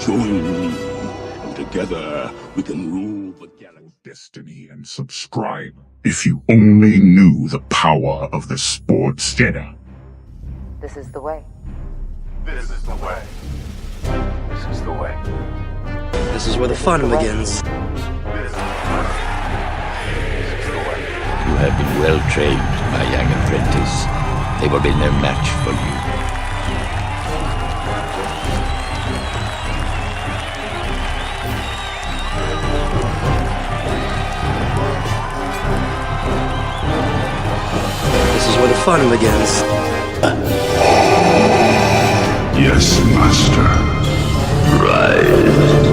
Join me. Together, we can rule the galaxy. Destiny and subscribe if you only knew the power of the sports data. This is the way. This is the way. This is the way. This is where the fun begins. This is the way. You have been well trained, my young apprentice. They will be no match for you. This is where the fun begins. Yes, Master. Rise.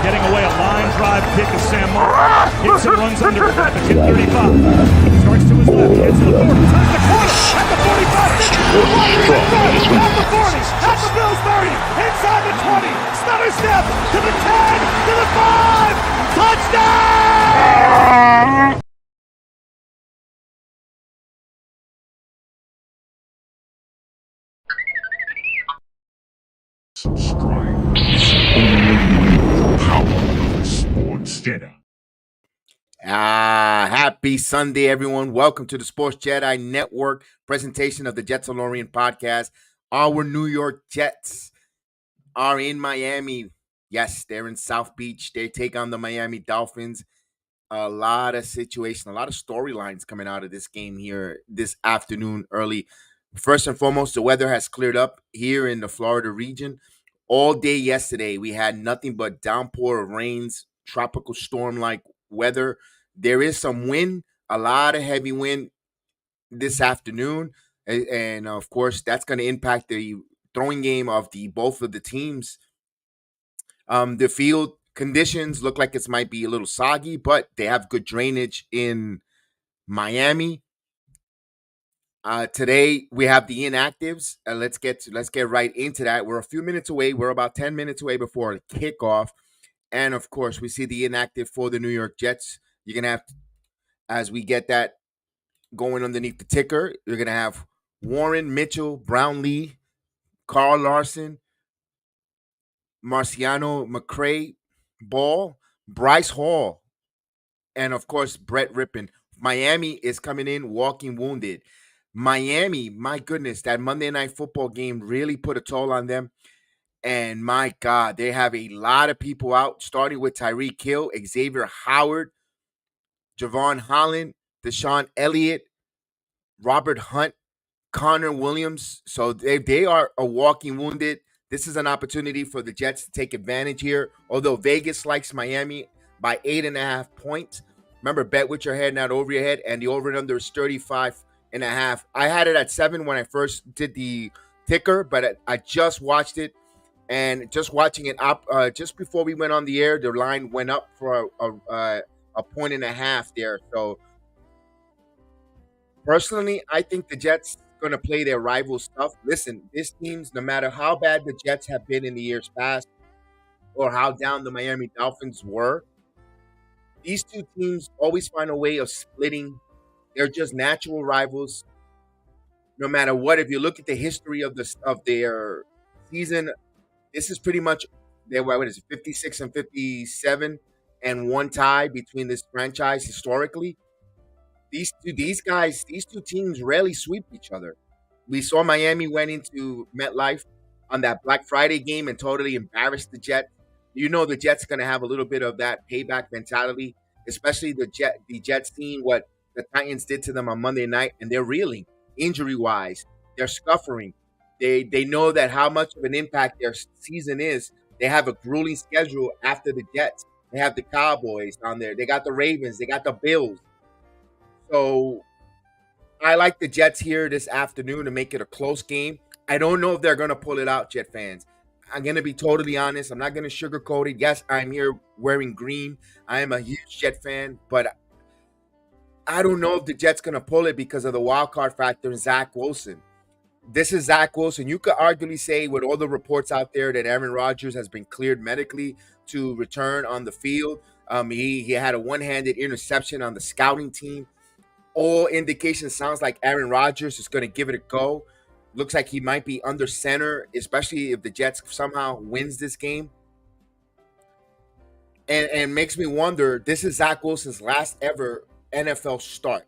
Getting away, a line drive kick of Sam Martin. Hits and runs under at the 35. Starts to his left, gets to the 40, turns the corner, at the 45, 50, at the 40, at the Bills 30, inside the 20, stutter step, to the 10, to the 5, touchdown! Subscribe if you only knew the power of the sports data. Happy Sunday, everyone. Welcome to the Sports Jedi Network presentation of the JETS-ALORIAN podcast. Our New York Jets are in Miami. Yes, they're in South Beach. They take on the Miami Dolphins. A lot of situation, a lot of storylines coming out of this game here this afternoon early. First and foremost, the weather has cleared up here in the Florida region. All day yesterday, we had nothing but downpour of rains, tropical storm-like weather. There is some wind, a lot of heavy wind this afternoon. And of course, that's going to impact the throwing game of both of the teams. The field conditions look like it might be a little soggy, but they have good drainage in Miami. Today we have the inactives. Let's get right into that. We're a few minutes away. We're about 10 minutes away before the kickoff. And of course, we see the inactive for the New York Jets. You're going to have, as we get that going underneath the ticker, you're going to have Warren, Mitchell, Brownlee, Carl Larson, Marciano McCray, Ball, Bryce Hall, and of course, Brett Rippon. Miami is coming in walking wounded. Miami, my goodness, that Monday Night Football game really put a toll on them. And my God, they have a lot of people out, starting with Tyreek Hill, Xavier Howard, Javon Holland, Deshaun Elliott, Robert Hunt, Connor Williams. So they are a walking wounded. This is an opportunity for the Jets to take advantage here. Although Vegas likes Miami by 8.5 points. Remember, bet with your head, not over your head. And the over and under is 35.5. I had it at 7 when I first did the ticker, but I just watched it. And just watching it up, just before we went on the air, the line went up for a 1.5 there. So personally, I think the Jets going to play their rival stuff. Listen, this team's, no matter how bad the Jets have been in the years past or how down the Miami Dolphins were, these two teams always find a way of splitting. They're just natural rivals. No matter what, if you look at the history of their season, this is pretty much their 56 and 57 and one tie between this franchise historically. These two teams rarely sweep each other. We saw Miami went into MetLife on that Black Friday game and totally embarrassed the Jets. You know the Jets are going to have a little bit of that payback mentality, especially the Jets seeing what the Titans did to them on Monday night, and they're reeling injury-wise. They're scuffering. They know that how much of an impact their season is. They have a grueling schedule after the Jets. They have the Cowboys down there. They got the Ravens. They got the Bills. So I like the Jets here this afternoon to make it a close game. I don't know if they're going to pull it out, Jet fans. I'm going to be totally honest. I'm not going to sugarcoat it. Yes, I'm here wearing green. I am a huge Jet fan, but I don't know if the Jets going to pull it because of the wild card factor in Zach Wilson. This is Zach Wilson. You could arguably say with all the reports out there that Aaron Rodgers has been cleared medically to return on the field. He had a one-handed interception on the scouting team. All indications sounds like Aaron Rodgers is going to give it a go. Looks like he might be under center, especially if the Jets somehow wins this game. And makes me wonder, this is Zach Wilson's last ever NFL start.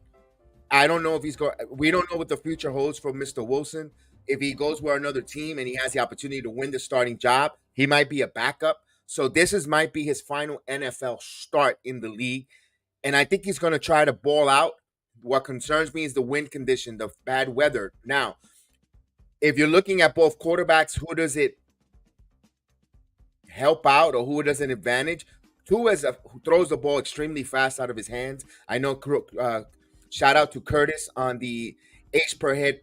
I don't know if he's going. We don't know what the future holds for Mr. Wilson. If he goes with another team and he has the opportunity to win the starting job, he might be a backup. So might be his final NFL start in the league. And I think he's going to try to ball out. What concerns me is the wind condition, the bad weather. Now, if you're looking at both quarterbacks, who does it help out or who does an advantage? Tua who throws the ball extremely fast out of his hands. I know. Shout out to Curtis on the Ace Per Head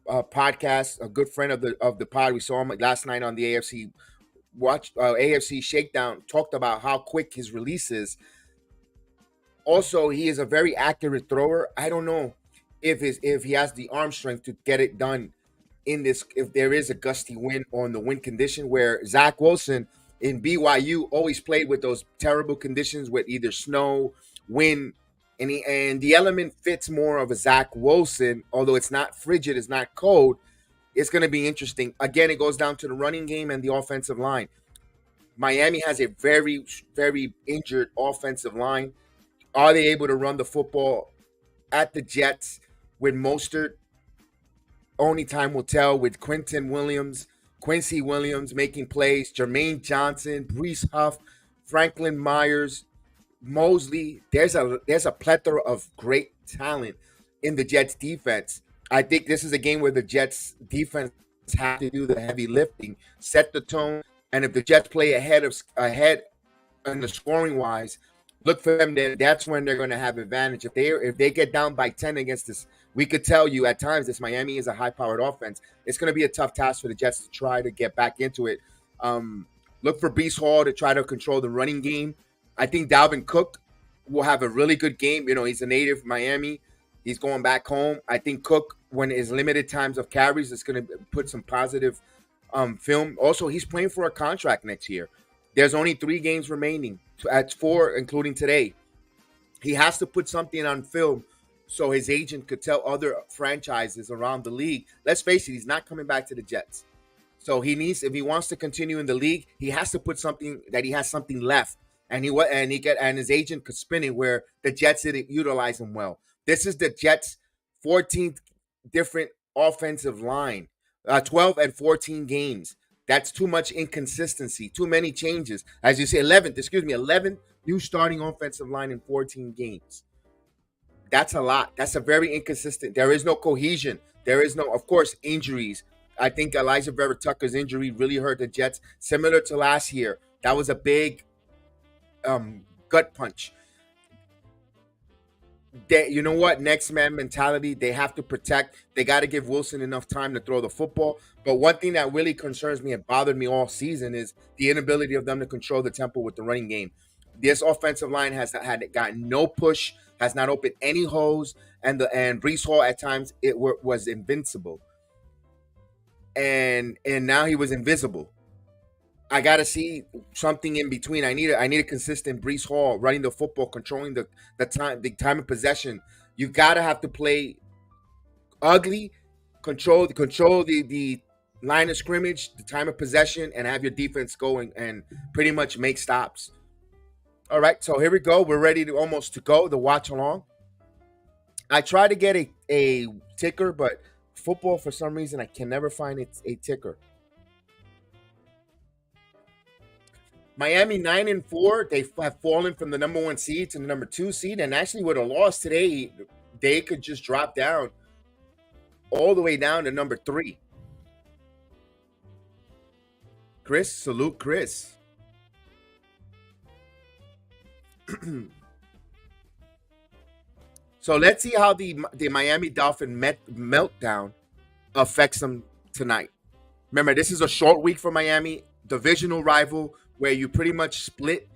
podcast, a good friend of the pod. We saw him last night on the AFC Shakedown. Talked about how quick his release is. Also, he is a very accurate thrower. I don't know if he has the arm strength to get it done in this. If there is a gusty wind on the wind condition, where Zach Wilson in BYU always played with those terrible conditions with either snow, wind, and the element fits more of a Zach Wilson, although it's not frigid, it's not cold. It's going to be interesting. Again, it goes down to the running game and the offensive line. Miami has a very, very injured offensive line. Are they able to run the football at the Jets with Mostert? Only time will tell. With Quincy Williams making plays, Jermaine Johnson, Brees Huff, Franklin Myers, Mosley. There's a plethora of great talent in the Jets defense. I think this is a game where the Jets defense have to do the heavy lifting, set the tone, and if the Jets play ahead in the scoring wise, look for them. That's when they're going to have advantage. If they get down by 10 against this, we could tell you at times this Miami is a high-powered offense. It's going to be a tough task for the Jets to try to get back into it. Look for Brees Hall to try to control the running game. I think Dalvin Cook will have a really good game. You know, he's a native of Miami. He's going back home. I think Cook, when his limited times of carries, is going to put some positive film. Also, he's playing for a contract next year. There's only 3 games remaining. At 4, including today. He has to put something on film so his agent could tell other franchises around the league. Let's face it, he's not coming back to the Jets. So if he wants to continue in the league, he has to put something that he has something left. And his agent could spin it where the Jets didn't utilize him well. This is the Jets' 14th different offensive line, 12 and 14 games. That's too much inconsistency, too many changes. As you say, 11th new starting offensive line in 14 games. That's a lot. That's a very inconsistent. There is no cohesion. There is no, of course, injuries. I think Elijah Vera Tucker's injury really hurt the Jets, similar to last year. That was a big gut punch. You know what? Next man mentality. They have to protect. They got to give Wilson enough time to throw the football. But one thing that really concerns me and bothered me all season is the inability of them to control the tempo with the running game. This offensive line has gotten no push, has not opened any holes, and Brees Hall at times was invincible, and now he was invisible. I gotta see something in between. I need a consistent Brees Hall running the football, controlling the time of possession. You gotta have to play ugly, control the line of scrimmage, the time of possession, and have your defense going and pretty much make stops. All right, so here we go. We're ready to go the watch along. I try to get a ticker, but football for some reason I can never find a ticker. Miami 9-4. They have fallen from the number 1 seed to the number 2 seed, and actually with a loss today, they could just drop down all the way down to number 3. Chris, salute Chris. So let's see how the Miami Dolphin meltdown affects them tonight. Remember, this is a short week for Miami, divisional rival, where you pretty much split.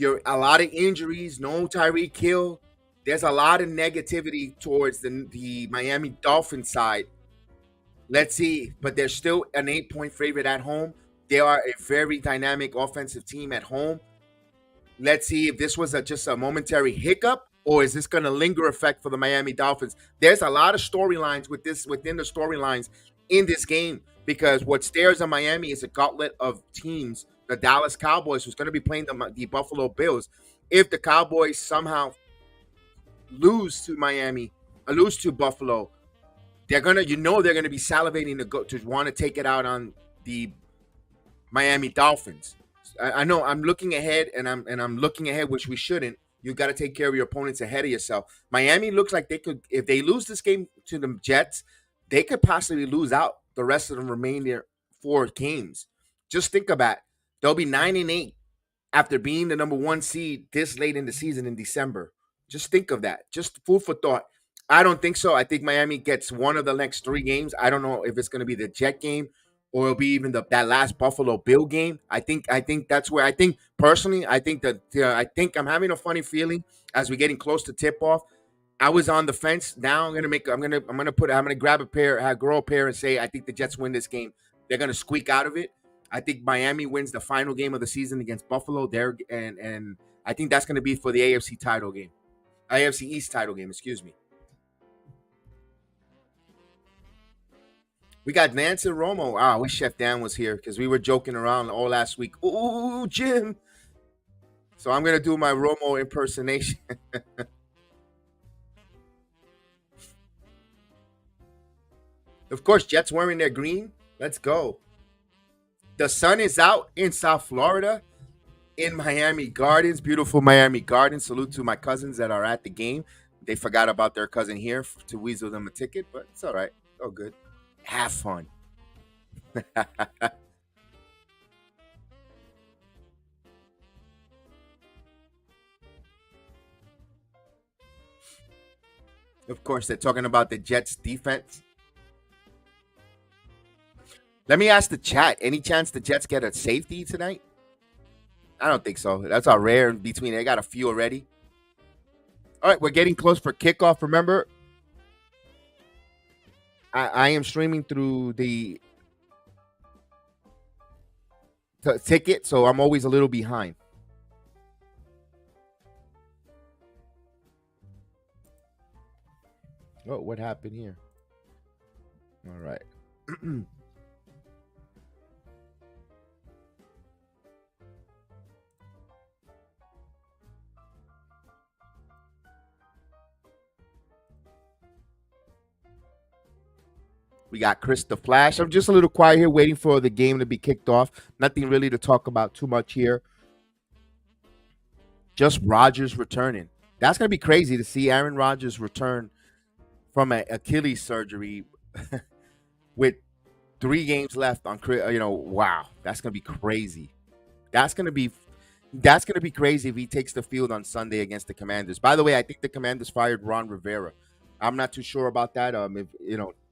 A lot of injuries, no Tyreek Hill. There's a lot of negativity towards the Miami Dolphins side. Let's see, but they're still an 8-point favorite at home. They are a very dynamic offensive team at home. Let's see if this was just a momentary hiccup, or is this going to linger effect for the Miami Dolphins? There's a lot of storylines within the storylines in this game, because what stares at Miami is a gauntlet of teams. The Dallas Cowboys, who's going to be playing the Buffalo Bills. If the Cowboys somehow lose to Miami, or lose to Buffalo, they're gonna be salivating to want to take it out on the Miami Dolphins. I know I'm looking ahead, and I'm looking ahead, which we shouldn't. You got to take care of your opponents ahead of yourself. Miami looks like they could, if they lose this game to the Jets, they could possibly lose out the rest of the remaining 4 games. Just think about it. They'll be 9-8 after being the number 1 seed this late in the season in December. Just think of that. Just food for thought. I don't think so. I think Miami gets one of the next 3 games. I don't know if it's going to be the Jet game or it'll be even that last Buffalo Bill game. I think that's where I think personally. I think I'm having a funny feeling as we're getting close to tip off. I was on the fence. Now I'm gonna grab a pair, grow a pair, and say I think the Jets win this game. They're gonna squeak out of it. I think Miami wins the final game of the season against Buffalo. And I think that's gonna be for the AFC title game, AFC East title game. Excuse me. We got Nancy Romo. I wish Chef Dan was here because we were joking around all last week. Ooh, Jim. So I'm going to do my Romo impersonation. Of course, Jets wearing their green. Let's go. The sun is out in South Florida, in Miami Gardens. Beautiful Miami Gardens. Salute to my cousins that are at the game. They forgot about their cousin here to weasel them a ticket, but it's all right. Oh, good. Have fun. Of course, they're talking about the Jets defense. Let me ask the chat. Any chance the Jets get a safety tonight? I don't think so. That's all rare in between. They got a few already. All right, we're getting close for kickoff. Remember, I am streaming through the ticket, so I'm always a little behind. Oh, what happened here? All right. We got Chris the Flash. I'm just a little quiet here waiting for the game to be kicked off. Nothing really to talk about too much here. Just Rodgers returning. That's going to be crazy to see Aaron Rodgers return from an Achilles surgery with 3 games left on, wow. That's going to be crazy. That's going to be crazy if he takes the field on Sunday against the Commanders. By the way, I think the Commanders fired Ron Rivera. I'm not too sure about that. If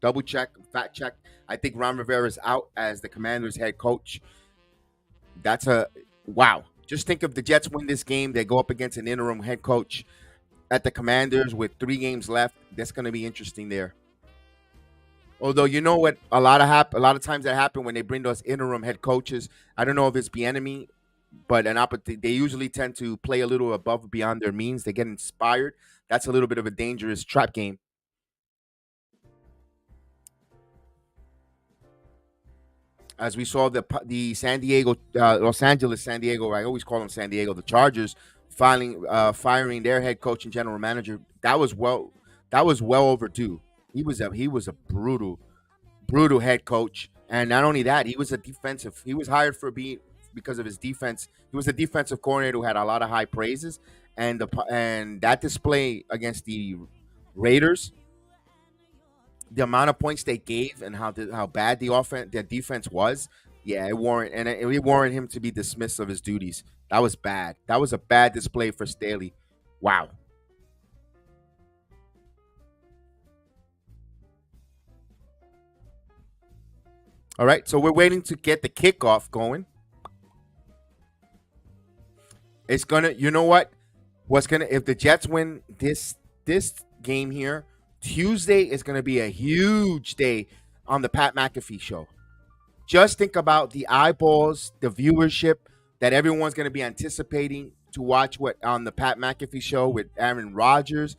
double check, fact check. I think Ron Rivera is out as the Commanders head coach. That's wow. Just think if the Jets win this game, they go up against an interim head coach at the Commanders with 3 games left. That's going to be interesting there. Although, you know what, a lot of times that happen when they bring those interim head coaches. I don't know if it's Bieniemy, but they usually tend to play a little above and beyond their means. They get inspired. That's a little bit of a dangerous trap game. As we saw the Los Angeles, San Diego, I always call them San Diego, the Chargers firing their head coach and general manager. That was well overdue. He was a brutal head coach, and not only that, he was hired because of his defense. He was a defensive coordinator who had a lot of high praises, and that display against the Raiders, the amount of points they gave and how bad their defense was, it warranted him to be dismissed of his duties. That was bad. That was a bad display for Staley. Wow. All right, so we're waiting to get the kickoff going. It's gonna, you know what? If the Jets win this this game here, Tuesday is going to be a huge day on the Pat McAfee show. Just think about the eyeballs, the viewership that everyone's going to be anticipating to watch what on the Pat McAfee show with Aaron Rodgers,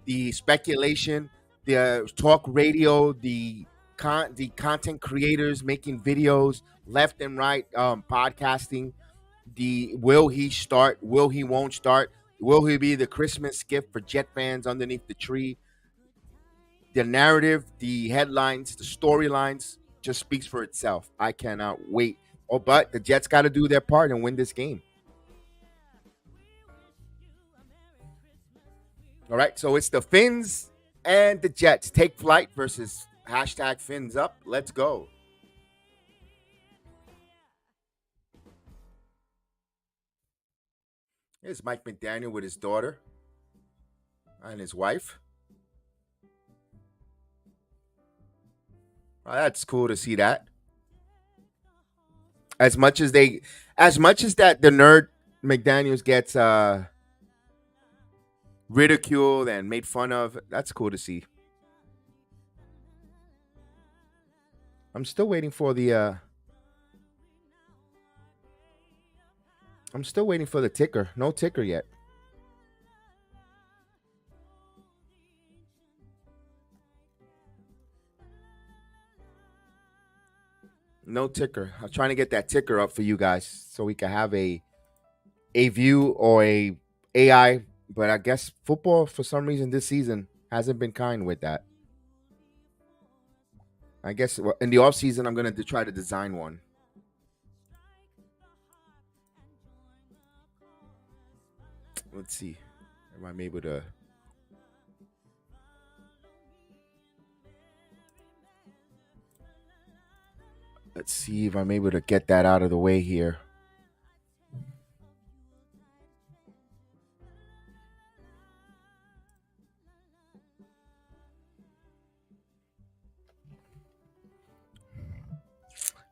the speculation, the talk radio, the content creators making videos left and right, podcasting. The will he start? Will he won't start? Will he be the Christmas gift for Jet fans underneath the tree? The narrative, the headlines, the storylines just speaks for itself. I cannot wait. Oh, but the Jets got to do their part and win this game. All right, so it's the Fins and the Jets. Take flight versus hashtag Fins up. Let's go. Here's Mike McDaniel with his daughter and his wife. Oh, that's cool to see that. As much as that the nerd McDaniels gets ridiculed and made fun of, that's cool to see. I'm still waiting for the ticker. No ticker yet. No ticker. I'm trying to get that ticker up for you guys so we can have a view or a AI. But I guess football, for some reason, this season hasn't been kind with that. I guess in the off season, I'm going to try to design one. Let's see. Am I able to? Let's see if I'm able to get that out of the way here.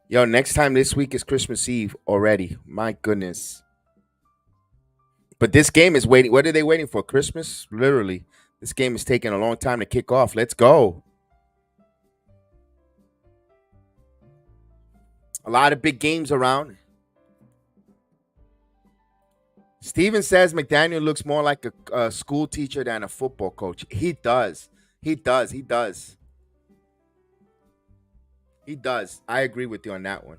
Yo, next time this week is Christmas Eve already. My goodness. But this game is waiting. What are they waiting for? Christmas? Literally. This game is taking a long time to kick off. Let's go. A lot of big games around. Steven says McDaniel looks more like a school teacher than a football coach. He does. He does. He does. He does. I agree with you on that one.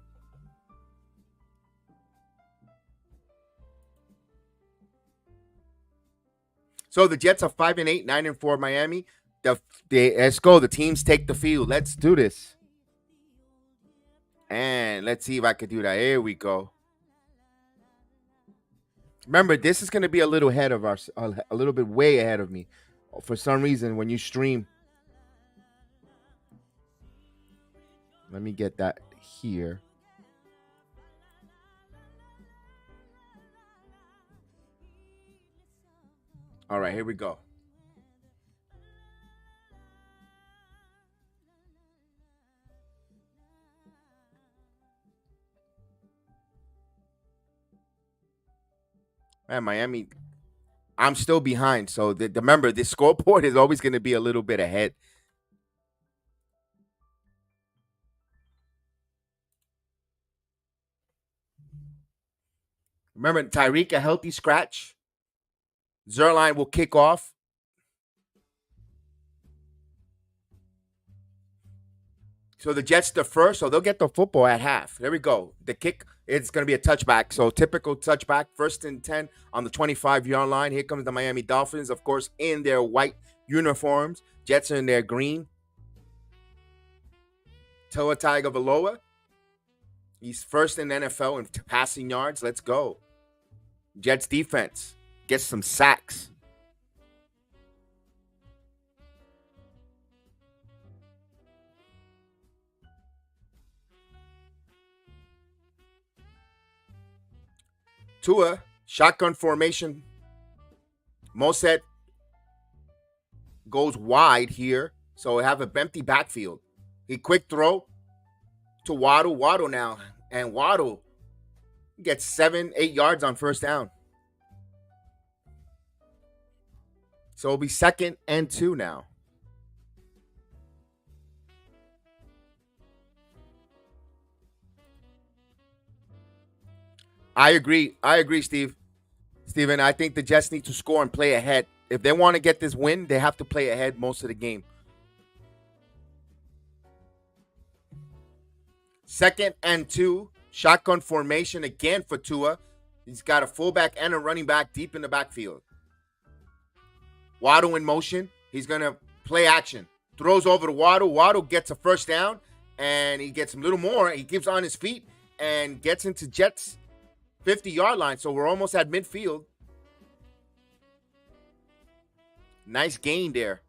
So the Jets are 5-8, 9-4 Miami. Let's go. The teams take the field. Let's do this. And let's see if I can do that. Here we go. Remember, this is going to be a little ahead of us, a little bit way ahead of me. For some reason, when you stream. Let me get that here. All right, here we go. Man, Miami, I'm still behind. So remember, the scoreboard is always going to be a little bit ahead. Remember, Tyreek, a healthy scratch. Zerline will kick off. So the Jets the first, so they'll get the football at half. There we go. The kick, it's going to be a touchback. So typical touchback, 1st and 10 on the 25-yard line. Here comes the Miami Dolphins, of course, in their white uniforms. Jets are in their green. Tua Tagovailoa. He's first in the NFL in passing yards. Let's go. Jets defense gets some sacks. Tua, shotgun formation. Moset goes wide here, so we have an empty backfield. He quick throw to Waddle. Waddle now, and Waddle gets 7-8 yards on first down. So it'll be 2nd and 2 now. I agree, Steve. Steven, I think the Jets need to score and play ahead. If they want to get this win, they have to play ahead most of the game. 2nd and 2. Shotgun formation again for Tua. He's got a fullback and a running back deep in the backfield. Waddle in motion. He's going to play action. Throws over to Waddle. Waddle gets a first down, and he gets a little more. He keeps on his feet and gets into Jets' 50-yard line. So we're almost at midfield. Nice gain there.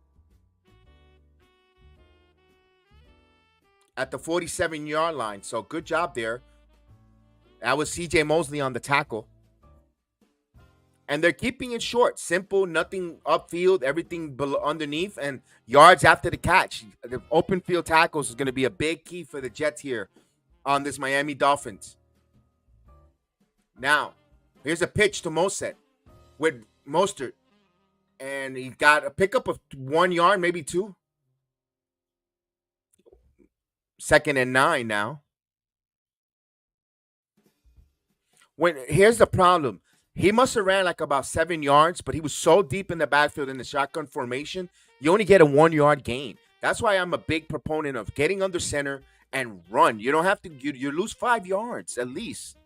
At the 47-yard line. So good job there. That was C.J. Mosley on the tackle. And they're keeping it short. Simple, nothing upfield, everything underneath, and yards after the catch. The open field tackles is going to be a big key for the Jets here on this Miami Dolphins. Now, here's a pitch to Mostert with Mostert. And he got a pickup of 1 yard, maybe 2. 2nd and 9 now. Here's the problem. He must have ran like about 7 yards, but he was so deep in the backfield in the shotgun formation, you only get a 1 yard gain. That's why I'm a big proponent of getting under center and run. You don't have to, you lose 5 yards at least.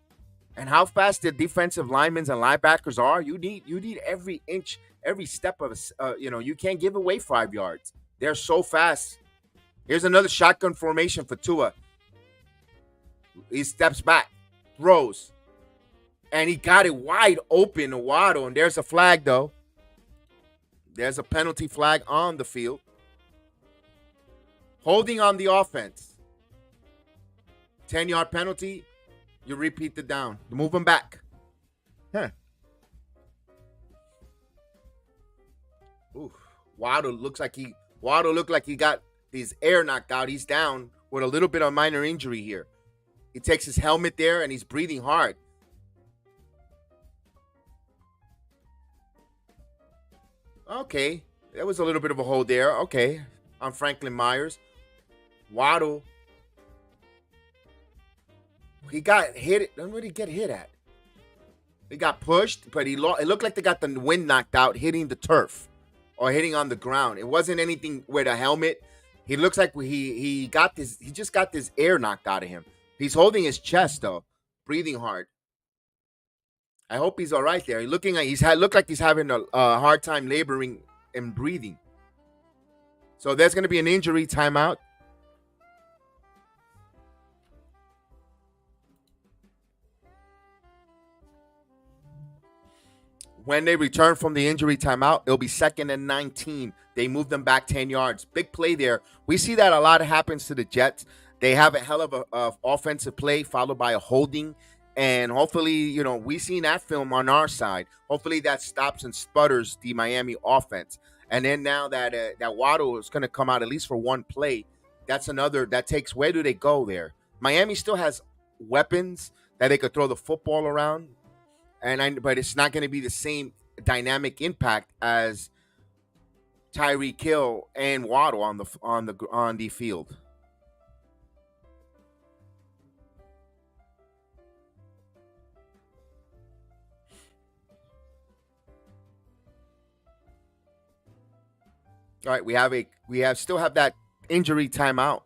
And how fast the defensive linemen and linebackers are, you need every inch, every step of, you can't give away 5 yards. They're so fast. Here's another shotgun formation for Tua. He steps back, throws. And he got it wide open to Waddle. And there's a flag, though. There's a penalty flag on the field. Holding on the offense. 10-yard penalty. You repeat the down. You move him back. Ooh. Waddle looked like he got his air knocked out. He's down with a little bit of minor injury here. He takes his helmet there and he's breathing hard. Okay, there was a little bit of a hold there. Okay, on Franklin Myers. Waddle. He got hit. Where did he get hit at? He got pushed, but it looked like they got the wind knocked out, hitting the turf or hitting on the ground. It wasn't anything with a helmet. He looks like he just got this air knocked out of him. He's holding his chest though, breathing hard. I hope he's all right there. Looked like he's having a hard time laboring and breathing. So there's going to be an injury timeout. When they return from the injury timeout, it'll be 2nd and 19. They move them back 10 yards. Big play there. We see that a lot happens to the Jets. They have a hell of a offensive play followed by a holding. And hopefully, we've seen that film on our side. Hopefully that stops and sputters the Miami offense. And then now that Waddle is going to come out at least for one play, that's another that takes. Where do they go there? Miami still has weapons that they could throw the football around, but it's not going to be the same dynamic impact as Tyreek Hill and Waddle on the field. All right, we still have that injury timeout.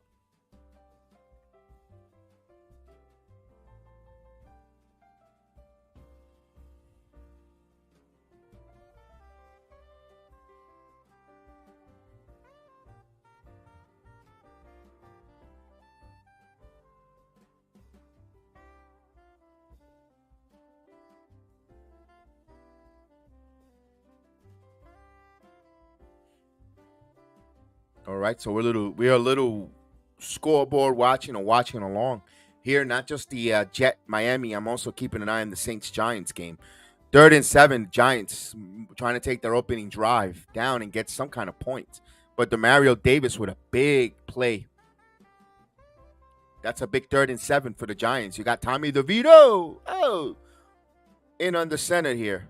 All right, so we're a little scoreboard watching along here. Not just the Jet Miami. I'm also keeping an eye on the Saints Giants game. 3rd and 7, Giants trying to take their opening drive down and get some kind of points. But Demario Davis with a big play. That's a big 3rd and 7 for the Giants. You got Tommy DeVito in under center here.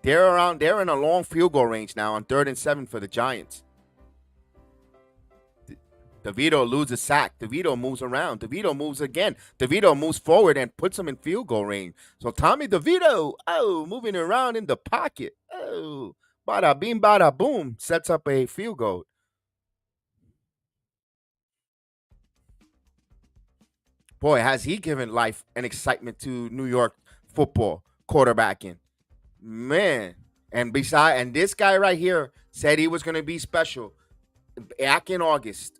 They're in a long field goal range now on 3rd and 7 for the Giants. DeVito loses a sack. DeVito moves around. DeVito moves again. DeVito moves forward and puts him in field goal range. So Tommy DeVito, moving around in the pocket. Bada bing, bada boom, sets up a field goal. Boy, has he given life and excitement to New York football quarterbacking. Man. And this guy right here said he was going to be special back in August.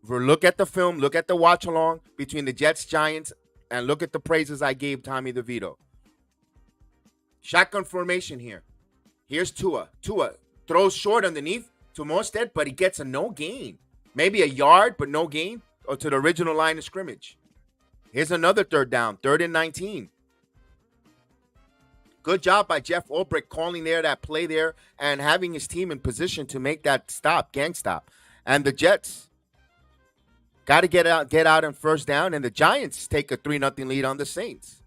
Look at the film, look at the watch along between the Jets, Giants, and look at the praises I gave Tommy DeVito. Shotgun formation here. Here's Tua. Tua throws short underneath to Mostert, but he gets a no gain. Maybe a yard, but no gain, or to the original line of scrimmage. Here's another 3rd down, 3rd and 19. Good job by Jeff Ulbrich calling that play there and having his team in position to make that gang stop. And the Jets got to get out on 1st down, and the Giants take a 3-0 lead on the Saints.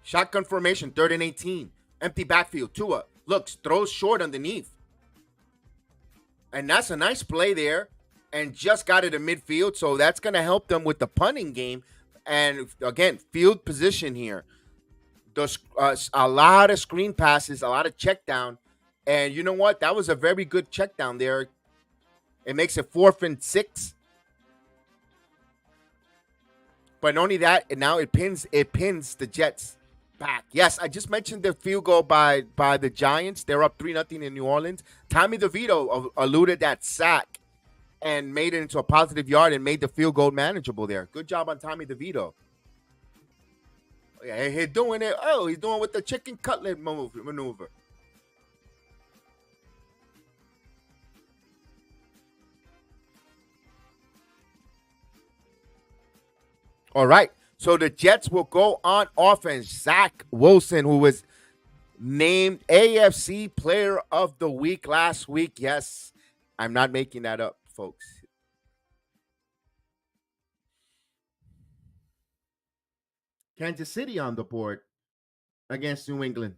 Shotgun formation, 3rd and 18. Empty backfield. Tua looks, throws short underneath. And that's a nice play there. And just got it in midfield. So that's going to help them with the punting game. And again, field position here. There's a lot of screen passes, a lot of check down. And you know what? That was a very good check down there. It makes it 4th and 6. But not only that, and now it pins the Jets back. Yes, I just mentioned the field goal by the Giants. They're up 3-0 in New Orleans. Tommy DeVito alluded that sack and made it into a positive yard and made the field goal manageable there. Good job on Tommy DeVito. Yeah, he's doing it. He's doing with the chicken cutlet maneuver. All right. So the Jets will go on offense. Zach Wilson, who was named AFC Player of the Week last week. Yes, I'm not making that up, folks. Kansas City on the board against New England.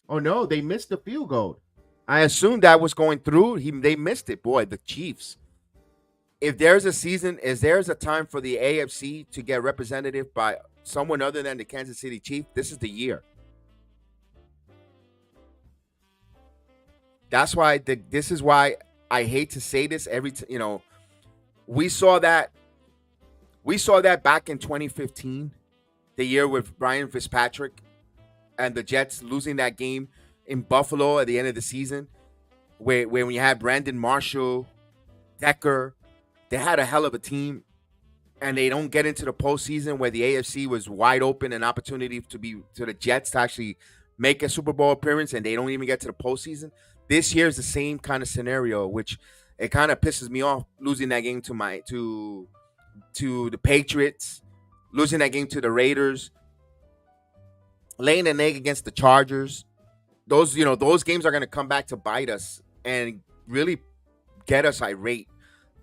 Oh, no, they missed the field goal. I assumed that was going through. They missed it. Boy, the Chiefs. If there's a season, there's a time for the AFC to get representative by someone other than the Kansas City Chiefs, this is the year. That's why this is why I hate to say this we saw that back in 2015, the year with Ryan Fitzpatrick and the Jets losing that game in Buffalo at the end of the season, where when you had Brandon Marshall, Decker, they had a hell of a team, and they don't get into the postseason where the AFC was wide open, an opportunity to the Jets to actually make a Super Bowl appearance, and they don't even get to the postseason. This year is the same kind of scenario, which it kind of pisses me off losing that game to the Patriots, losing that game to the Raiders, laying an egg against the Chargers. Those games are going to come back to bite us and really get us irate.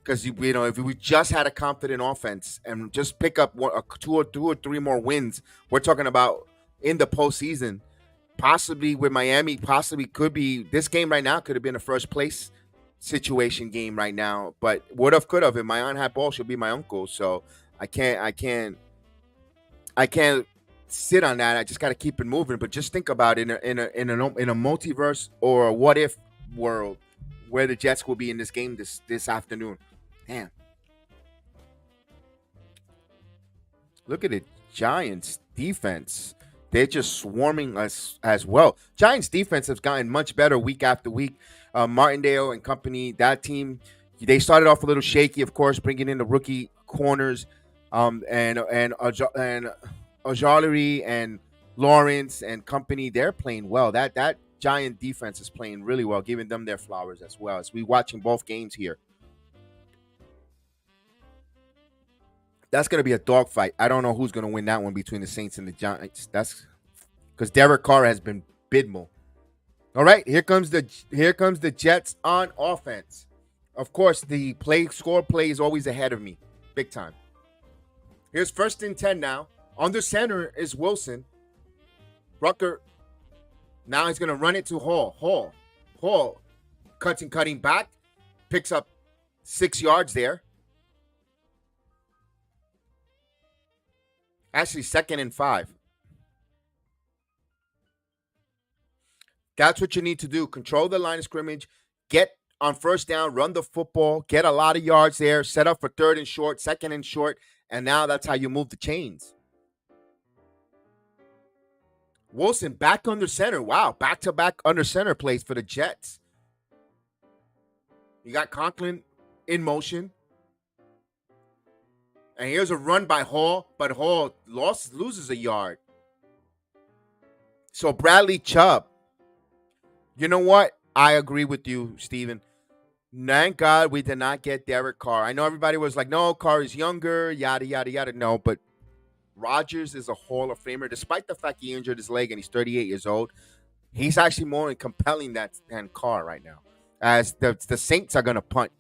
Because if we just had a confident offense and just pick up two or three more wins, we're talking about in the postseason, possibly with Miami, possibly could be this game right now could have been a first place situation game right now. But would have, could have. If my aunt had ball, she'll be my uncle. So I can't sit on that. I just got to keep it moving. But just think about it in a multiverse or a what if world where the Jets will be in this game this afternoon. Damn. Look at it. Giants defense. They're just swarming us as well. Giants defense has gotten much better week after week. Martindale and company, that team, they started off a little shaky, of course, bringing in the rookie corners and Ojolari and Lawrence and company. They're playing well. That Giant defense is playing really well, giving them their flowers as well as we watching both games here. That's going to be a dogfight. I don't know who's going to win that one between the Saints and the Giants. That's because Derek Carr has been abysmal. All right, here comes the Jets on offense. Of course, the score play is always ahead of me, big time. Here's 1st and 10 now. Under center is Wilson. Rucker. Now he's gonna run it to Hall. Hall cutting back, picks up 6 yards there. Actually, 2nd and 5. That's what you need to do. Control the line of scrimmage. Get on 1st down. Run the football. Get a lot of yards there. Set up for 3rd and short, 2nd and short. And now that's how you move the chains. Wilson back under center. Wow. Back-to-back under center plays for the Jets. You got Conklin in motion. And here's a run by Hall. But Hall loses a yard. So Bradley Chubb. You know what? I agree with you, Steven. Thank God we did not get Derek Carr. I know everybody was like, no, Carr is younger, yada, yada, yada. No, but Rodgers is a Hall of Famer. Despite the fact he injured his leg and he's 38 years old, he's actually more compelling than Carr right now. As the Saints are going to punt.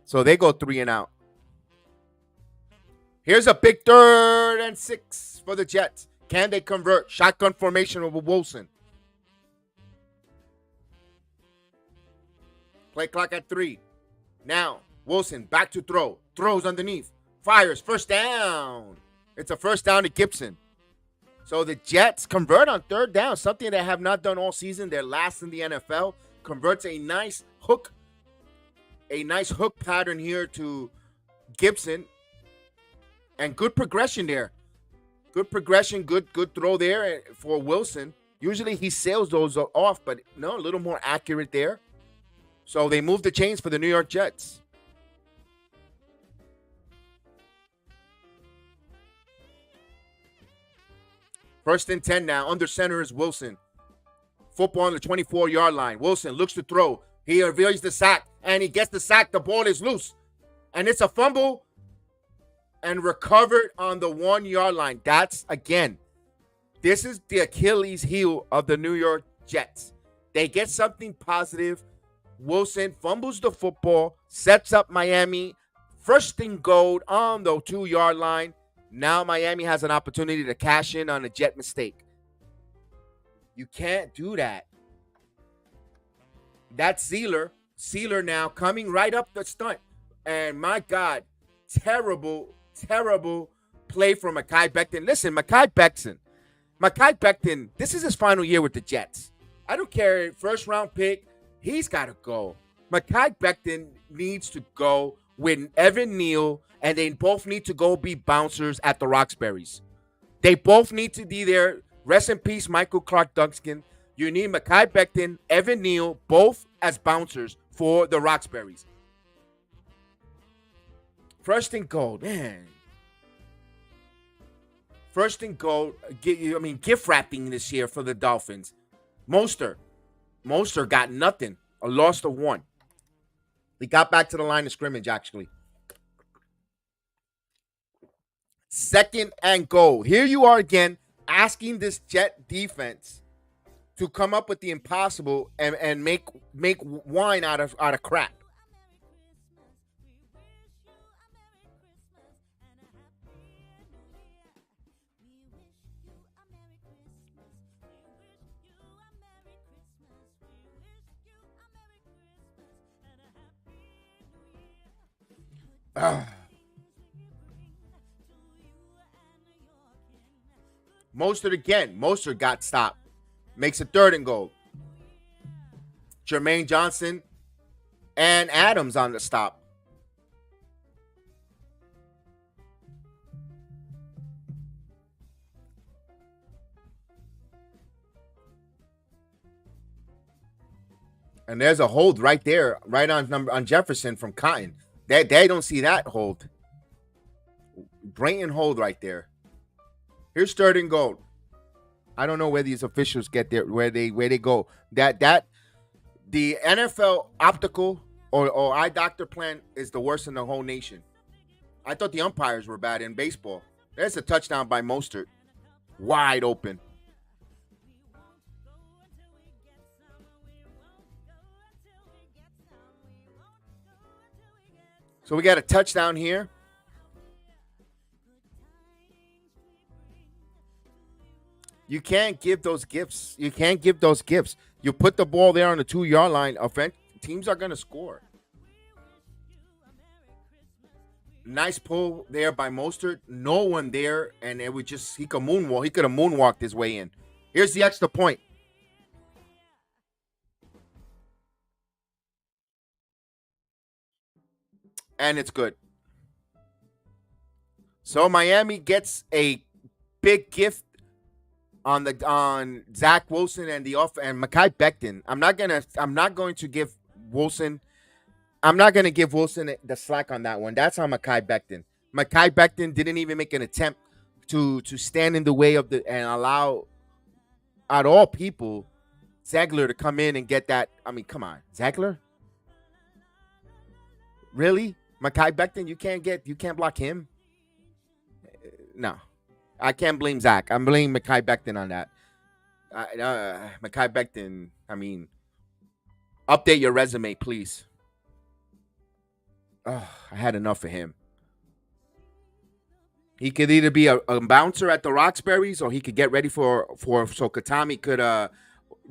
So they go 3 and out. Here's a big 3rd and 6 for the Jets. Can they convert? Shotgun formation over Wilson. Play clock at 3. Now, Wilson back to throw. Throws underneath. Fires. 1st down. It's a 1st down to Gibson. So the Jets convert on 3rd down. Something they have not done all season. They're last in the NFL. Converts a nice hook. A nice hook pattern here to Gibson. And good progression there. Good progression. Good throw there for Wilson. Usually he sails those off. But no, a little more accurate there. So they move the chains for the New York Jets. First and 10 now. Under center is Wilson. Football on the 24-yard line. Wilson looks to throw. He reveals the sack, and he gets the sack. The ball is loose. And it's a fumble and recovered on the 1-yard line. That's, again, this is the Achilles heel of the New York Jets. They get something positive. Wilson fumbles the football, sets up Miami, 1st and goal on the 2-yard line. Now Miami has an opportunity to cash in on a Jet mistake. You can't do that. That's Sealer. Sealer now coming right up the stunt. And my God, terrible play from Mekhi Becton. Listen, Mekhi Becton, this is his final year with the Jets. I don't care, 1st-round pick. He's got to go. Mekhi Becton needs to go with Evan Neal, and they both need to go be bouncers at the Roxbury's. They both need to be there. Rest in peace, Michael Clark Duncan. You need Mekhi Becton, Evan Neal, both as bouncers for the Roxbury's. 1st and goal, man. 1st and goal. Gift wrapping this year for the Dolphins. Mostert got nothing. A loss of 1. He got back to the line of scrimmage, actually. 2nd and goal. Here you are again, asking this Jet defense to come up with the impossible and make wine out of crap. Mostert again. Mostert got stopped. Makes a 3rd and goal. Jermaine Johnson and Adams on the stop. And there's a hold right there, right on Jefferson from Cotton. They don't see that hold. Blatant hold right there. Here's 3rd and goal. I don't know where these officials get there, where they go. That the NFL optical or eye doctor plan is the worst in the whole nation. I thought the umpires were bad in baseball. There's a touchdown by Mostert. Wide open. So we got a touchdown here. You can't give those gifts. You can't give those gifts. You put the ball there on the 2-yard line. Teams are going to score. Nice pull there by Mostert. No one there, and it would just he could moonwalk. He could have moonwalked his way in. Here's the extra point. And it's good. So Miami gets a big gift on Zach Wilson and Mekhi Becton. I'm not going to give Wilson the slack on that one. That's on Mekhi Becton. Mekhi Becton didn't even make an attempt to stand in the way of and allow, out of all people, Ziegler to come in and get that. I mean, come on, Ziegler? Really? Mekhi Becton, you can't block him? No. I can't blame Zach. I'm blaming Mekhi Becton on that. Mekhi Becton, I mean, update your resume, please. Oh, I had enough of him. He could either be a bouncer at the Roxbury's, or he could get ready so Katami could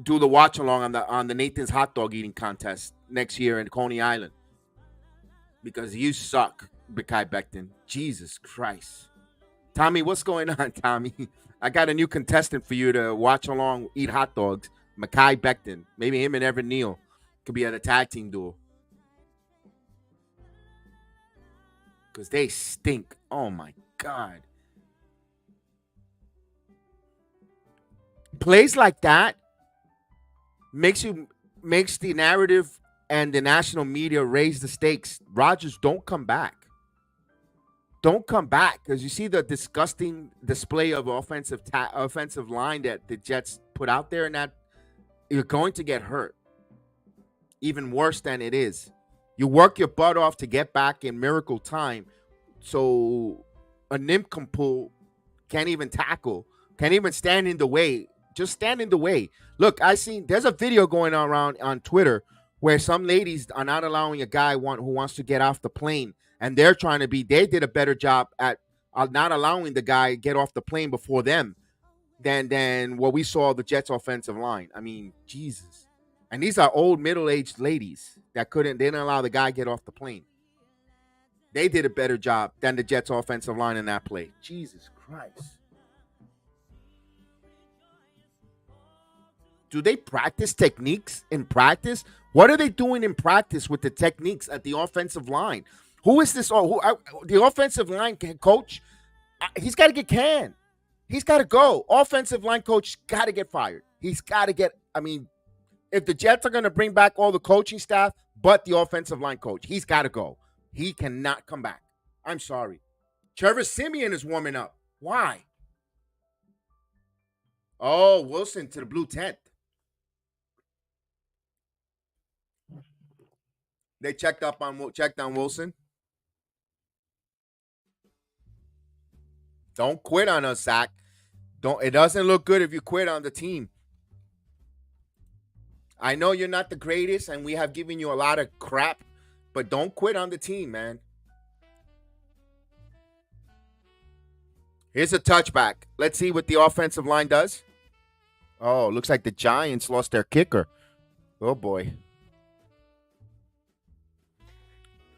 do the watch along on the Nathan's hot dog eating contest next year in Coney Island. Because you suck, Mekhi Becton. Jesus Christ. Tommy, what's going on, Tommy? I got a new contestant for you to watch along, eat hot dogs. Mekhi Becton. Maybe him and Evan Neal could be at a tag team duel. Because they stink. Oh, my God. Plays like that makes the narrative and the national media raise the stakes. Rodgers, don't come back. Don't come back, because you see the disgusting display of offensive line that the Jets put out there, and that you're going to get hurt. Even worse than it is. You work your butt off to get back in miracle time, so a nincompoop can't even tackle, can't even stand in the way. Just stand in the way. Look, there's a video going around on Twitter where some ladies are not allowing a guy who wants to get off the plane. And they did a better job at not allowing the guy get off the plane before them than what we saw the Jets offensive line. I mean, Jesus. And these are old middle-aged ladies that didn't allow the guy get off the plane. They did a better job than the Jets offensive line in that play. Jesus Christ. Do they practice techniques in practice? What are they doing in practice with the techniques at the offensive line? Who is this? The offensive line coach, he's got to get canned. He's got to go. Offensive line coach got to get fired. He's got to get, if the Jets are going to bring back all the coaching staff, but the offensive line coach, he's got to go. He cannot come back. I'm sorry. Trevor Siemian is warming up. Why? Oh, Wilson to the blue tent. They checked on Wilson. Don't quit on us, Zach. It doesn't look good if you quit on the team. I know you're not the greatest, and we have given you a lot of crap, but don't quit on the team, man. Here's a touchback. Let's see what the offensive line does. Oh, looks like the Giants lost their kicker. Oh, boy.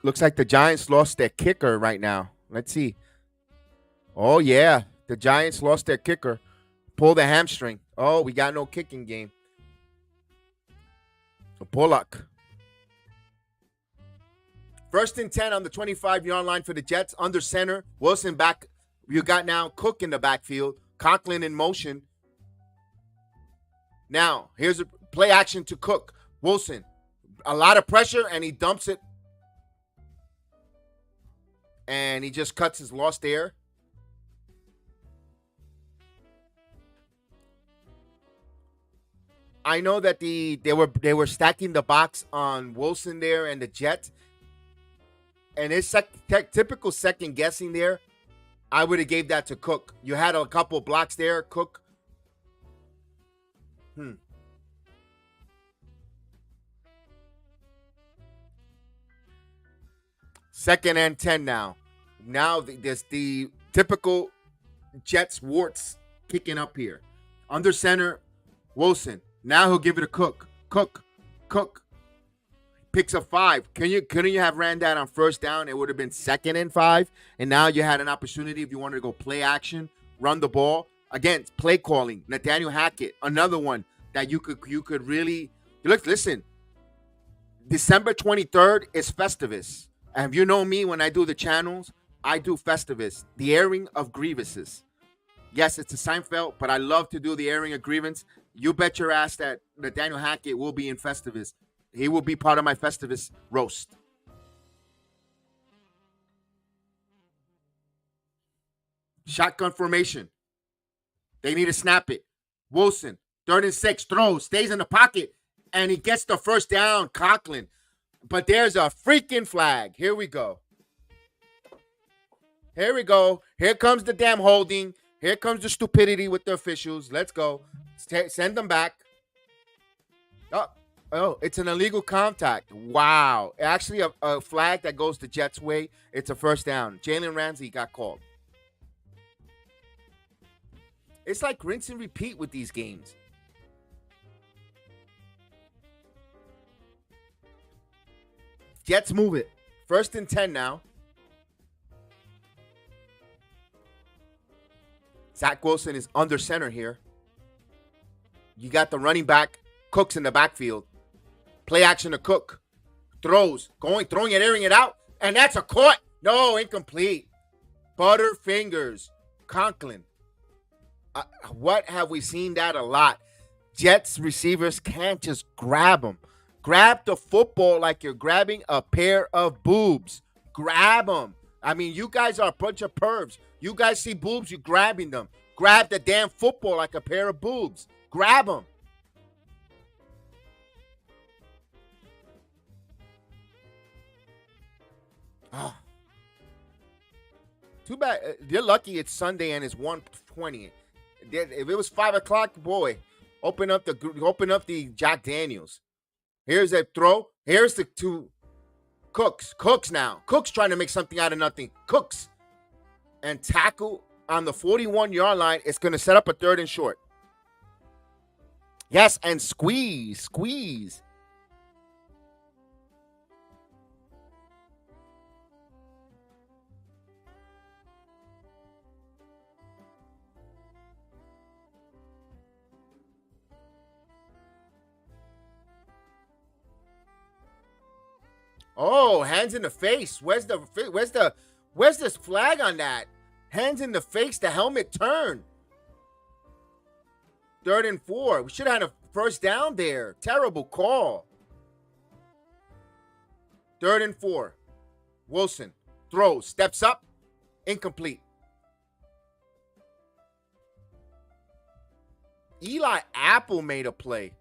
Looks like the Giants lost their kicker right now. Let's see. Oh, yeah. The Giants lost their kicker. Pulled the hamstring. Oh, we got no kicking game. So Pollock. 1st and 10 on the 25-yard line for the Jets. Under center. Wilson back. You got now Cook in the backfield. Conklin in motion. Now, here's a play action to Cook. Wilson. A lot of pressure, and he dumps it. And he just cuts his lost air. I know that they were stacking the box on Wilson there and the Jets. And it's typical second guessing there. I would have gave that to Cook. You had a couple blocks there, Cook. 2nd and 10 now. Now there's the typical Jets warts kicking up here. Under center, Wilson. Now he'll give it a Cook. Cook. Picks up 5. Couldn't you have ran that on 1st down? It would have been 2nd and 5. And now you had an opportunity if you wanted to go play action, run the ball. Again, play calling. Nathaniel Hackett, another one that you could really look. Listen, December 23rd is Festivus. And you know me, when I do the channels, I do Festivus, the airing of grievances. Yes, it's a Seinfeld, but I love to do the airing of grievance. You bet your ass that Nathaniel Hackett will be in Festivus. He will be part of my Festivus roast. Shotgun formation. They need to snap it. Wilson, 3rd and 6, throws, stays in the pocket, and he gets the 1st down, Conklin. But there's a freaking flag. Here we go. Here comes the damn holding. Here comes the stupidity with the officials. Let's go. Send them back. Oh, it's an illegal contact. Wow. Actually, a flag that goes the Jets' way. It's a 1st down. Jalen Ramsey got called. It's like rinse and repeat with these games. Jets move it. 1st and 10 now. Zach Wilson is under center here. You got the running back, Cooks in the backfield. Play action to Cook. Throws. Throwing it, airing it out. And that's a caught. No, incomplete. Butterfingers. Conklin. What have we seen that a lot? Jets receivers can't just grab them. Grab the football like you're grabbing a pair of boobs. Grab them. I mean, you guys are a bunch of pervs. You guys see boobs, you're grabbing them. Grab the damn football like a pair of boobs. Grab them. Oh. Too bad. You're lucky it's Sunday and it's 1:20. If it was 5 o'clock, boy, open up the Jack Daniels. Here's a throw. Here's the 2 Cooks. Cooks now. Cooks trying to make something out of nothing. Cooks. And tackle on the 41-yard line. It's going to set up a 3rd and short. Yes, and squeeze. Oh, hands in the face. Where's this flag on that? Hands in the face, the helmet turn. 3rd and 4. We should have had a 1st down there. Terrible call. 3rd and 4. Wilson throws, steps up, incomplete. Eli Apple made a play.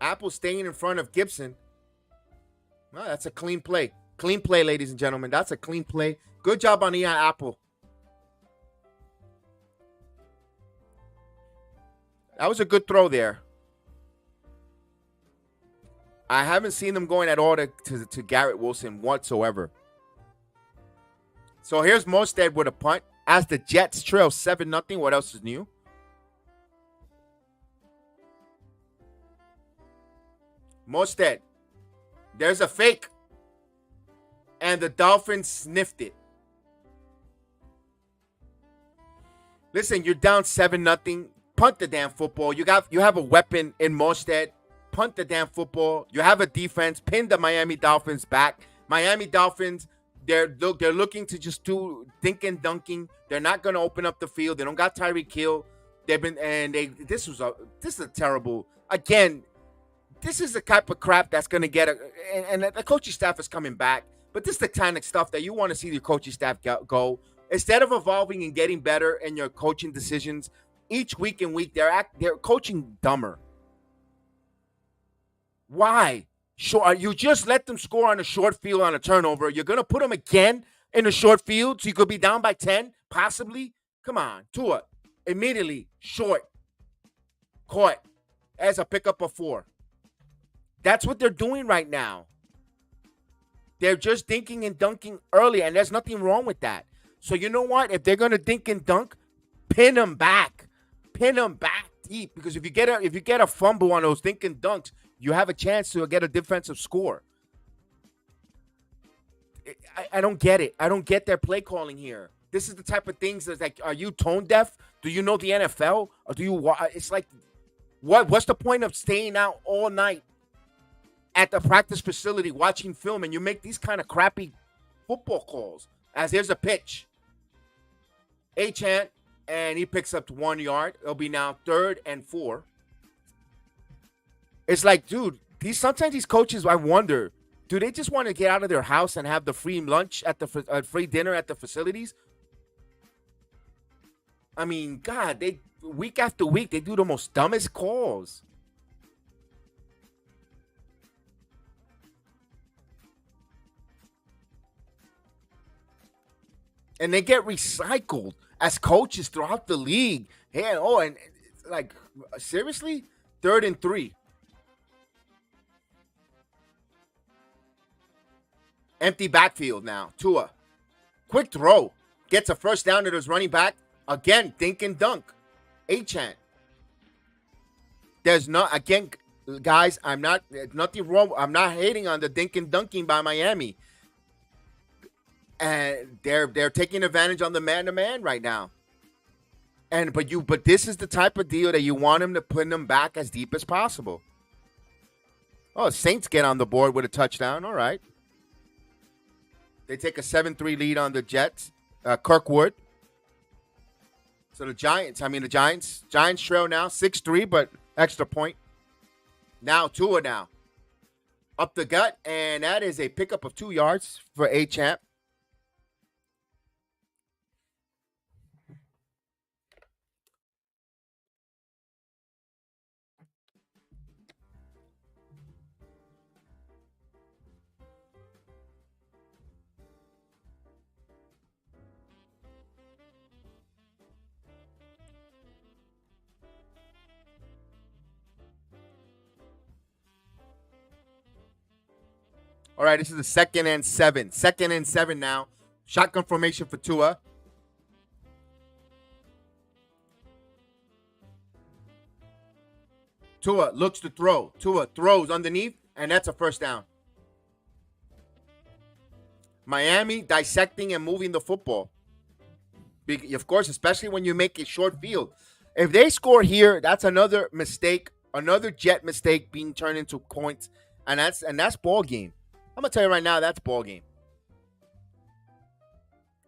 Apple staying in front of Gibson. Well, that's a clean play. Clean play, ladies and gentlemen. That's a clean play. Good job on Eli Apple. That was a good throw there. I haven't seen them going at all to Garrett Wilson whatsoever. So here's Mostert with a punt. As the Jets trail 7-0. What else is new? Mostert. There's a fake. And the Dolphins sniffed it. Listen, you're down 7-0. Punt the damn football. You have a weapon in Mostert. Punt the damn football. You have a defense. Pin the Miami Dolphins back. Miami Dolphins, they're looking to just do dinking dunking. They're not going to open up the field. They don't got Tyreek Hill. This is a terrible. Again, this is the type of crap that's going to get and the coaching staff is coming back. But this is the kind of stuff that you want to see your coaching staff go. Instead of evolving and getting better in your coaching decisions, each week and week they're coaching dumber. Why? Sure, you just let them score on a short field on a turnover. You're going to put them again in a short field so you could be down by 10, possibly? Come on, Tua. Immediately, short. Caught. As a pickup of 4. That's what they're doing right now. They're just dinking and dunking early, and there's nothing wrong with that. So you know what? If they're gonna dink and dunk, pin them back deep. Because if you get a fumble on those dink and dunks, you have a chance to get a defensive score. I don't get it. I don't get their play calling here. This is the type of things that's like, are you tone deaf? Do you know the NFL? Or do you? It's like, what's the point of staying out all night at the practice facility watching film and you make these kind of crappy football calls? As here's a pitch. A-Chant, and he picks up 1 yard. It'll be now 3rd and 4. It's like, dude, sometimes these coaches, I wonder, do they just want to get out of their house and have the free lunch at the free dinner at the facilities? I mean, God, they week after week they do the most dumbest calls. And they get recycled as coaches throughout the league. Yeah, and like, seriously? 3rd and 3. Empty backfield now. Tua. Quick throw. Gets a first down to his running back. Again, dink and dunk. A-Chant. There's not, again, guys, nothing wrong. I'm not hating on the dink and dunking by Miami. And they're taking advantage on the man-to-man right now. But this is the type of deal that you want him to put them back as deep as possible. Oh, Saints get on the board with a touchdown. All right. They take a 7-3 lead on the Jets. Kirkwood. So the Giants trail now 6-3, but extra point. Now Tua now. Up the gut, and that is a pickup of 2 yards for A-Champ. All right, this is the 2nd and 7. 2nd and 7 now. Shotgun formation for Tua. Tua looks to throw. Tua throws underneath, and that's a first down. Miami dissecting and moving the football. Of course, especially when you make a short field. If they score here, that's another mistake, another Jet mistake being turned into points, and that's ball game. I'm going to tell you right now, that's ball game.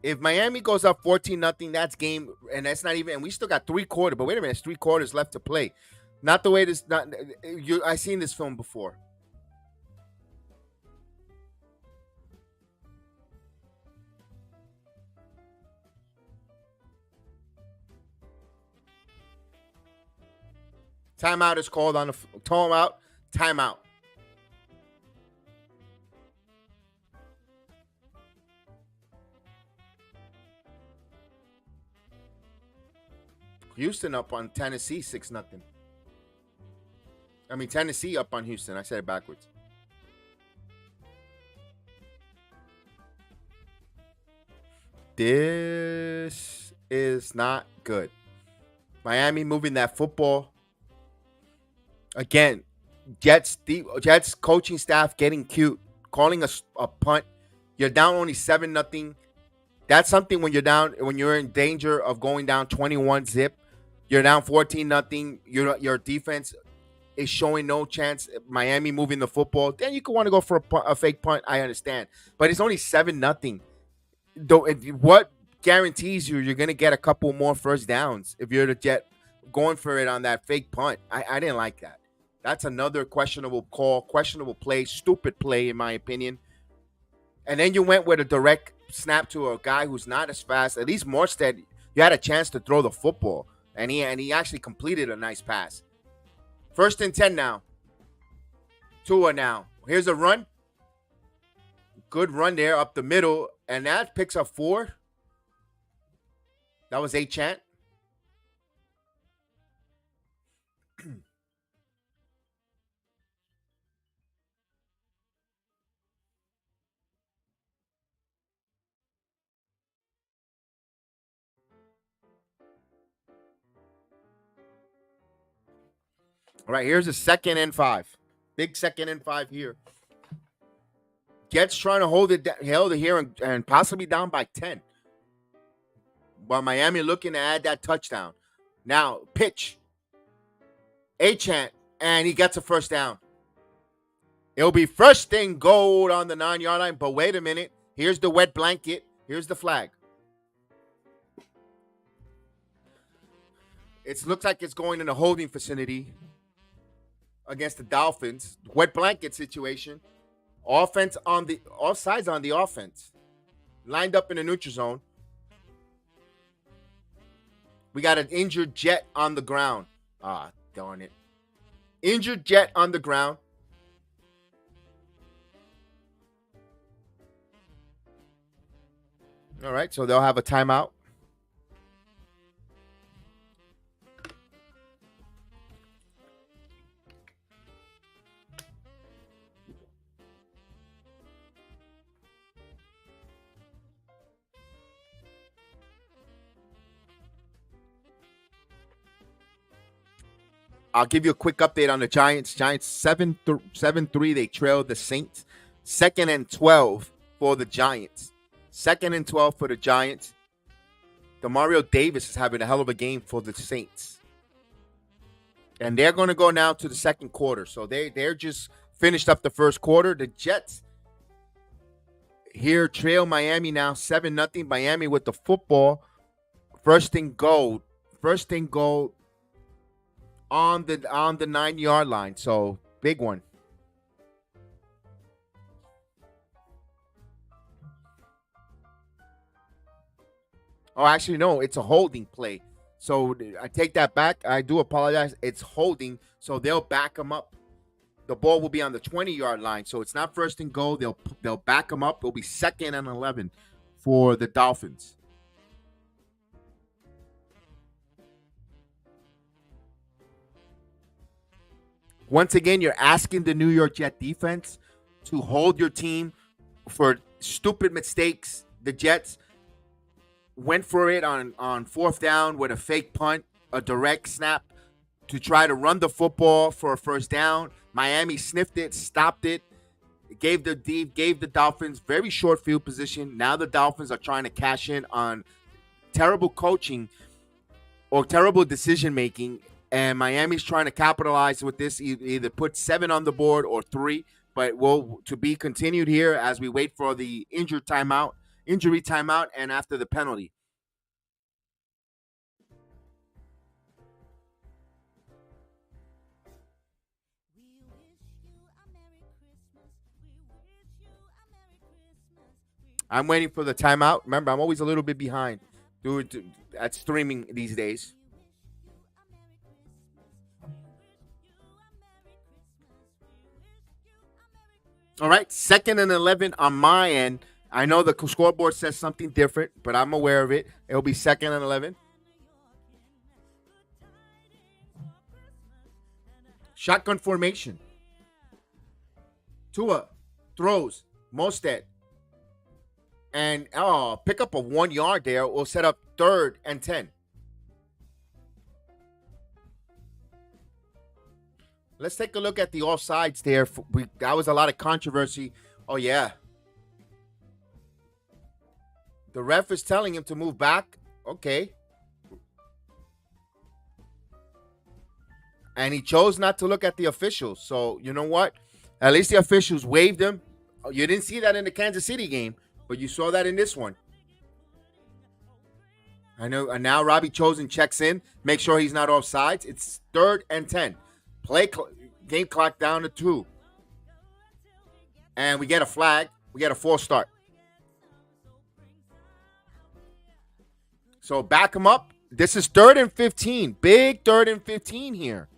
If Miami goes up 14-0, that's game, and that's not even, and we still got 3 quarters, but wait a minute, it's 3 quarters left to play. Not the way this, I've seen this film before. Timeout is called on the, timeout. Houston up on Tennessee 6-0. I mean, Tennessee up on Houston. I said it backwards. This is not good. Miami moving that football. Again, Jets coaching staff getting cute, calling a punt. You're down only 7-0. That's something when you're in danger of going down 21-0. You're down 14-0. Your defense is showing no chance. Miami moving the football. Then you could want to go for a fake punt. I understand, but it's only 7-0. Though, what guarantees you're going to get a couple more first downs if you're the Jet going for it on that fake punt? I didn't like that. That's another questionable call, questionable play, stupid play in my opinion. And then you went with a direct snap to a guy who's not as fast. At least Morstead, you had a chance to throw the football, and he actually completed a nice pass. 1st and 10 now. Tua now. Here's a run. Good run there up the middle, and that picks up 4. That was A-Chant. All right, here's a 2nd and 5. Big 2nd and 5 here. Jets trying to hold it here and possibly down by 10. While Miami looking to add that touchdown. Now, pitch. A-Chant, and he gets a first down. It'll be first and goal on the 9-yard line, but wait a minute. Here's the wet blanket. Here's the flag. It looks like it's going in a holding vicinity against the Dolphins. Wet blanket situation. Offense on the offsides on the offense. Lined up in the neutral zone. We got an injured Jet on the ground. Ah, darn it. Injured Jet on the ground. All right, so they'll have a timeout. I'll give you a quick update on the Giants. Giants 7-3. They trailed the Saints. 2nd and 12 for the Giants. 2nd and 12 for the Giants. Demario Davis is having a hell of a game for the Saints. And they're going to go now to the second quarter. So they're just finished up the first quarter. The Jets here trail Miami now 7-0. Miami with the football. First and goal. First and goal on the 9-yard line. So big one. Oh, actually, no, it's a holding play. So I take that back. I do apologize. It's holding, so they'll back them up. The ball will be on the 20-yard line, so it's not first and goal. They'll back them up. It'll be 2nd and 11 for the Dolphins. Once again, you're asking the New York Jet defense to hold your team for stupid mistakes. The Jets went for it on 4th down with a fake punt, a direct snap to try to run the football for a first down. Miami sniffed it, stopped it, gave the Dolphins very short field position. Now the Dolphins are trying to cash in on terrible coaching or terrible decision making, and Miami's trying to capitalize with this, either put 7 on the board or 3. But to be continued here as we wait for the injury timeout, and after the penalty. I'm waiting for the timeout. Remember, I'm always a little bit behind at streaming these days. All right, 2nd and 11 on my end. I know the scoreboard says something different, but I'm aware of it. It'll be 2nd and 11. Shotgun formation. Tua throws. Mostert. And pick up a 1 yard there. We'll set up 3rd and 10. Let's take a look at the offsides there. That was a lot of controversy. Oh, yeah. The ref is telling him to move back. Okay. And he chose not to look at the officials. So, you know what? At least the officials waved him. You didn't see that in the Kansas City game, but you saw that in this one. I know. And now Robbie Chosen checks in. Make sure he's not offsides. It's 3rd and 10. Game clock down to 2. And we get a flag. We get a false start. So back him up. This is 3rd and 15. Big 3rd and 15 here.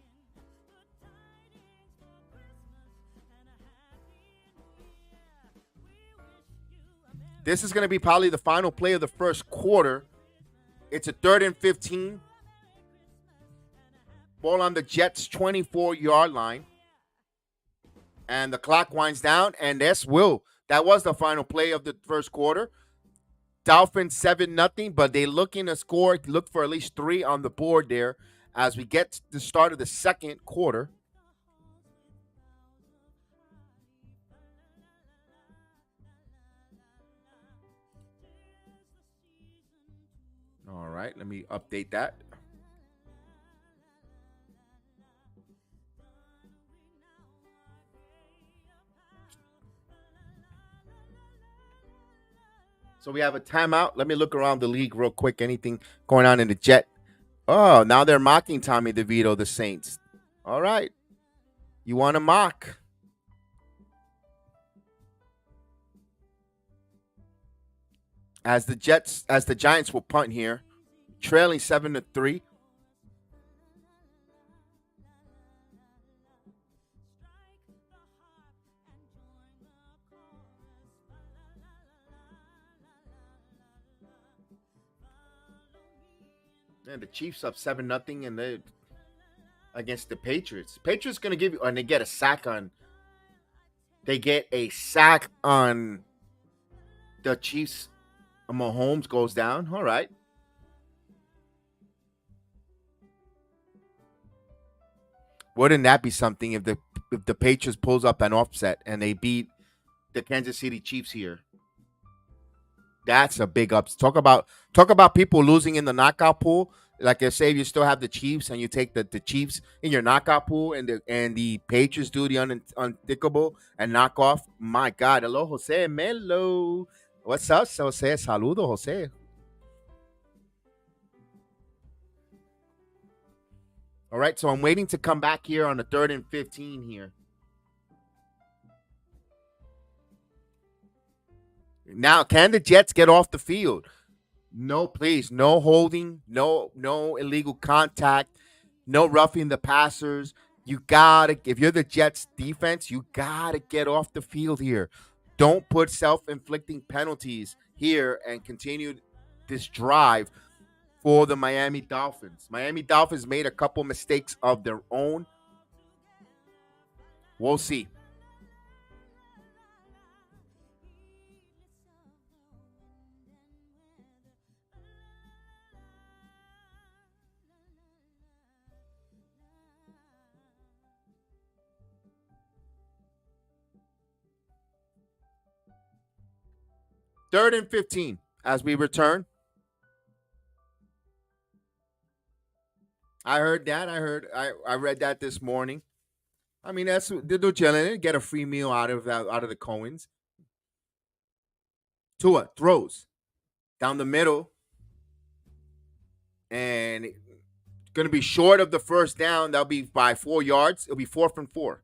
This is going to be probably the final play of the first quarter. It's a 3rd and 15. Ball on the Jets' 24-yard line. And the clock winds down. And that was the final play of the first quarter. Dolphins 7-0, but they looking to score. Look for at least 3 on the board there as we get to the start of the second quarter. All right, let me update that. So we have a timeout. Let me look around the league real quick. Anything going on in the Jet? Oh, now they're mocking Tommy DeVito, the Saints. All right. You want to mock? As the Giants will punt here, trailing 7-3. And the Chiefs up 7-0, and they against the Patriots. Patriots gonna give you, and they get a sack on. They get a sack on the Chiefs. Mahomes goes down. All right. Wouldn't that be something if the Patriots pulls up an offset and they beat the Kansas City Chiefs here? That's a big ups. Talk about people losing in the knockout pool. Like I say, you still have the Chiefs and you take the Chiefs in your knockout pool, and the Patriots do the unthinkable and knock off. My God. Hello, Jose Melo. What's up, Jose? Saludo, Jose. All right, so I'm waiting to come back here on the 3rd and 15 here. Now, can the Jets get off the field? No, please. No holding, no illegal contact, no roughing the passers. You gotta, if you're the Jets defense, you gotta get off the field here. Don't put self-inflicting penalties here and continue this drive for the Miami Dolphins. Miami Dolphins made a couple mistakes of their own. We'll see. Third and 15 as we return. I heard that. I read that this morning. I mean, that's they're chilling. Get a free meal out of the Coens. Tua throws down the middle, and going to be short of the first down. That'll be by 4 yards. It'll be 4th and 4.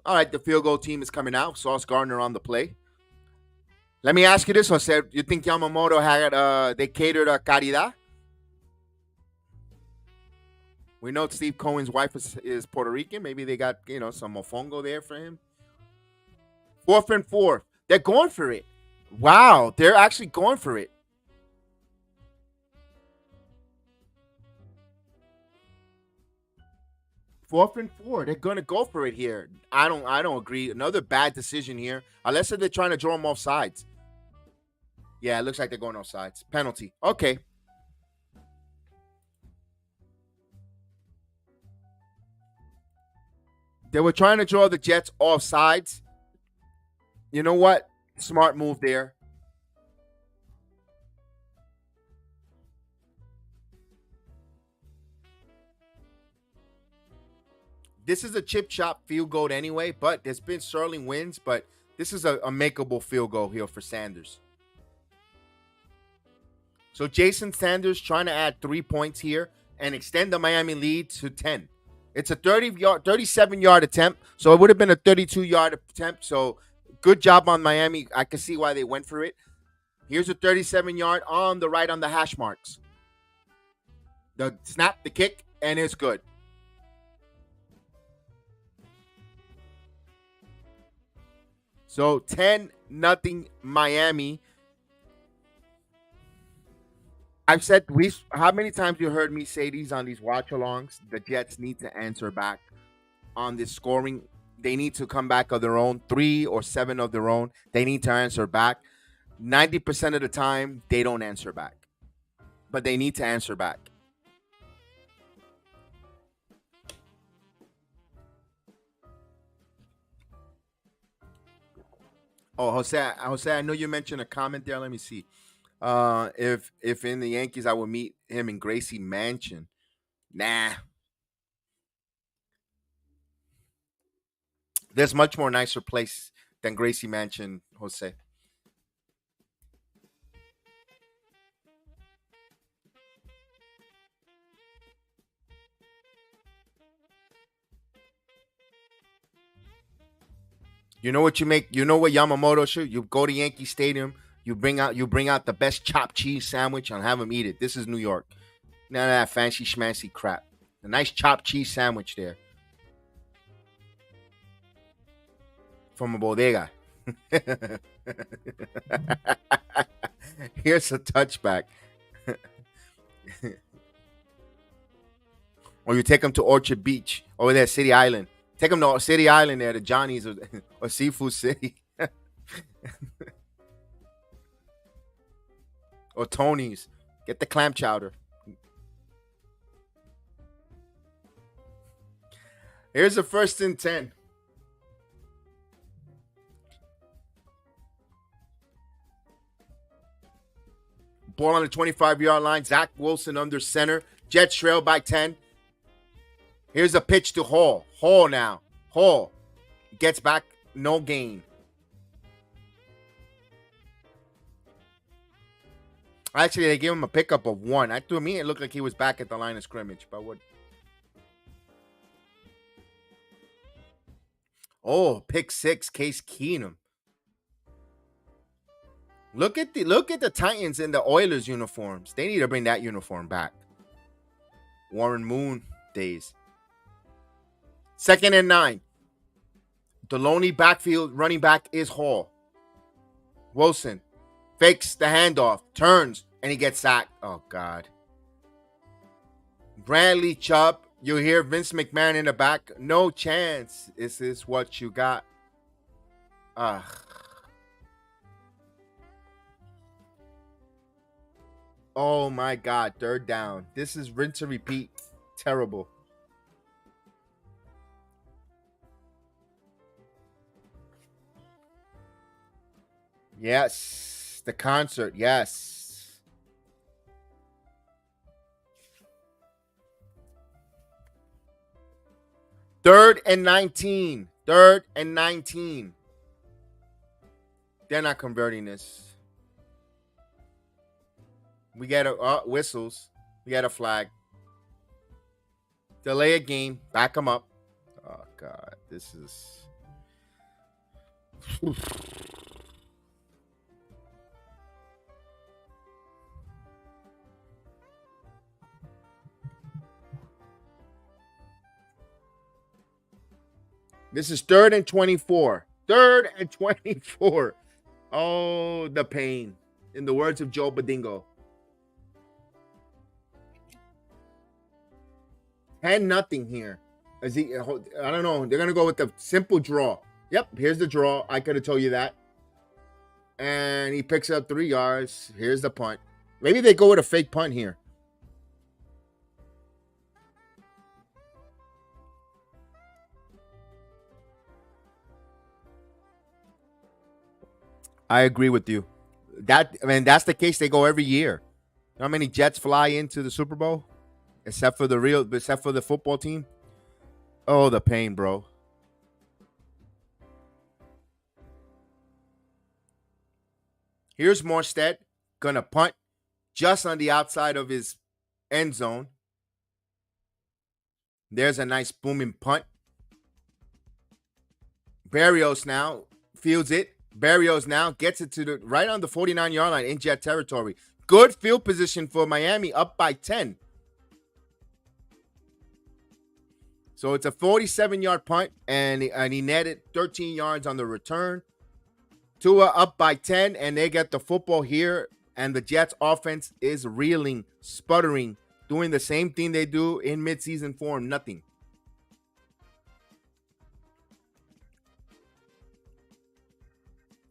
All right, the field goal team is coming out. Sauce Gardner on the play. Let me ask you this, Jose. You think Yamamoto had they catered a caridad? We know Steve Cohen's wife is Puerto Rican. Maybe they got, some mofongo there for him. 4th and 4. They're going for it. Wow, they're actually going for it. Fourth and 4. They're gonna go for it here. I don't agree. Another bad decision here. Unless they're trying to draw them off sides. Yeah, it looks like they're going off sides. Penalty. Okay. They were trying to draw the Jets off sides. You know what? Smart move there. This is a chip shot field goal anyway, but there's been Sterling wins, but this is a makeable field goal here for Sanders. So Jason Sanders trying to add 3 points here and extend the Miami lead to 10. It's a 37-yard attempt, so it would have been a 32-yard attempt. So good job on Miami. I can see why they went for it. Here's a 37-yard on the right on the hash marks. The snap, the kick, and it's good. So 10-0 Miami. I've said, how many times you heard me say these on these watch-alongs? The Jets need to answer back on this scoring. They need to come back of their own, 3 or 7 of their own. They need to answer back. 90% of the time, they don't answer back. But they need to answer back. Oh, Jose, I know you mentioned a comment there. Let me see. If in the Yankees, I would meet him in Gracie Mansion. Nah, there's much more nicer place than Gracie Mansion, Jose. You know what you make? You know what Yamamoto should? You go to Yankee Stadium. You bring out the best chopped cheese sandwich and have him eat it. This is New York. None of that fancy schmancy crap. A nice chopped cheese sandwich there from a bodega. Here's a touchback. Or you take them to Orchard Beach over there, City Island. Take them to City Island there, to Johnny's or Seafood City. Or Tony's. Get the clam chowder. Here's the 1st and 10. Ball on the 25-yard line. Zach Wilson under center. Jets trail by 10. Here's a pitch to Hall. Hall now. Hall gets back. No gain. Actually, they gave him a pickup of 1. To me, it looked like he was back at the line of scrimmage. But what? Oh, pick 6, Case Keenum. Look at the Titans in the Oilers uniforms. They need to bring that uniform back. Warren Moon days. 2nd and 9. The lonely backfield running back is Hall. Wilson fakes the handoff, turns, and he gets sacked. Oh, God. Bradley Chubb. You hear Vince McMahon in the back. No chance. Is this what you got? Ugh. Oh, my God. 3rd down. This is rinse and repeat. Terrible. Yes. The concert. Yes. Third and 19. 3rd and 19. They're not converting this. We get whistles. We got a flag. Delay a game. Back them up. Oh, God. This is... This is 3rd and 24. 3rd and 24. Oh, the pain. In the words of Joe Badingo. 10-0 here. I don't know. They're going to go with the simple draw. Yep, here's the draw. I could have told you that. And he picks up 3 yards. Here's the punt. Maybe they go with a fake punt here. I agree with you. That's the case. They go every year. You know how many Jets fly into the Super Bowl? Except for the football team. Oh, the pain, bro. Here's Morstead. Gonna punt just on the outside of his end zone. There's a nice booming punt. Berrios now fields it. Berrios now gets it to right on the 49-yard line in Jet territory. Good field position for Miami, up by 10. So it's a 47-yard punt, and he netted 13 yards on the return. Tua up by 10, and they get the football here, and the Jets offense is reeling, sputtering, doing the same thing they do in midseason form, nothing.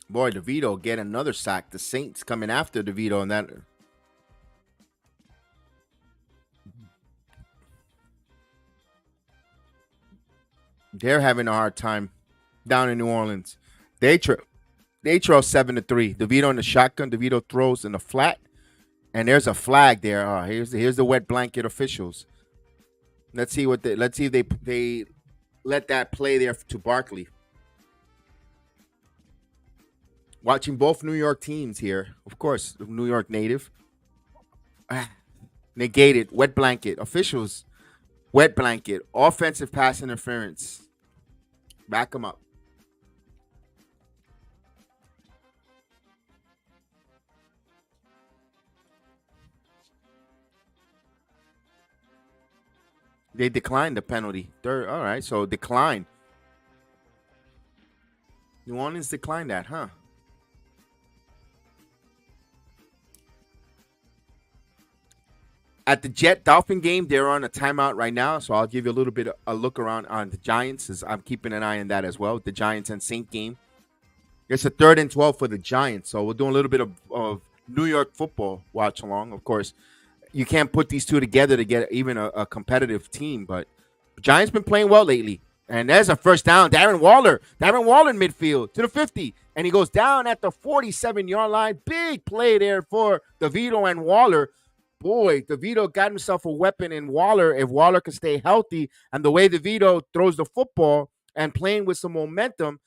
Boy, DeVito get another sack. The Saints coming after DeVito, and that... They're having a hard time down in New Orleans. They They trail 7-3. DeVito in the shotgun. DeVito throws in the flat. And there's a flag there. Oh, here's the wet blanket officials. Let's see if they let that play there to Barkley. Watching both New York teams here. Of course, New York native. Negated. Wet blanket. Officials. Wet blanket. Offensive pass interference. Back them up. They declined the penalty. Third. All right, so decline. New Orleans declined that, huh? At the Jet-Dolphin game, they're on a timeout right now, so I'll give you a little bit of a look around on the Giants, as I'm keeping an eye on that as well, the Giants and Saint game. It's a 3rd and 12 for the Giants, so we're doing a little bit of New York football watch along. Of course, you can't put these two together to get even a competitive team, but the Giants been playing well lately. And there's a first down. Darren Waller in midfield to the 50, and he goes down at the 47-yard line. Big play there for DeVito and Waller. Boy, DeVito got himself a weapon in Waller if Waller can stay healthy. And the way DeVito throws the football and playing with some momentum,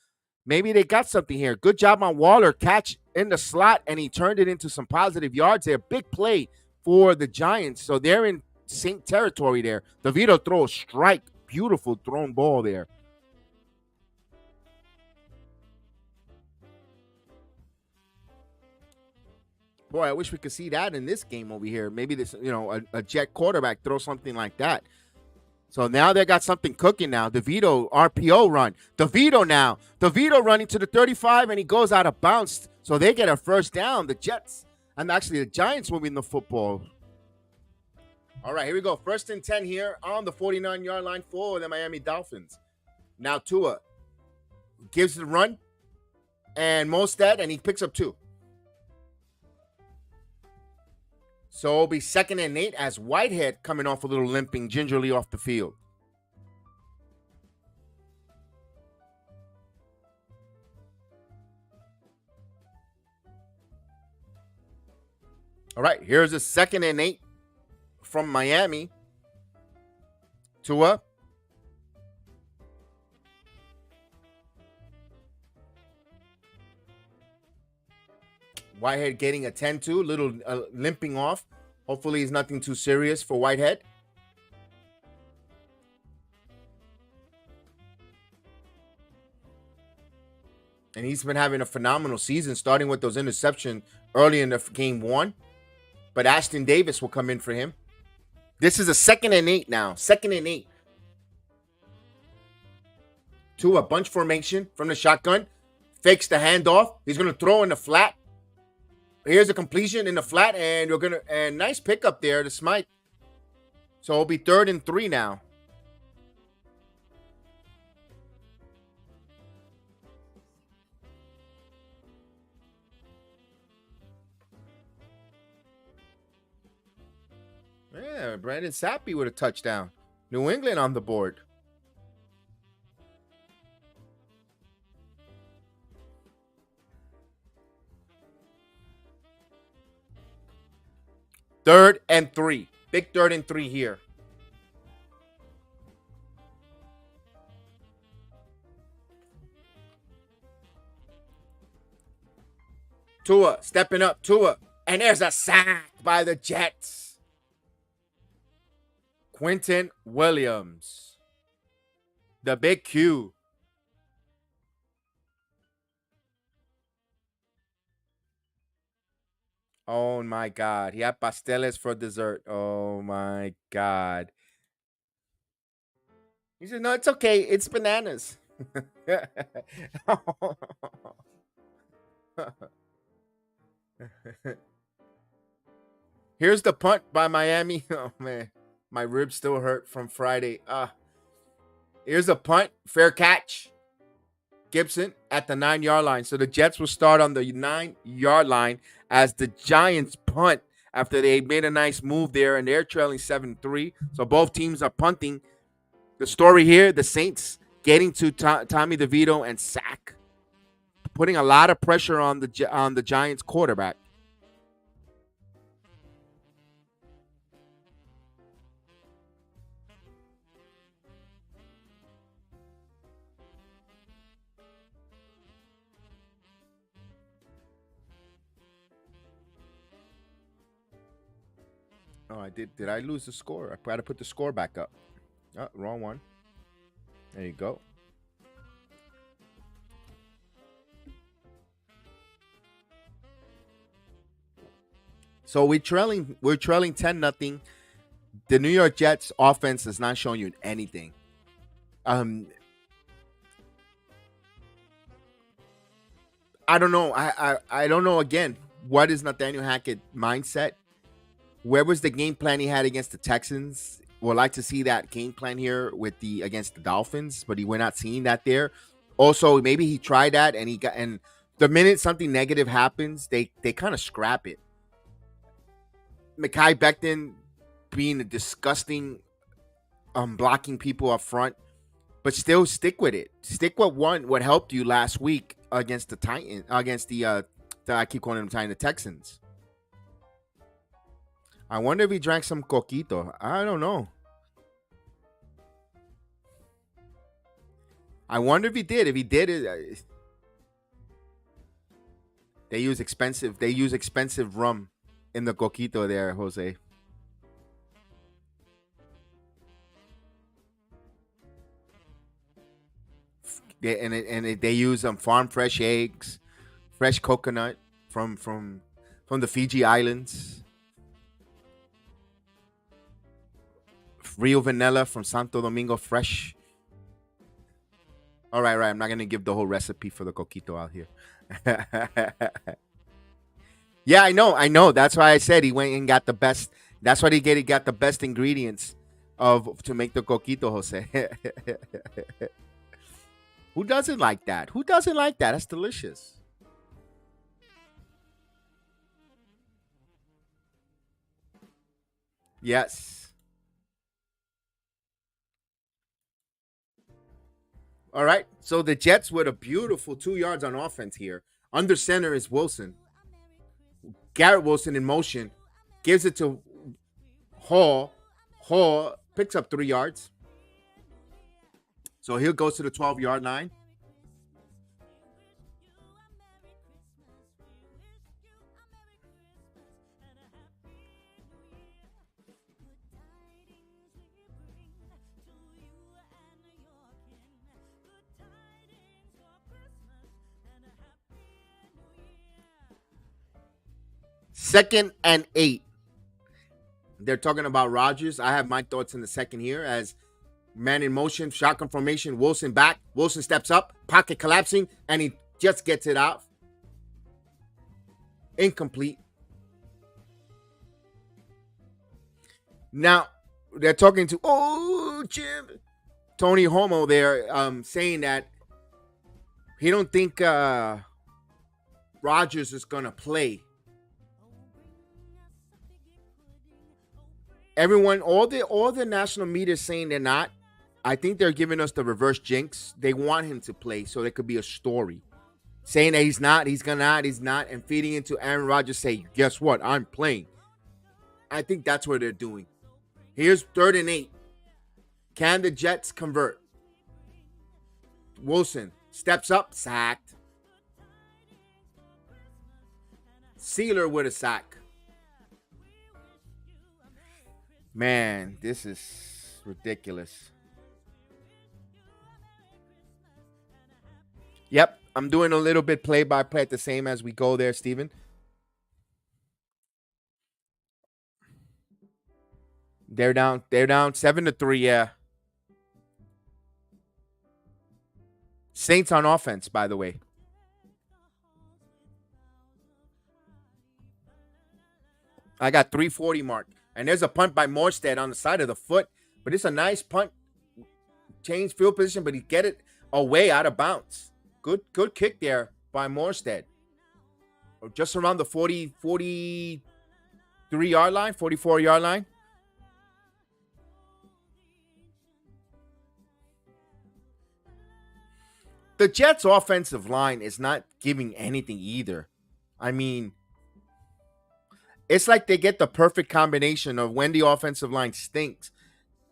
maybe they got something here. Good job on Waller. Catch in the slot, and he turned it into some positive yards there. Big play for the Giants. So they're in Saint territory there. DeVito throws strike. Beautiful thrown ball there. Boy, I wish we could see that in this game over here. Maybe this, a Jet quarterback throw something like that. So now they got something cooking now. DeVito, RPO run. DeVito running to the 35, and he goes out of bounds. So they get a first down. The Jets, and actually the Giants will win the football. All right, here we go. 1st and 10 here on the 49-yard line for the Miami Dolphins. Now Tua gives the run, and Mostad, and he picks up 2. So it'll be 2nd and 8 as Whitehead coming off a little limping gingerly off the field. All right, here's a 2nd and 8 from Miami. Tua. Whitehead getting a 10-2, little limping off. Hopefully it's nothing too serious for Whitehead. And he's been having a phenomenal season, starting with those interceptions early in the game 1. But Ashton Davis will come in for him. This is a 2nd and 8 now. 2nd and 8. Tua, bunch formation from the shotgun. Fakes the handoff. He's going to throw in the flat. Here's a completion in the flat, and nice pickup there to Smythe. So it'll be 3rd and 3 now. Yeah, Brandon Sappy with a touchdown. New England on the board. Third and 3. Big 3rd and 3 here. Tua stepping up. Tua. And there's a sack by the Jets. Quentin Williams. The big Q. Oh, my God. He had pasteles for dessert. Oh, my God. He said, no, it's okay. It's bananas. Here's the punt by Miami. Oh, man. My ribs still hurt from Friday. Here's a punt. Fair catch. Gibson at the 9-yard line. So the Jets will start on the 9-yard line as the Giants punt after they made a nice move there, and they're trailing 7-3. So both teams are punting. The story here, the Saints getting to Tommy DeVito and sack. putting a lot of pressure on the Giants quarterback. Oh, I did. Did I lose the score? I got to put the score back up. Oh, wrong one. There you go. So we're trailing 10-0. The New York Jets offense is not showing you anything. I don't know. I don't know again. What is Nathaniel Hackett mindset? Where was the game plan he had against the Texans? Would like to see that game plan here against the Dolphins, but we're not seeing that there. Also, maybe he tried that and the minute something negative happens, they kind of scrap it. Mekhi Becton being a disgusting blocking people up front, but still stick with it. Stick with what helped you last week against the Titans, against I keep calling them Titans, the Texans. I wonder if he drank some coquito. I don't know. I wonder if he did. If he did, they use expensive rum in the coquito there, Jose. They use farm fresh eggs, fresh coconut from the Fiji Islands. Real vanilla from Santo Domingo, fresh. All right. I'm not going to give the whole recipe for the coquito out here. Yeah, I know. That's why I said he went and got the best. That's what he got the best ingredients to make the coquito, Jose. Who doesn't like that? That's delicious. Yes. All right. So the Jets with a beautiful 2 yards on offense here. Under center is Wilson. Garrett Wilson in motion. Gives it to Hall. Hall picks up 3 yards. So he goes to the 12-yard line. Second and 8. They're talking about Rodgers. I have my thoughts in the second here as man in motion, shotgun formation, Wilson back. Wilson steps up, pocket collapsing, and he just gets it out. Incomplete. Now, they're talking to, Jim. Tony Homo there saying that he don't think Rodgers is going to play. Everyone, all the national media is saying they're not. I think they're giving us the reverse jinx. They want him to play so there could be a story. Saying that he's not, he's not, and feeding into Aaron Rodgers say, guess what? I'm playing. I think that's what they're doing. Here's 3rd and 8. Can the Jets convert? Wilson steps up, sacked. Sealer with a sack. Man, this is ridiculous. Yep, I'm doing a little bit play-by-play at the same as we go there, Steven. They're down 7-3, yeah. Saints on offense, by the way. I got 3:40 mark. And there's a punt by Morstead on the side of the foot. But it's a nice punt. Change field position, but he get it away out of bounds. Good kick there by Morstead. Just around the 43-yard line, 44-yard line. The Jets' offensive line is not giving anything either. I mean, it's like they get the perfect combination of when the offensive line stinks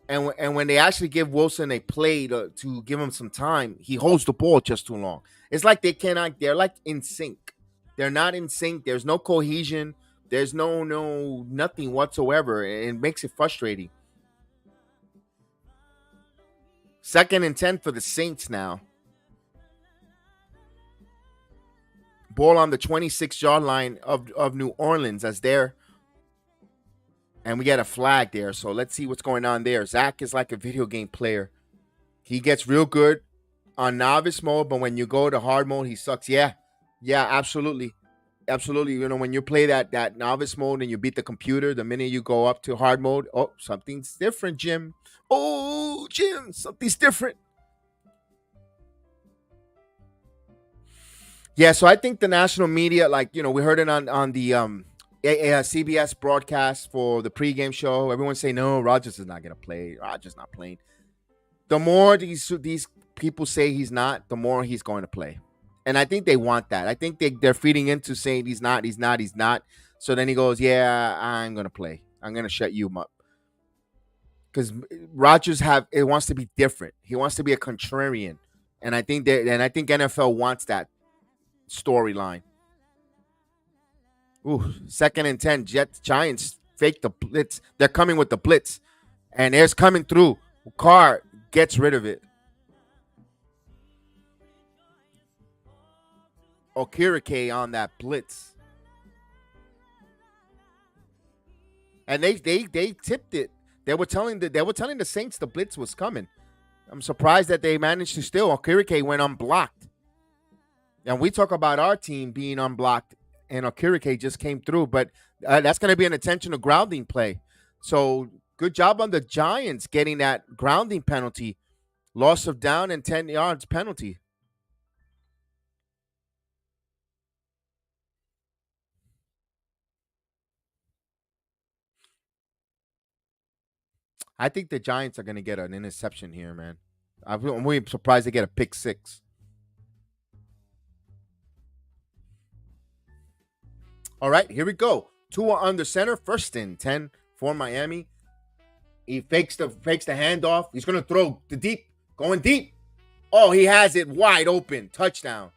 and when they actually give Wilson a play to give him some time, he holds the ball just too long. It's like they're like in sync. They're not in sync. There's no cohesion. There's no nothing whatsoever. It makes it frustrating. 2nd and 10 for the Saints now. Ball on the 26-yard line of New Orleans as they're. And we get a flag there. So let's see what's going on there. Zach is like a video game player. He gets real good on novice mode, but when you go to hard mode, he sucks. Yeah, absolutely. Absolutely. You know, when you play that novice mode and you beat the computer, the minute you go up to hard mode, oh, something's different, Jim. Oh, Jim, something's different. Yeah, so I think the national media, like, you know, we heard it on the CBS broadcast for the pregame show. Everyone's saying, no, Rodgers is not going to play. Rodgers not playing. The more these people say he's not, the more he's going to play. And I think they want that. I think they're feeding into saying he's not. So then he goes, yeah, I'm going to play. I'm going to shut you up. Because Rodgers wants to be different. He wants to be a contrarian. And I think NFL wants that storyline. Ooh, 2nd and 10. Giants fake the blitz. They're coming with the blitz. And it's coming through. Carr gets rid of it. Okirike on that blitz. And they tipped it. They were telling the Saints the blitz was coming. I'm surprised that they managed to still. Okirike went unblocked. And we talk about our team being unblocked, and Okirike just came through. But that's going to be an intentional grounding play. So good job on the Giants getting that grounding penalty. Loss of down and 10 yards penalty. I think the Giants are going to get an interception here, man. I'm really surprised they get a pick 6. All right, here we go. Tua under center, 1st and 10 for Miami. He fakes the handoff. He's going to throw the deep, going deep. Oh, he has it wide open. Touchdown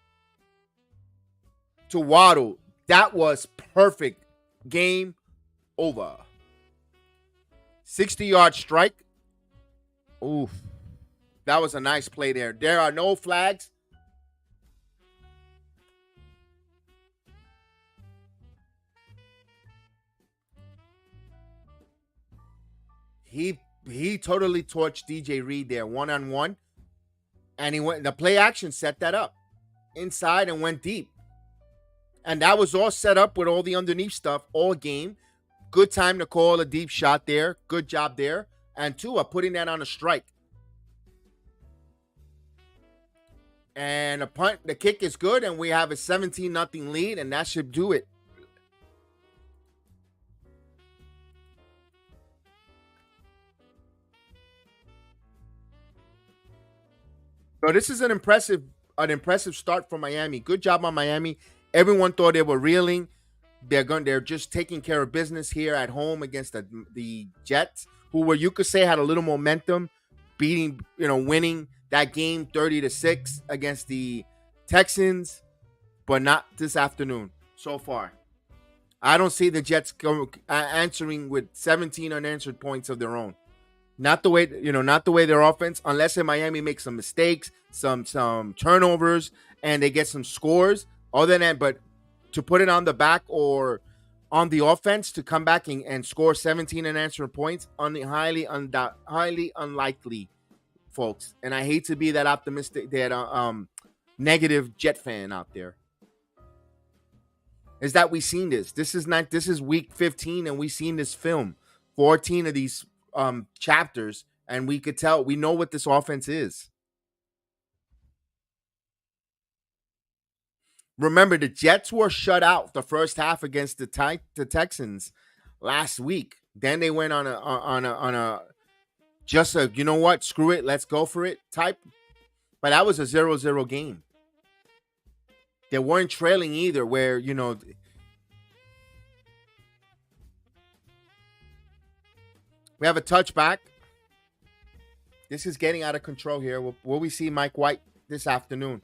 to Waddle. That was perfect. Game over. 60-yard strike. Oof. That was a nice play there. There are no flags. He totally torched DJ Reed there, 1-on-1. And the play action set that up inside and went deep. And that was all set up with all the underneath stuff all game. Good time to call a deep shot there. Good job there. And Tua putting that on a strike. And a punt, the kick is good, and we have a 17-0 lead, and that should do it. So this is an impressive start for Miami. Good job on Miami. Everyone thought they were reeling. They're just taking care of business here at home against the Jets, who you could say had a little momentum, winning that game 30-6 against the Texans, but not this afternoon so far. I don't see the Jets answering with 17 unanswered points of their own. Not the way their offense, unless in Miami makes some mistakes, some turnovers, and they get some scores. Other than that, but to put it on the back or on the offense to come back and score 17 unanswered points, highly unlikely, folks. And I hate to be that optimistic, that negative Jet fan out there. Is that we've seen this. This is week 15, and we've seen this film. 14 of these chapters, and we know what this offense is. Remember, the Jets were shut out the first half against the Texans last week. Then they went on a you know what, screw it, let's go for it type. But that was a 0-0 game. They weren't trailing either, where, you know, we have a touchback. This is getting out of control here. Will we see Mike White this afternoon?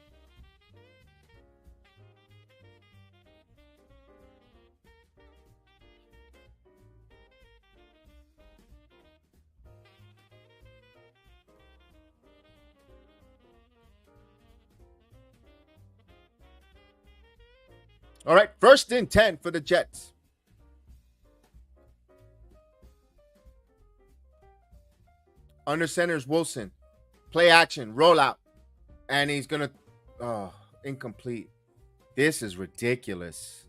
All right, 1st and 10 for the Jets. Under center is Wilson. Play action, roll out. And he's going to, incomplete. This is ridiculous.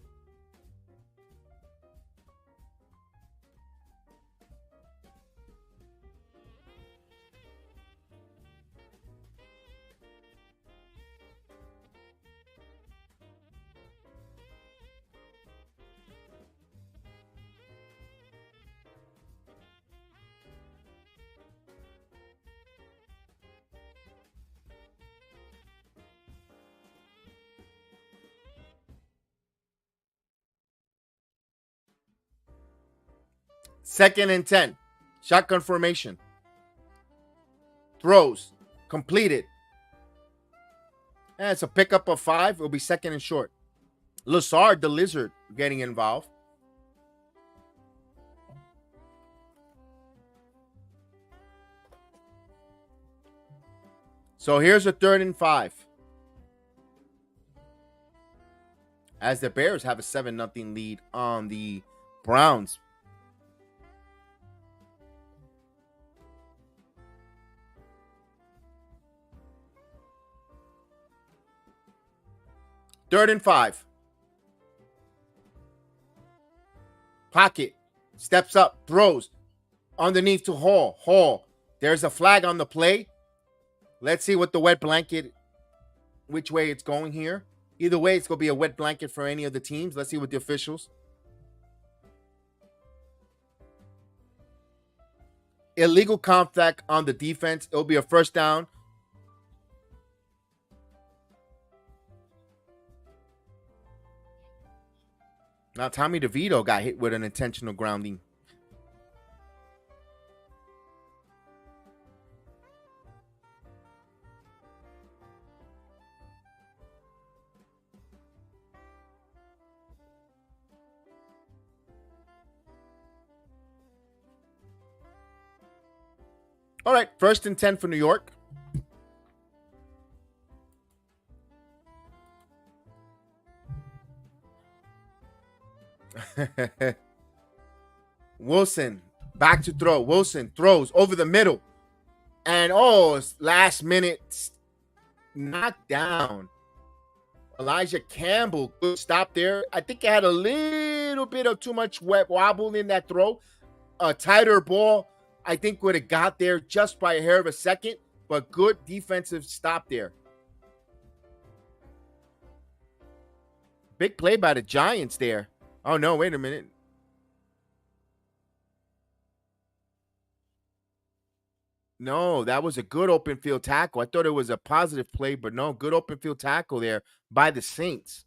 Second and 10. Shotgun formation. Throws. Completed. And it's a pickup of 5. It'll be 2nd and short. Lazard, the lizard, getting involved. So here's a 3rd and 5. As the Bears have a 7-0 lead on the Browns. Third and 5. Pocket. Steps up. Throws. Underneath to Hall. Hall. There's a flag on the play. Let's see what the wet blanket, which way it's going here. Either way, it's going to be a wet blanket for any of the teams. Let's see what the officials. Illegal contact on the defense. It'll be a 1st down. Now, Tommy DeVito got hit with an intentional grounding. All right, 1st and 10 for New York. Wilson, back to throw. Wilson throws over the middle. And, last minute knocked down. Elijah Campbell, good stop there. I think it had a little bit of too much wobble in that throw. A tighter ball, I think, would have got there just by a hair of a second. But good defensive stop there. Big play by the Giants there. Oh, no, wait a minute. No, that was a good open field tackle. I thought it was a positive play, but no, good open field tackle there by the Saints.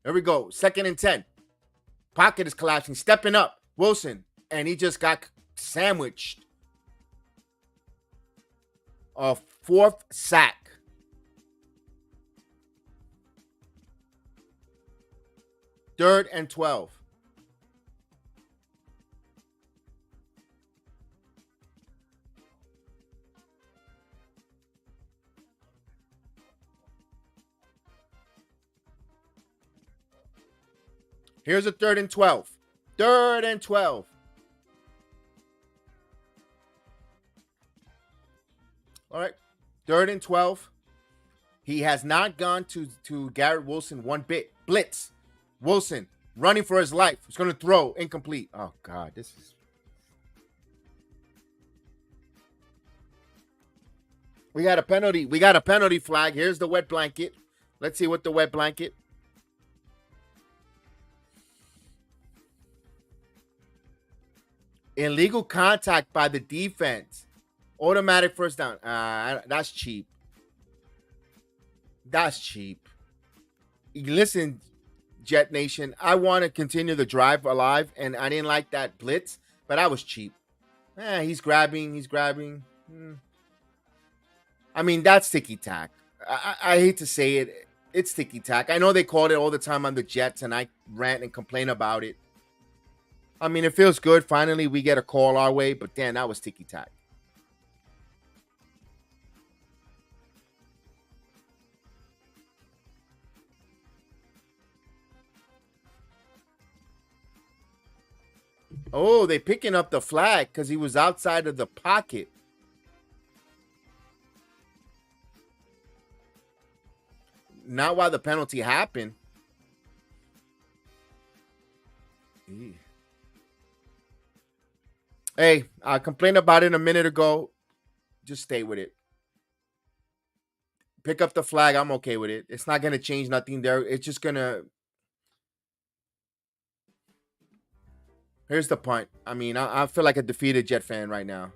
There we go. 2nd and 10. Pocket is collapsing. Stepping up. Wilson. And he just got sandwiched. A 4th sack. Third and 12. Here's a 3rd and 12. 3rd and 12. All right. 3rd and 12. He has not gone to Garrett Wilson one bit. Blitz. Wilson running for his life. He's going to throw. Incomplete. Oh, God. This is... We got a penalty. We got a penalty flag. Here's the wet blanket. Let's see what the wet blanket. Illegal contact by the defense. Automatic 1st down. That's cheap. That's cheap. Listen, Jet Nation, I want to continue the drive alive, and I didn't like that blitz, but I was cheap. He's grabbing. I mean, that's ticky-tack. I hate to say it. It's ticky-tack. I know they called it all the time on the Jets, and I rant and complain about it. I mean, it feels good. Finally, we get a call our way, but damn, that was ticky-tack. Oh, they picking up the flag because he was outside of the pocket. Not while the penalty happened. Hey, I complained about it a minute ago. Just stay with it. Pick up the flag. I'm okay with it. It's not going to change nothing there. It's just going to... Here's the point. I mean, I feel like a defeated Jet fan right now.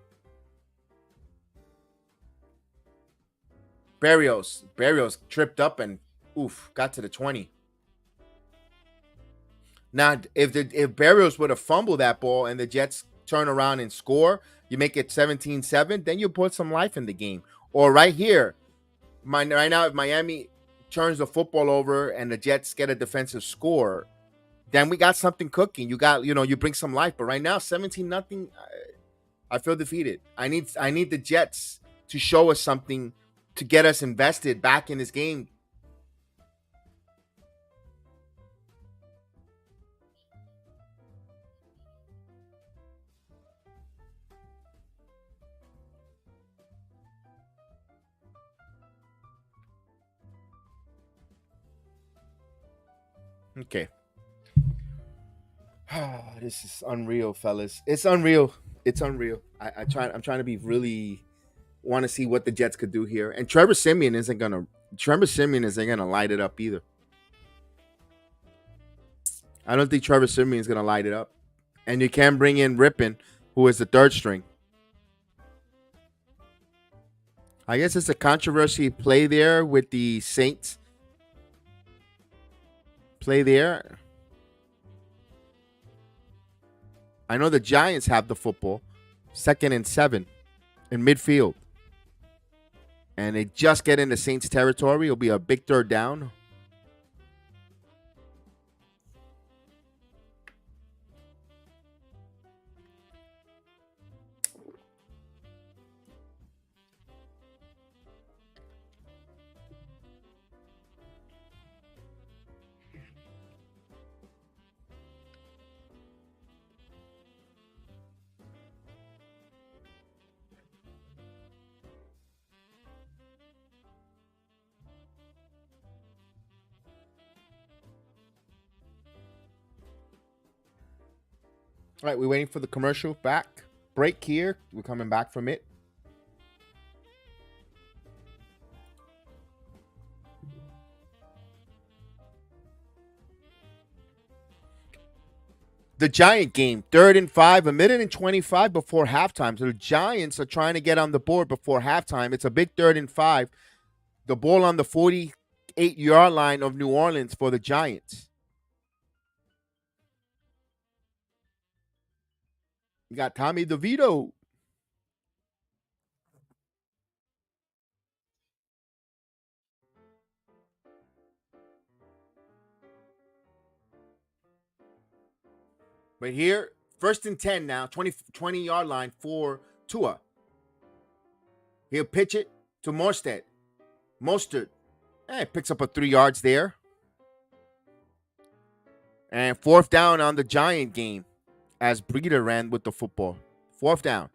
Barrios tripped up and got to the 20. Now, if Barrios would have fumbled that ball and the Jets turn around and score, you make it 17-7, then you put some life in the game. Or right here, right now, if Miami turns the football over and the Jets get a defensive score, then we got something cooking. You bring some life. But right now, 17-0, I feel defeated. I need the Jets to show us something to get us invested back in this game. Okay. This is unreal, fellas. It's unreal. I'm trying to be really want to see what the Jets could do here. And Trevor Siemian isn't gonna light it up either. I don't think Trevor Siemian is gonna light it up. And you can bring in Rippon, who is the third string. I guess it's a controversy play there with the Saints. Play there. I know the Giants have the football. 2nd and 7 in midfield. And they just get into Saints territory. It'll be a big third down. All right, we're waiting for the commercial break here. We're coming back from it. The Giant game, 3rd and 5, 1:25 before halftime. So the Giants are trying to get on the board before halftime. It's a big 3rd and 5. The ball on the 48-yard line of New Orleans for the Giants. You got Tommy DeVito. But here, 1st and 10 now, 20-yard line for Tua. He'll pitch it to Mostert. Picks up a 3 yards there. And 4th down on the Giant game as Breida ran with the football. 4th down.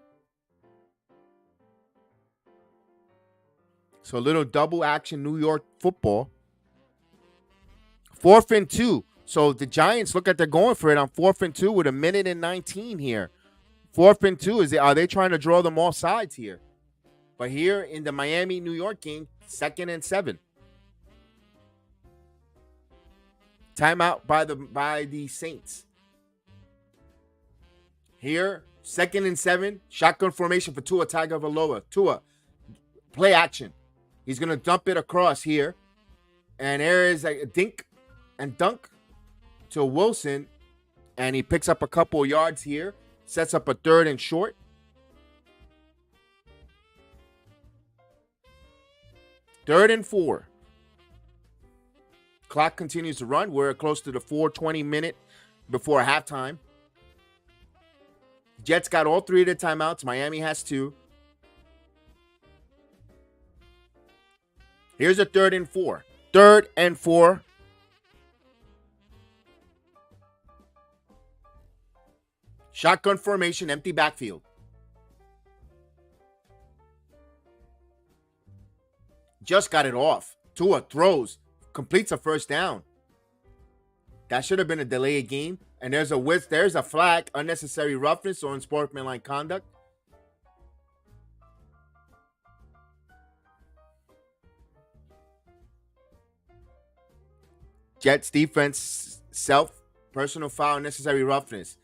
So a little double action New York football. 4th and 2. So the Giants look like they're going for it on 4th and 2 with 1:19 here. 4th and 2. Are they trying to draw them all sides here? But here in the Miami-New York game, 2nd and 7. Timeout by the Saints. Here, 2nd and 7. Shotgun formation for Tua Tagovailoa. Tua, play action. He's going to dump it across here. And there is a dink and dunk to Wilson. And he picks up a couple yards here. Sets up a 3rd and short. Third and 4. Clock continues to run. We're close to the 4:20 minute before halftime. Jets got all 3 of the timeouts. Miami has 2. Here's a 3rd and 4. 3rd and 4. Shotgun formation, empty backfield. Just got it off. Tua throws, completes a 1st down. That should have been a delay of game. And there's a flag, unnecessary roughness or unsportsmanlike conduct. Jets defense, personal foul, unnecessary roughness.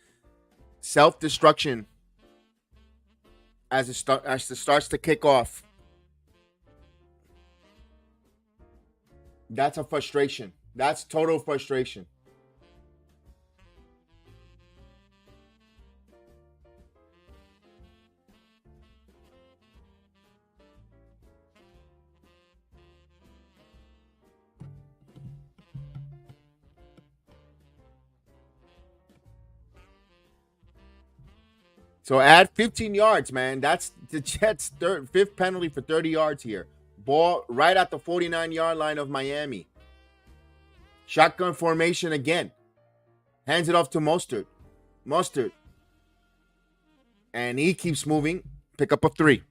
Self-destruction as it starts to kick off. That's a frustration. That's total frustration. So add 15 yards, man. That's the Jets' 5th penalty for 30 yards here. Ball right at the 49-yard line of Miami. Shotgun formation again. Hands it off to Mostert. And he keeps moving. Pick up a 3.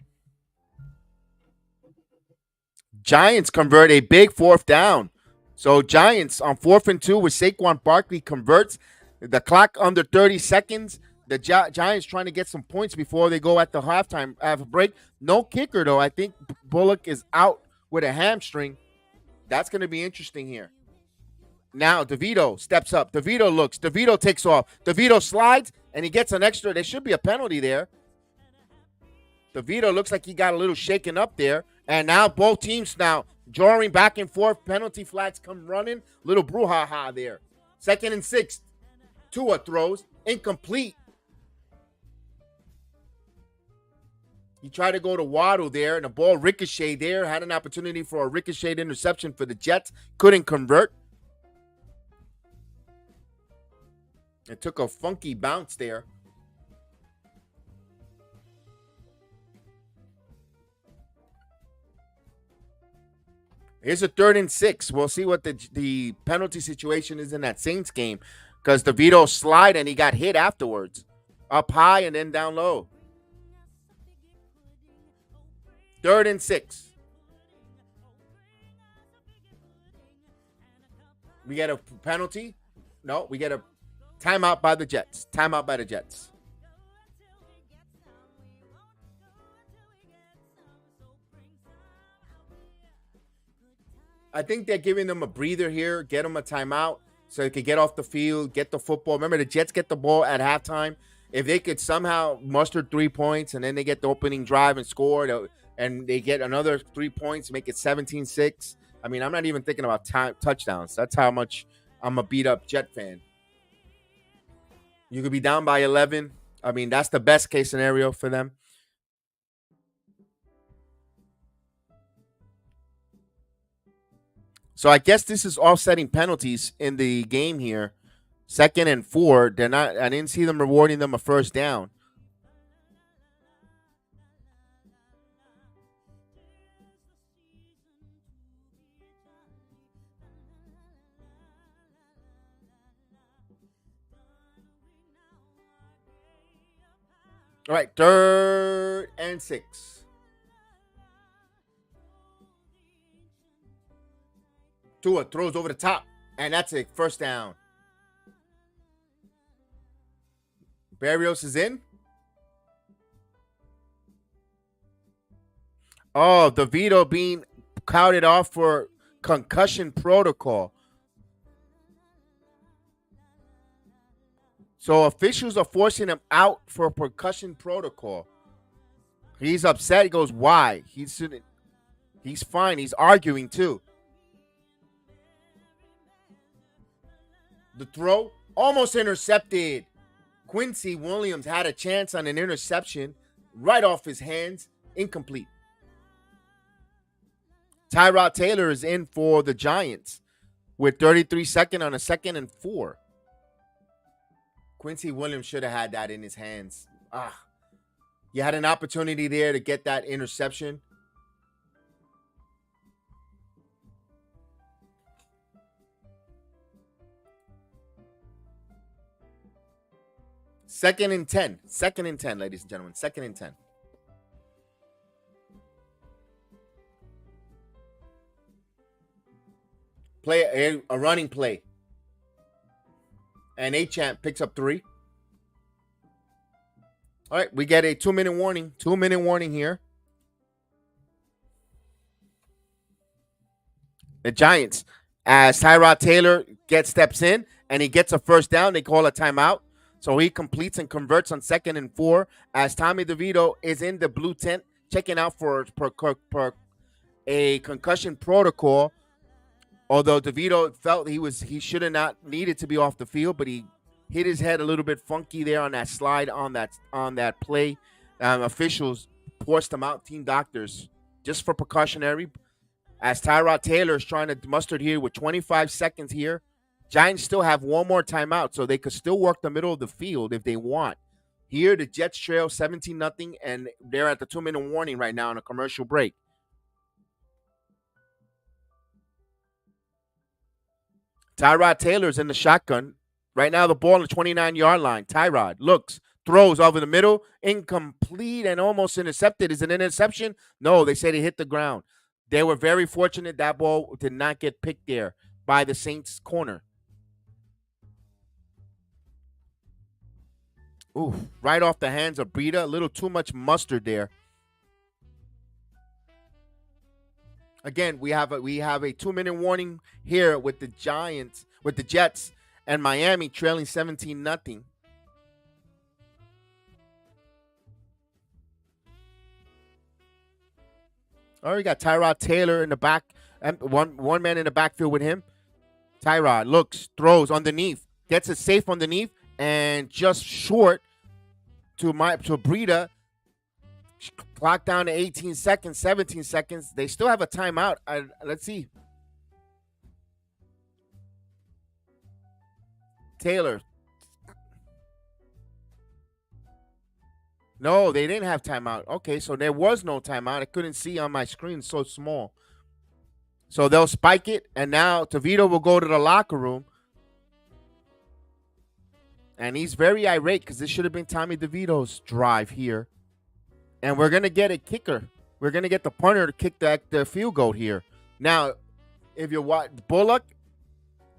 Giants convert a big 4th down. So Giants on 4th and 2 with Saquon Barkley converts. The clock under 30 seconds. The Giants trying to get some points before they go at the halftime break. No kicker, though. I think Bullock is out with a hamstring. That's going to be interesting here. Now, DeVito steps up. DeVito looks. DeVito takes off. DeVito slides, and he gets an extra. There should be a penalty there. DeVito looks like he got a little shaken up there. And now both teams now drawing back and forth. Penalty flags come running. Little brouhaha there. 2nd and 6. Tua throws. Incomplete. He tried to go to Waddle there, and the ball ricocheted there. Had an opportunity for a ricocheted interception for the Jets. Couldn't convert. It took a funky bounce there. Here's a 3rd and 6. We'll see what the penalty situation is in that Saints game, because DeVito slid and he got hit afterwards. Up high and then down low. 3rd and 6. We get a penalty. No, we get a timeout by the Jets. Timeout by the Jets. I think they're giving them a breather here. Get them a timeout so they could get off the field, get the football. Remember, the Jets get the ball at halftime. If they could somehow muster 3 points and then they get the opening drive and score, and they get another 3 points, make it 17-6. I mean, I'm not even thinking about touchdowns. That's how much I'm a beat-up Jet fan. You could be down by 11. I mean, that's the best case scenario for them. So I guess this is offsetting penalties in the game here. 2nd and 4. They're not. I didn't see them rewarding them a 1st down. All right, 3rd and 6. Tua throws over the top, and that's a 1st down. Barrios is in. Oh, DeVito being counted off for concussion protocol. So officials are forcing him out for percussion protocol. He's upset. He goes, why? He's fine. He's arguing too. The throw almost intercepted. Quincy Williams had a chance on an interception right off his hands. Incomplete. Tyrod Taylor is in for the Giants with 33 seconds on a 2nd and 4. Quincy Williams should have had that in his hands. You had an opportunity there to get that interception. Second and 10. Second and 10, ladies and gentlemen. 2nd and 10. Play a running play. And A-Champ picks up 3. All right, we get a 2-minute warning. 2-minute warning here. The Giants, as Tyrod Taylor steps in and he gets a first down, they call a timeout. So he completes and converts on 2nd and 4 as Tommy DeVito is in the blue tent checking out for a concussion protocol. Although DeVito felt he should have not needed to be off the field, but he hit his head a little bit funky there on that slide on that play. Officials forced him out, team doctors, just for precautionary. As Tyrod Taylor is trying to muster here with 25 seconds here. Giants still have one more timeout, so they could still work the middle of the field if they want. Here, the Jets trail 17-0, and they're at the 2-minute warning right now on a commercial break. Tyrod Taylor's in the shotgun. Right now, the ball on the 29-yard line. Tyrod looks, throws over the middle, incomplete and almost intercepted. Is it an interception? No, they said it hit the ground. They were very fortunate that ball did not get picked there by the Saints corner. Ooh, right off the hands of Breida. A little too much mustard there. Again, we have a 2-minute warning here with the Giants, with the Jets and Miami trailing 17-0. All right, we got Tyrod Taylor in the back, and one man in the backfield with him. Tyrod looks, throws underneath, gets it safe underneath, and just short to Breida. Clock down to 18 seconds, 17 seconds. They still have a timeout. Let's see. Taylor. No, they didn't have timeout. Okay, so there was no timeout. I couldn't see on my screen, so small. So they'll spike it, and now DeVito will go to the locker room. And he's very irate because this should have been Tommy DeVito's drive here. And we're going to get a kicker. We're going to get the punter to kick the field goal here. Now, if you watch Bullock,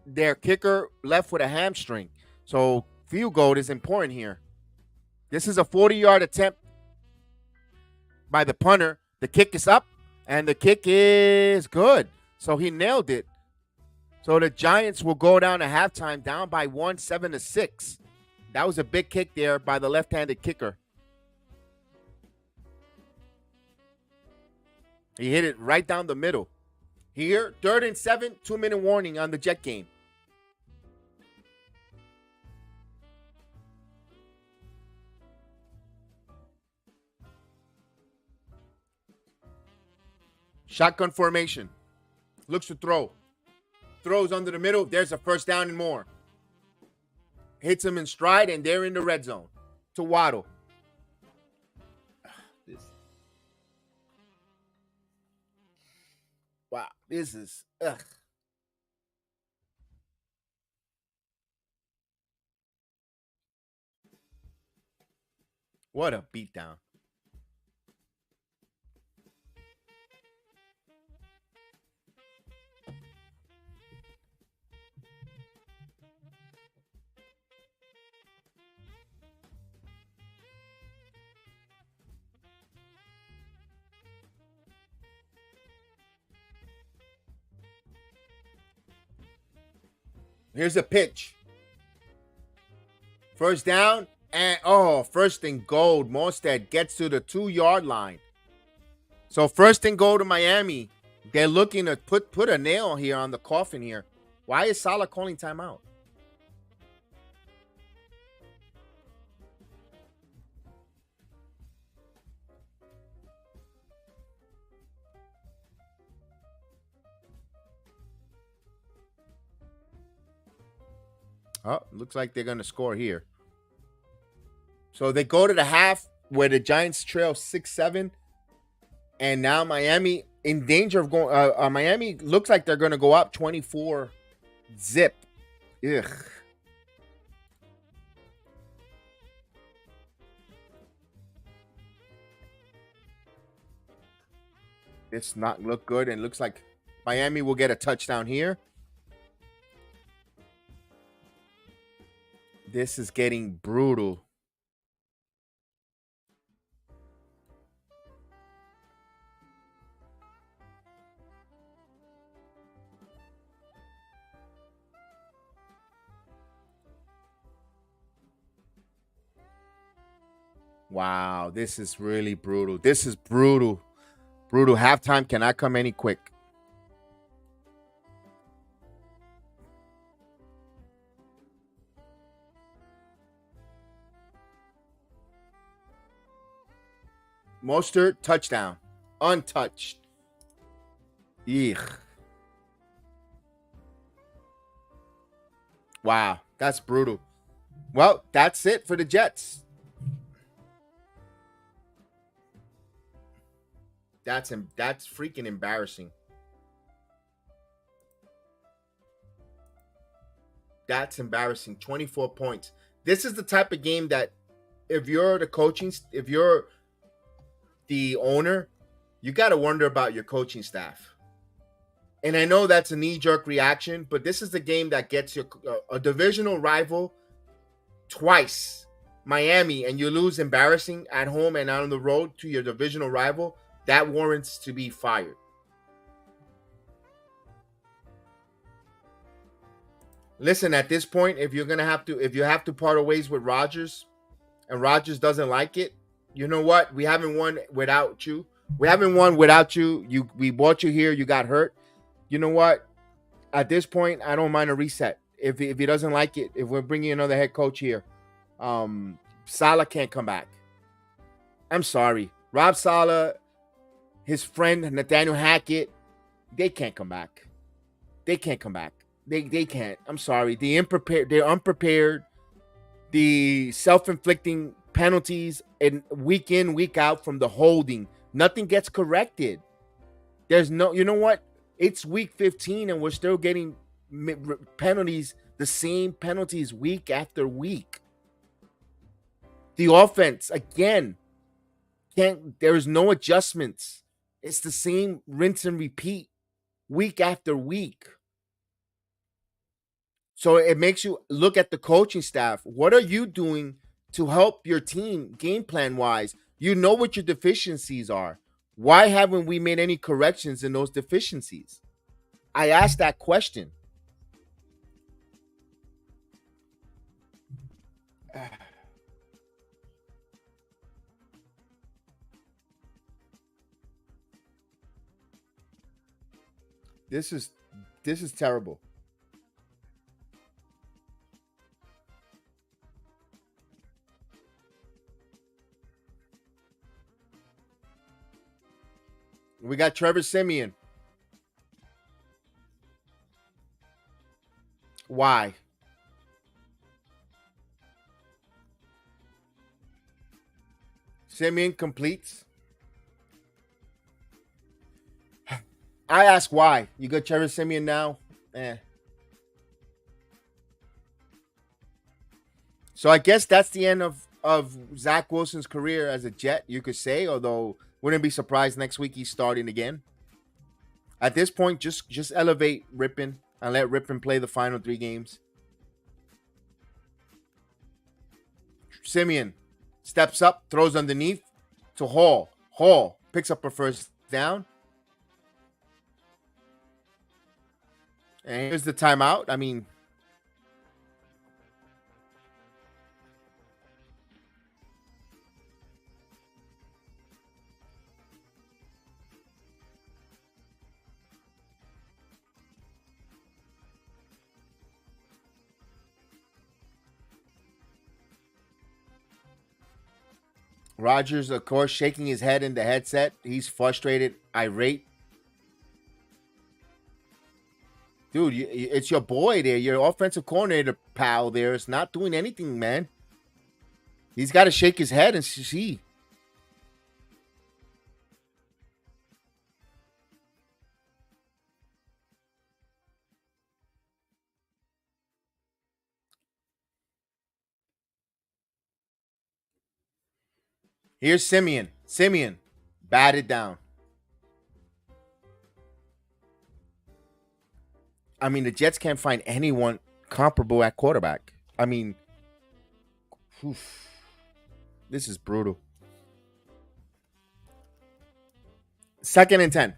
their kicker left with a hamstring. So field goal is important here. This is a 40-yard attempt by the punter. The kick is up, and the kick is good. So he nailed it. So the Giants will go down to halftime, down by 1, 7-6. That was a big kick there by the left-handed kicker. He hit it right down the middle. Here, 3rd and 7, 2-minute warning on the Jet game. Shotgun formation. Looks to throw. Throws under the middle. There's a first down and more. Hits him in stride, and they're in the red zone. To Waddle. Wow, this is What a beatdown. Here's a pitch. First down, and first and goal. Mostert gets to the 2-yard line. So first and goal to Miami. They're looking to put a nail here on the coffin here. Why is Saleh calling timeout? Oh, looks like they're going to score here. So they go to the half where the Giants trail 6-7. And now Miami in danger of going. Miami looks like they're going to go up 24-0. Ugh. This not look good, and looks like Miami will get a touchdown here. This is getting brutal. Wow, this is really brutal. This is brutal. Brutal. Halftime cannot come any quick. Mostert, touchdown. Untouched. Eek. Wow, that's brutal. Well, that's it for the Jets. That's freaking embarrassing. That's embarrassing. 24 points. This is the type of game that if you're the owner, you got to wonder about your coaching staff. And I know that's a knee-jerk reaction, but this is the game that gets your a divisional rival twice, Miami, and you lose embarrassing at home and on the road to your divisional rival. That warrants to be fired. Listen, at this point, if you have to part ways with Rodgers, and Rodgers doesn't like it, you know what? We haven't won without you. We brought you here. You got hurt. You know what? At this point, I don't mind a reset. If he doesn't like it, if we're bringing another head coach here, Saleh can't come back. I'm sorry, Rob Saleh, his friend Nathaniel Hackett, they can't come back. They can't come back. They can't. I'm sorry. They're unprepared. The self-inflicting penalties and week in, week out from the holding. Nothing gets corrected. There's no, you know what? It's week 15 and we're still getting penalties, the same penalties week after week. The offense, again, there's no adjustments. It's the same rinse and repeat week after week. So it makes you look at the coaching staff. What are you doing to help your team game plan wise? You know what your deficiencies are. Why haven't we made any corrections in those deficiencies? I asked that question. This is terrible. We got Trevor Siemian. Why? Siemian completes. I ask why. You got Trevor Siemian now? So I guess that's the end of Zach Wilson's career as a Jet, you could say, although wouldn't be surprised next week he's starting again. At this point, just elevate Rippon and let Rippon play the final 3 games. Siemian steps up, throws underneath to Hall. Hall picks up a first down. And here's the timeout. I mean, Rodgers, of course, shaking his head in the headset. He's frustrated, irate. Dude, it's your boy there. Your offensive coordinator pal there is not doing anything, man. He's got to shake his head and see. Here's Simeon. Simeon, batted down. I mean, the Jets can't find anyone comparable at quarterback. I mean, this is brutal. 2nd and 10.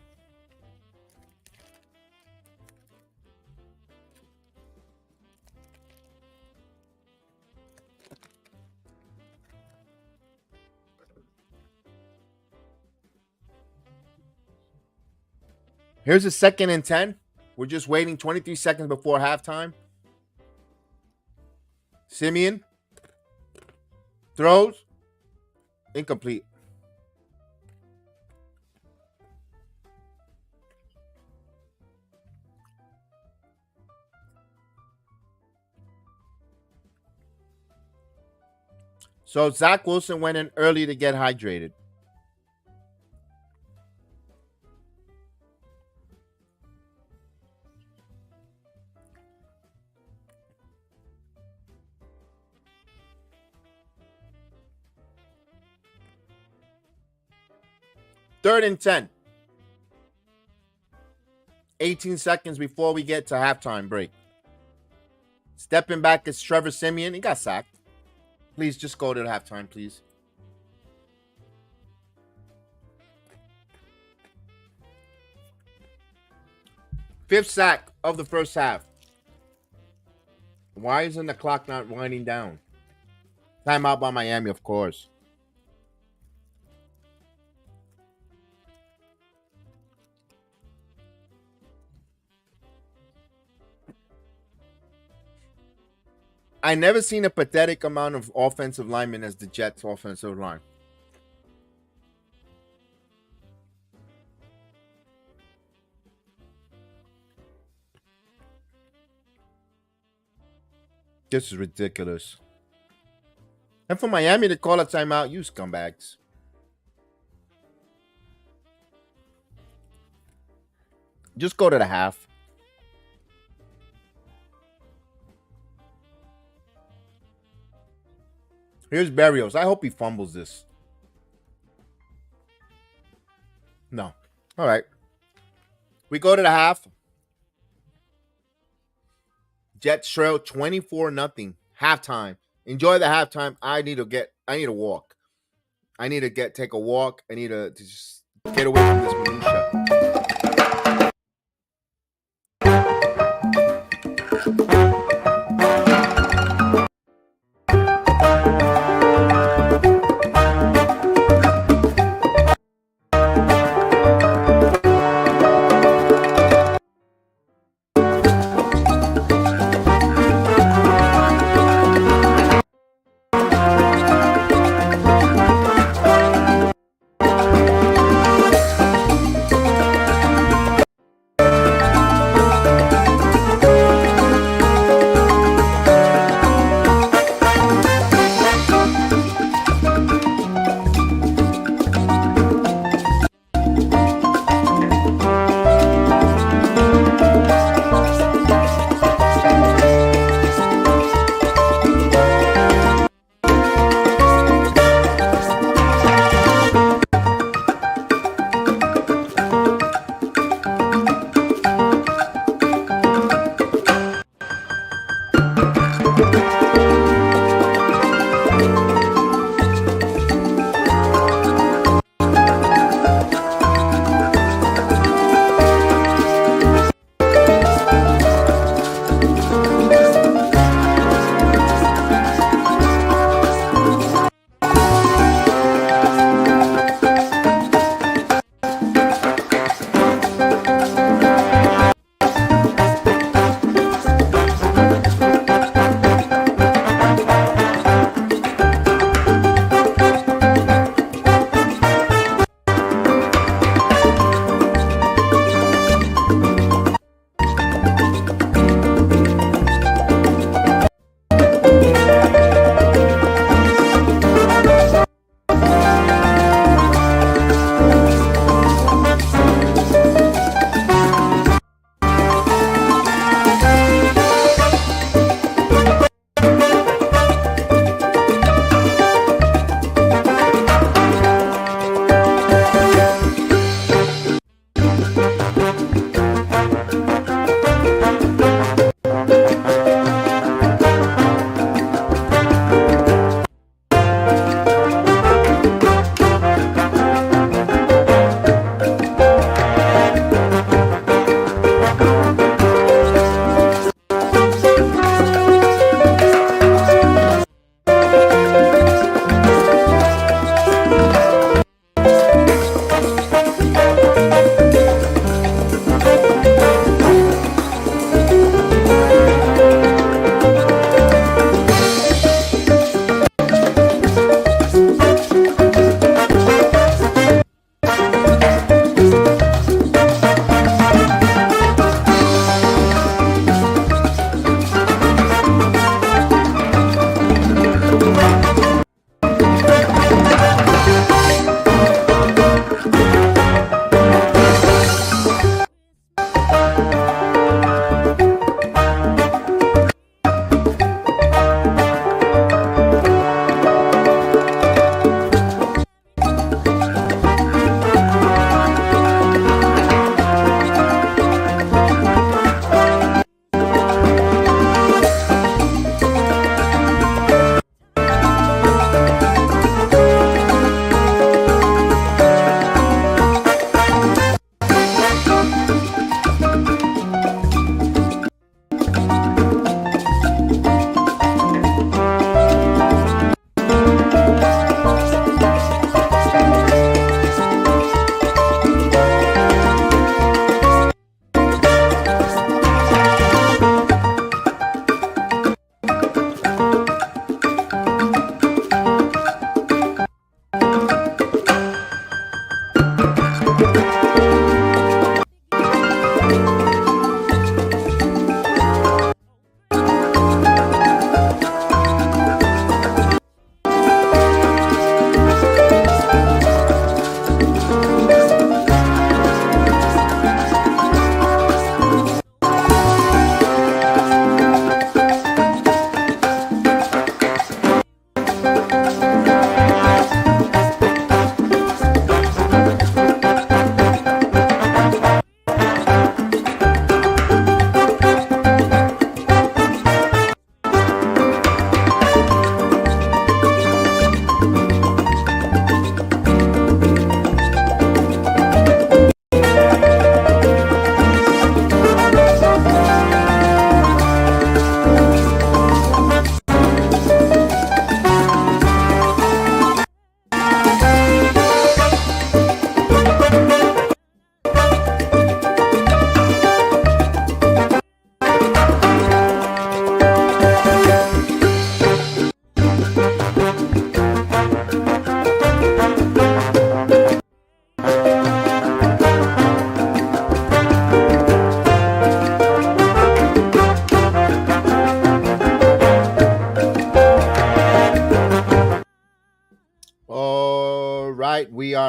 Here's a 2nd and 10. We're just waiting 23 seconds before halftime. Simeon throws. Incomplete. So Zach Wilson went in early to get hydrated. Third and 10. 18 seconds before we get to halftime break. Stepping back is Trevor Simeon. He got sacked. Please just go to the halftime, please. Fifth sack of the first half. Why isn't the clock not winding down? Timeout by Miami, of course. I never seen a pathetic amount of offensive linemen as the Jets' offensive line. This is ridiculous. And for Miami to call a timeout, you scumbags. Just go to the half. Here's Berrios. I hope he fumbles this. No. All right. We go to the half. Jets trail 24-0. Halftime. Enjoy the halftime. I need to walk. I need to take a walk. I need to just get away from this minutia.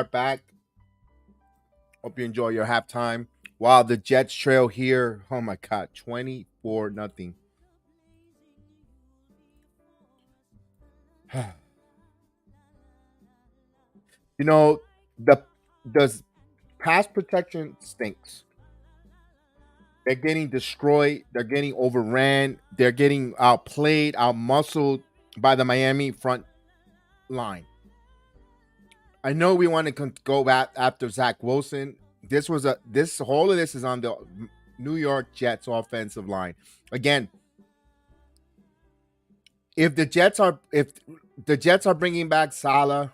start back. Hope you enjoy your halftime. While the Jets trail here, oh my God, 24-0. You know, the pass protection stinks. They're getting destroyed. They're getting overran. They're getting outplayed, outmuscled by the Miami front line. I know we want to go back after Zach Wilson. Whole of this is on the New York Jets offensive line. Again, if the Jets are bringing back Salah,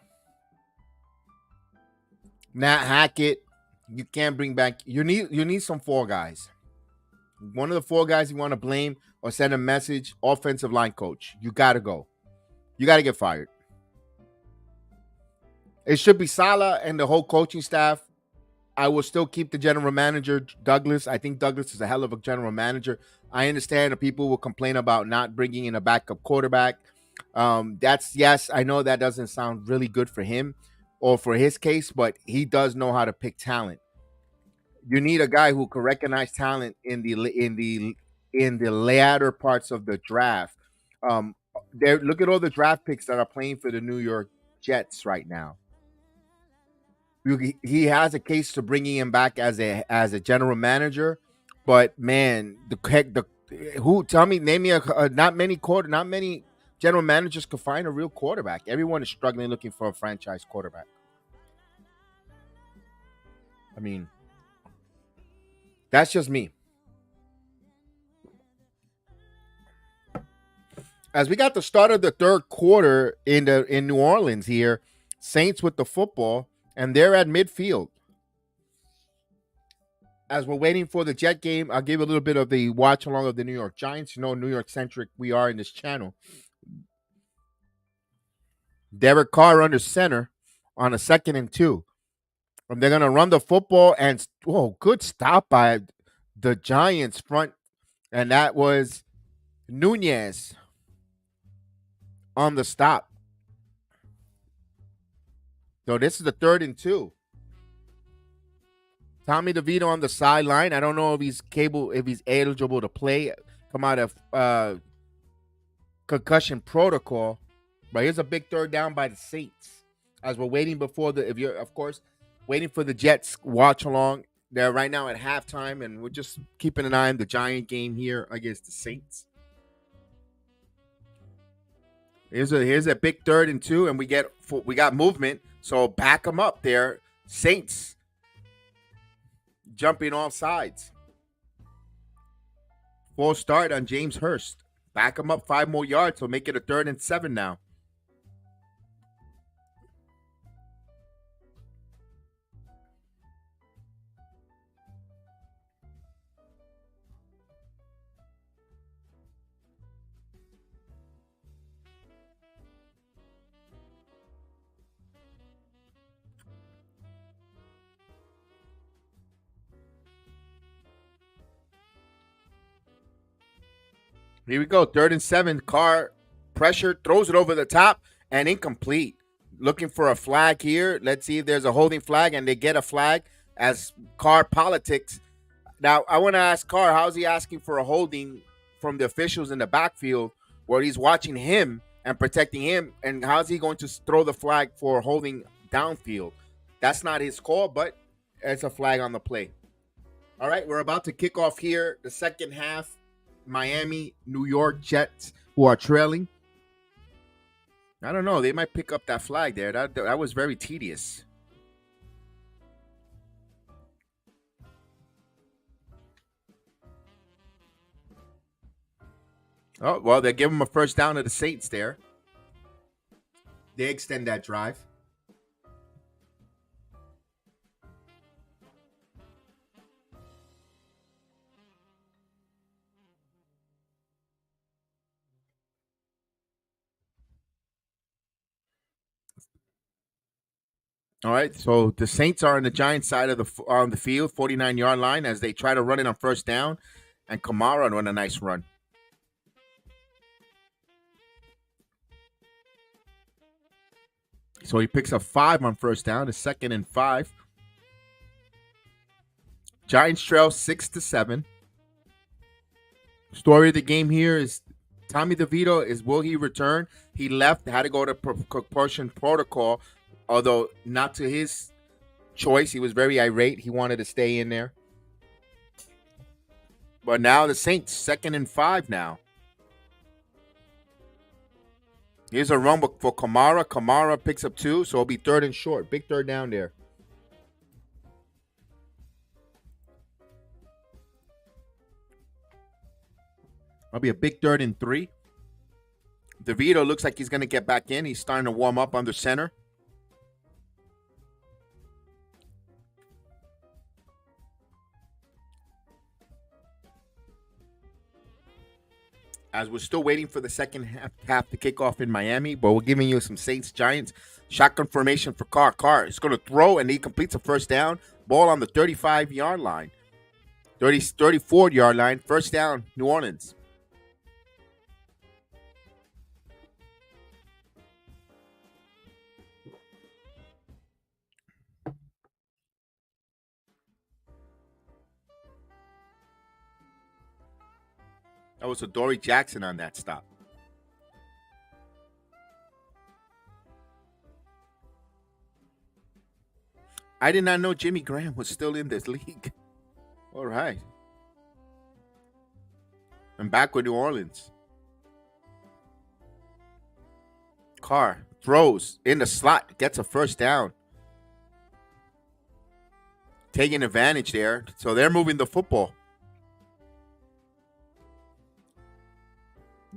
Nat Hackett, you can't bring back. You need some 4 guys. One of the 4 guys you want to blame or send a message, offensive line coach. You got to go. You got to get fired. It should be Salah and the whole coaching staff. I will still keep the general manager, Douglas. I think Douglas is a hell of a general manager. I understand that people will complain about not bringing in a backup quarterback. Yes, I know that doesn't sound really good for him or for his case, but he does know how to pick talent. You need a guy who can recognize talent in the latter parts of the draft. Look at all the draft picks that are playing for the New York Jets right now. He has a case to bringing him back as a general manager, but man, name me not many general managers could find a real quarterback. Everyone is struggling looking for a franchise quarterback. I mean, that's just me. As we got the start of the third quarter in New Orleans here, Saints with the football, and they're at midfield. As we're waiting for the Jet game, I'll give a little bit of the watch along of the New York Giants. You know, New York centric we are in this channel. Derek Carr under center on a 2nd and 2. And they're going to run the football, and good stop by the Giants front. And that was Nunez on the stop. So this is the 3rd and 2. Tommy DeVito on the sideline. I don't know if he's eligible to play, come out of concussion protocol. But here's a big 3rd down by the Saints. As we're waiting waiting for the Jets watch along. They're right now at halftime, and we're just keeping an eye on the Giant game here against the Saints. Here's a big 3rd and 2, and we got movement. So back them up there. Saints jumping off sides. Full start on James Hurst. Back them up 5 more yards, so make it a 3rd and 7 now. Here we go. 3rd and 7. Carr pressure, throws it over the top, and incomplete. Looking for a flag here. Let's see if there's a holding flag, and they get a flag as Carr politics. Now, I want to ask Carr, how's he asking for a holding from the officials in the backfield where he's watching him and protecting him, and how's he going to throw the flag for holding downfield? That's not his call, but it's a flag on the play. All right, we're about to kick off here the second half. Miami, New York Jets, who are trailing. I don't know. They might pick up that flag there. That was very tedious. Oh, well, they give them a first down to the Saints there. They extend that drive. All right, so the Saints are on the Giants side of the field, 49-yard line, as they try to run it on first down, and Kamara run a nice run. So he picks up 5 on first down. It's 2nd and 5. Giants trail 6-7. Story of the game here is Tommy DeVito will he return? He left, had to go to concussion protocol, although not to his choice. He was very irate. He wanted to stay in there. But now the Saints, 2nd and 5 now. Here's a run for Kamara. Kamara picks up 2, so it'll be 3rd and short. Big third down there. That'll be a big 3rd and 3. DeVito looks like he's going to get back in. He's starting to warm up under center. As we're still waiting for the second half to kick off in Miami, but we're giving you some Saints-Giants. Shotgun formation for Carr. Carr is going to throw, and he completes a first down. Ball on the 35-yard line. 34-yard line. First down, New Orleans. That was a Dory Jackson on that stop. I did not know Jimmy Graham was still in this league. All right. I'm back with New Orleans. Carr throws in the slot, gets a first down. Taking advantage there. So they're moving the football.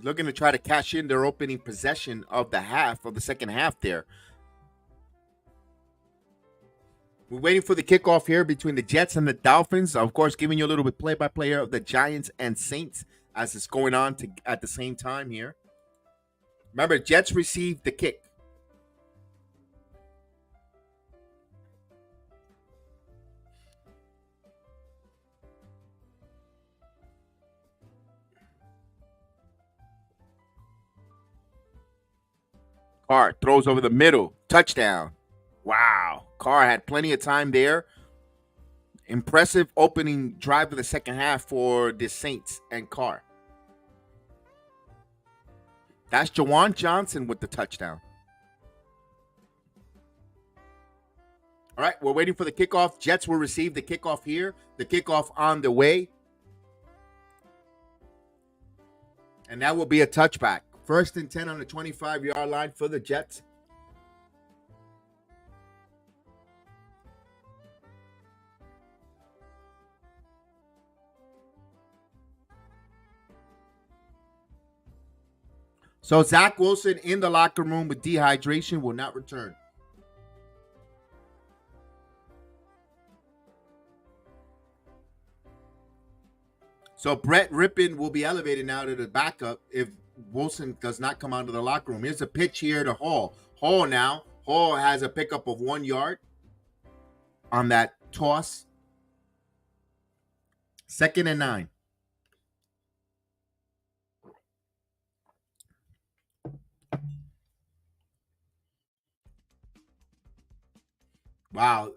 Looking to try to cash in their opening possession of the second half there. We're waiting for the kickoff here between the Jets and the Dolphins. Of course, giving you a little bit play-by-play of the Giants and Saints as it's going on at the same time here. Remember, Jets received the kick. Carr throws over the middle. Touchdown. Wow. Carr had plenty of time there. Impressive opening drive of the second half for the Saints and Carr. That's Jawan Johnson with the touchdown. All right, we're waiting for the kickoff. Jets will receive the kickoff here. The kickoff on the way. And that will be a touchback. 1st and 10 on the 25-yard line for the Jets. So Zach Wilson in the locker room with dehydration will not return. So Brett Rippon will be elevated now to the backup if Wilson does not come out of the locker room. Here's a pitch here to Hall. Hall has a pickup of 1 yard on that toss. 2nd and 9. Wow.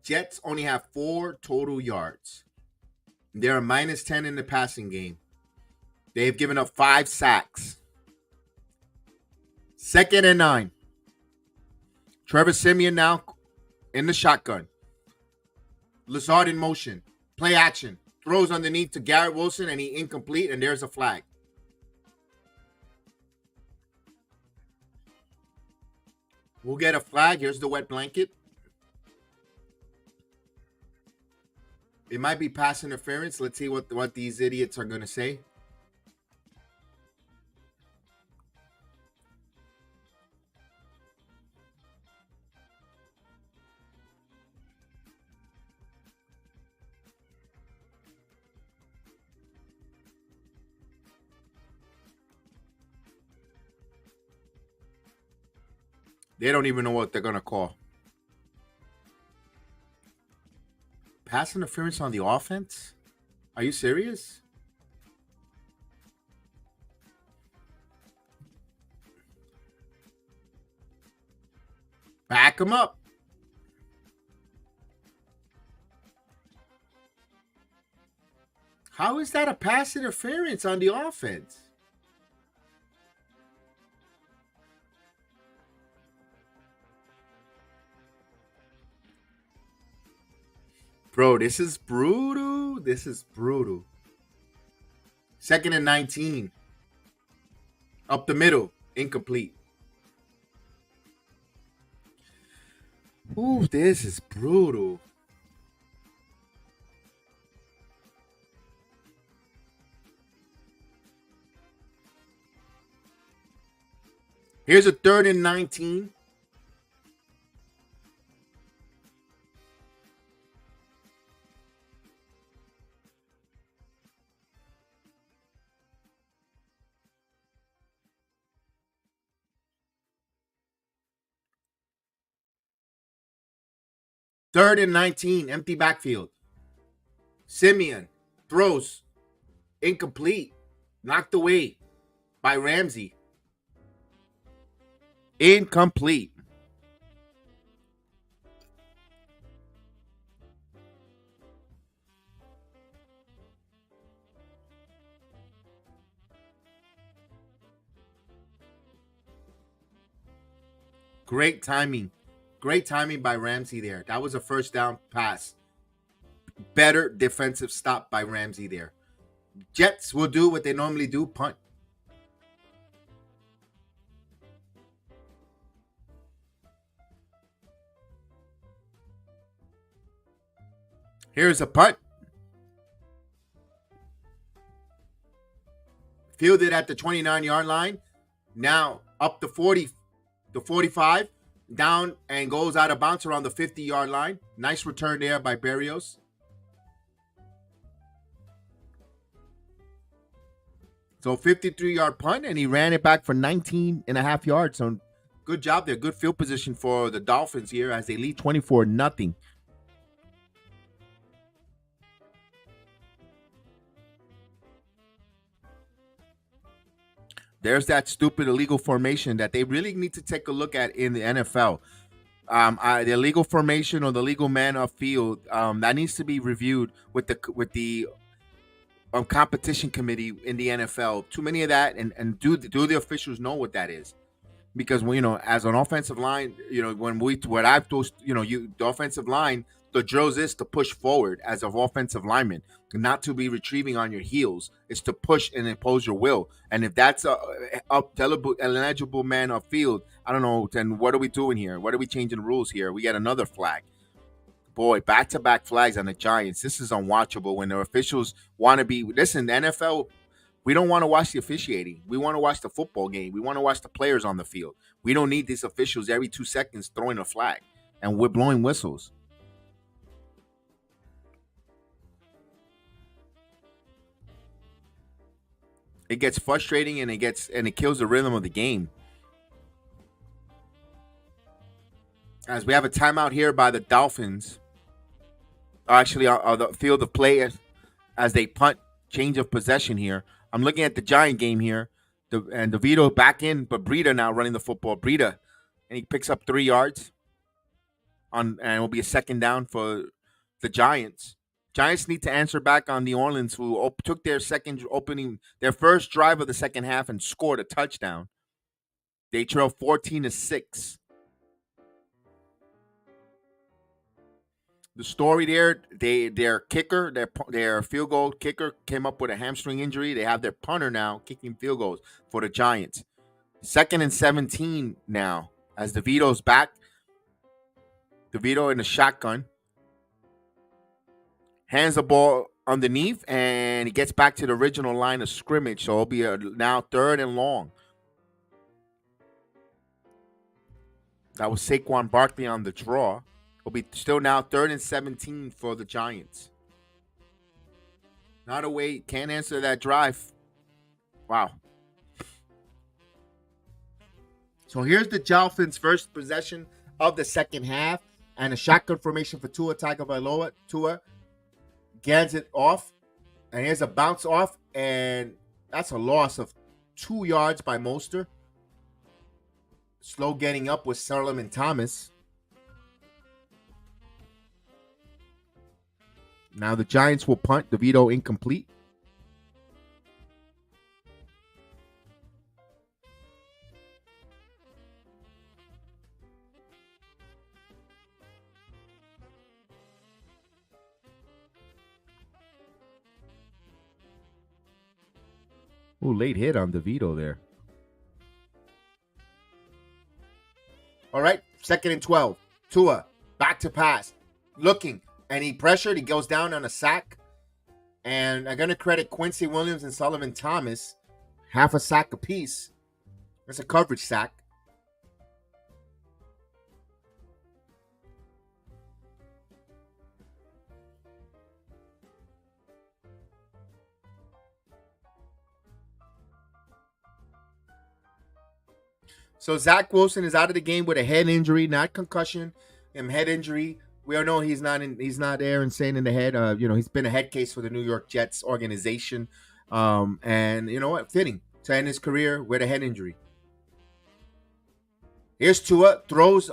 Jets only have 4 total yards. They're a -10 in the passing game. They've given up 5 sacks. 2nd and 9. Trevor Siemian now in the shotgun. Lazard in motion. Play action. Throws underneath to Garrett Wilson, and he incomplete, and there's a flag. We'll get a flag. Here's the wet blanket. It might be pass interference. Let's see what these idiots are going to say. They don't even know what they're going to call. Pass interference on the offense? Are you serious? Back him up. How is that a pass interference on the offense? Bro, this is brutal. This is brutal. 2nd and 19. Up the middle. Incomplete. Ooh, this is brutal. Here's a 3rd and 19. Third and 19, empty backfield. Simeon throws incomplete, knocked away by Ramsey. Incomplete. Great timing. Great timing by Ramsey there. That was a first down pass. Better defensive stop by Ramsey there. Jets will do what they normally do, punt. Here's a punt. Fielded at the 29-yard line. Now up the 40, the 45. Down and goes out of bounds around the 50-yard line. Nice return there by Berrios. So 53-yard punt, and he ran it back for 19.5 yards. So good job there. Good field position for the Dolphins here as they lead 24-0. There's that stupid illegal formation that they really need to take a look at in the NFL. The illegal formation or the legal man off field that needs to be reviewed with the competition committee in the NFL. Too many of that, and do the officials know what that is? Because as an offensive line, the offensive line, the drills is to push forward as an offensive lineman, not to be retrieving on your heels. It's to push and impose your will. And if that's an eligible man off field, I don't know, then what are we doing here? What are we changing the rules here? We get another flag. Boy, back-to-back flags on the Giants. This is unwatchable when the officials want to be. Listen, the NFL, we don't want to watch the officiating. We want to watch the football game. We want to watch the players on the field. We don't need these officials every 2 seconds throwing a flag and we're blowing whistles. It gets frustrating and it kills the rhythm of the game. As we have a timeout here by the Dolphins. Actually, the field of play as they punt, change of possession here. I'm looking at the Giant game here. And DeVito back in, but Breida now running the football. Breida, and he picks up 3 yards. And it will be a 2nd down for the Giants. Giants need to answer back on New Orleans, who took their first drive of the second half and scored a touchdown. They trail 14-6. The story there, their kicker, their field goal kicker came up with a hamstring injury. They have their punter now kicking field goals for the Giants. 2nd and 17 now as DeVito's back. DeVito in the shotgun. Hands the ball underneath, and he gets back to the original line of scrimmage. So it'll be now 3rd and long. That was Saquon Barkley on the draw. It'll be still now 3rd and 17 for the Giants. Not away. Can't answer that drive. Wow. So here's the Dolphins' first possession of the second half. And a shotgun formation for Tua Tagovailoa. Tua gets it off. And here's a bounce off. And that's a loss of 2 yards by Mostert. Slow getting up with Solomon Thomas. Now the Giants will punt. DeVito incomplete. Ooh, late hit on DeVito there. All right, 2nd and 12. Tua, back to pass. Looking, and he pressured. He goes down on a sack. And I'm going to credit Quincy Williams and Sullivan Thomas. Half a sack apiece. That's a coverage sack. So Zach Wilson is out of the game with a head injury, not concussion, head injury. We all know he's not there insane in the head. He's been a head case for the New York Jets organization. And you know what? Fitting to end his career with a head injury. Here's Tua, throws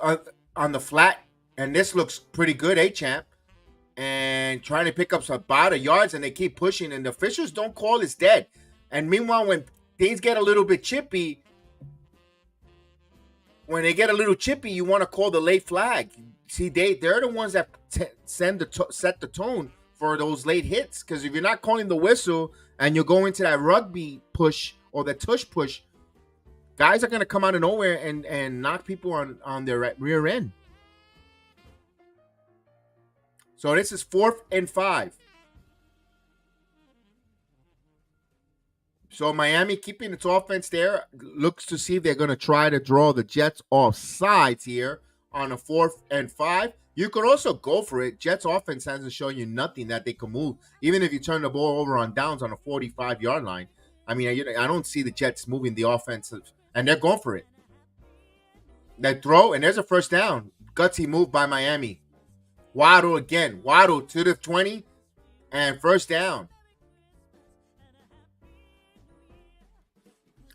on the flat, and this looks pretty good, champ. And trying to pick up about a yards, and they keep pushing, and the officials don't call it's dead. And meanwhile, when things get a little bit chippy, you want to call the late flag. See, they're the ones that set the tone for those late hits. Because if you're not calling the whistle and you're going to that rugby push or the tush push, guys are going to come out of nowhere and knock people on their rear end. So this is 4th and 5. So Miami keeping its offense there. Looks to see if they're going to try to draw the Jets off sides here on a 4th and 5. You could also go for it. Jets offense hasn't shown you nothing that they can move. Even if you turn the ball over on downs on a 45-yard line. I mean, I don't see the Jets moving the offensive. And they're going for it. They throw, and there's a first down. Gutsy move by Miami. Waddle again. Waddle to the 20. And first down.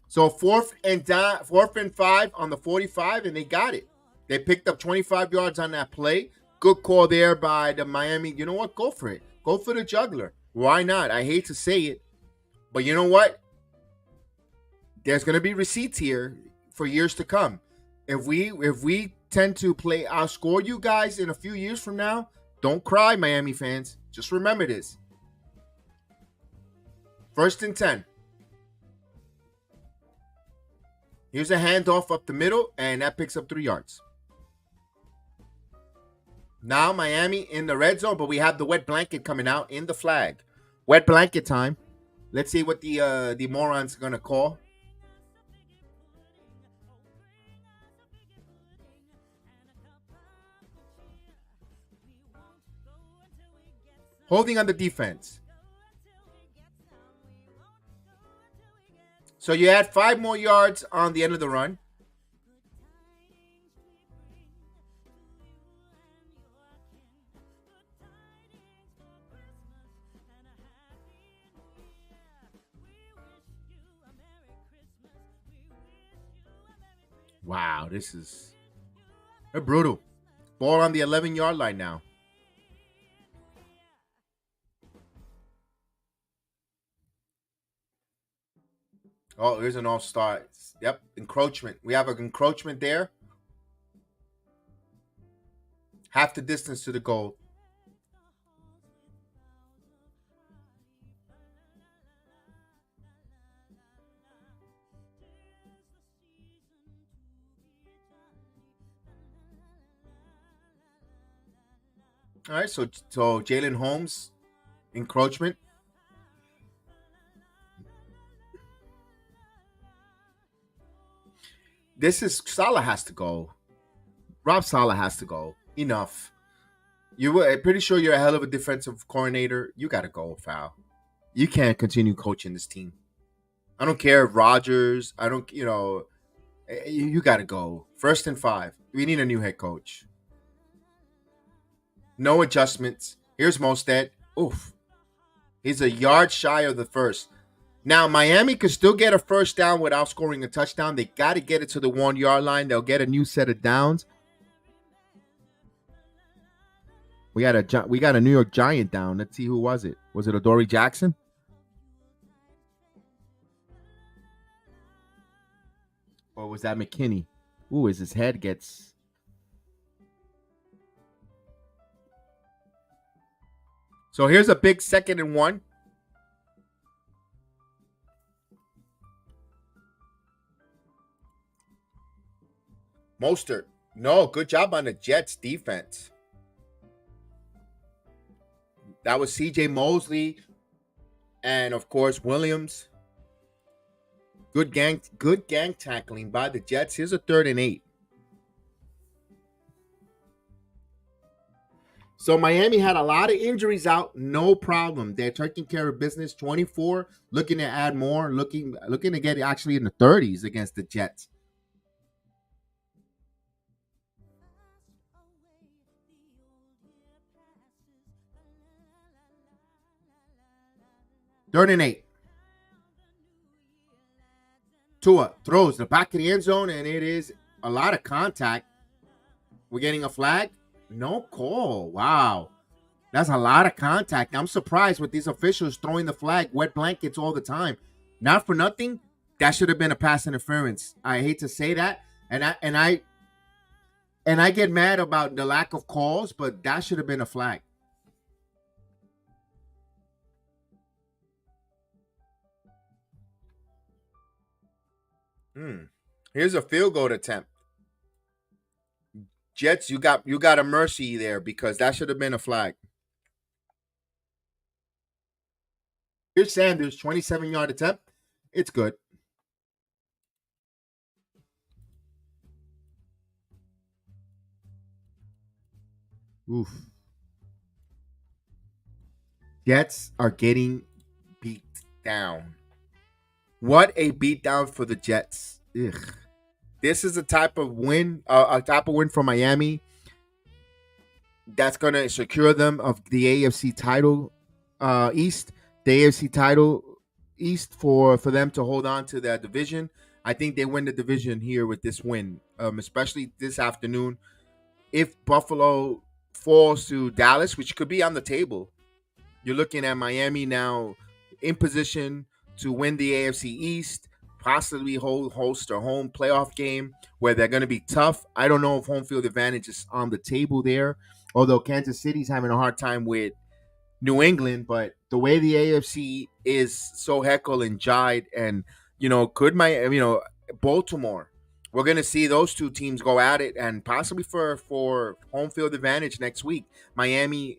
So 4th and 5 on the 45, and they got it. They picked up 25 yards on that play. Good call there by the Miami. You know what? Go for it. Go for the juggler. Why not? I hate to say it, but you know what? There's going to be receipts here for years to come. If we tend to outscore you guys in a few years from now, don't cry, Miami fans. Just remember this. 1st and 10. Here's a handoff up the middle, and that picks up 3 yards. Now Miami in the red zone, but we have the wet blanket coming out in the flag. Wet blanket time. Let's see what the morons are going to call. Holding on the defense. So you add 5 more yards on the end of the run. Wow, they're brutal. Ball on the 11-yard line now. Oh, here's an all-star. Yep, encroachment. We have an encroachment there. Half the distance to the goal. All right, so Jalen Holmes, encroachment. Salah has to go. Rob Salah has to go. Enough. I'm pretty sure you're a hell of a defensive coordinator. You got to go, Fal. You can't continue coaching this team. I don't care if Rodgers. You got to go. 1st and 5. We need a new head coach. No adjustments. Here's Mostert. Oof. He's a yard shy of the first. Now, Miami could still get a first down without scoring a touchdown. They got to get it to the 1-yard line. They'll get a new set of downs. We got a New York Giant down. Let's see, who was it? Was it Adoree Jackson? Or was that McKinney? Ooh, as his head gets... So here's a big 2nd and 1. Mostert. No, good job on the Jets defense. That was C.J. Mosley and, of course, Williams. Good gang tackling by the Jets. Here's a 3rd and 8. So Miami had a lot of injuries out. No problem. They're taking care of business. 24, looking to add more. Looking to get actually in the 30s against the Jets. Third and 8. Tua throws the back of the end zone, and it is a lot of contact. We're getting a flag. No call. Wow. That's a lot of contact. I'm surprised with these officials throwing the flag, wet blankets all the time. Not for nothing, that should have been a pass interference. I hate to say that. And I get mad about the lack of calls, but that should have been a flag. Here's a field goal attempt. Jets, you got a mercy there because that should have been a flag. Here's Sanders, 27-yard attempt. It's good. Oof. Jets are getting beat down. What a beatdown for the Jets. Ugh. This is a type of win for Miami that's going to secure them of the AFC title East. The AFC title East for them to hold on to that division. I think they win the division here with this win, especially this afternoon. If Buffalo falls to Dallas, which could be on the table, you're looking at Miami now in position to win the AFC East, possibly host a home playoff game where they're going to be tough. I don't know if home field advantage is on the table there, although Kansas City's having a hard time with New England. But the way the AFC is so heckle and jive, and Baltimore, we're going to see those two teams go at it, and possibly for home field advantage next week. Miami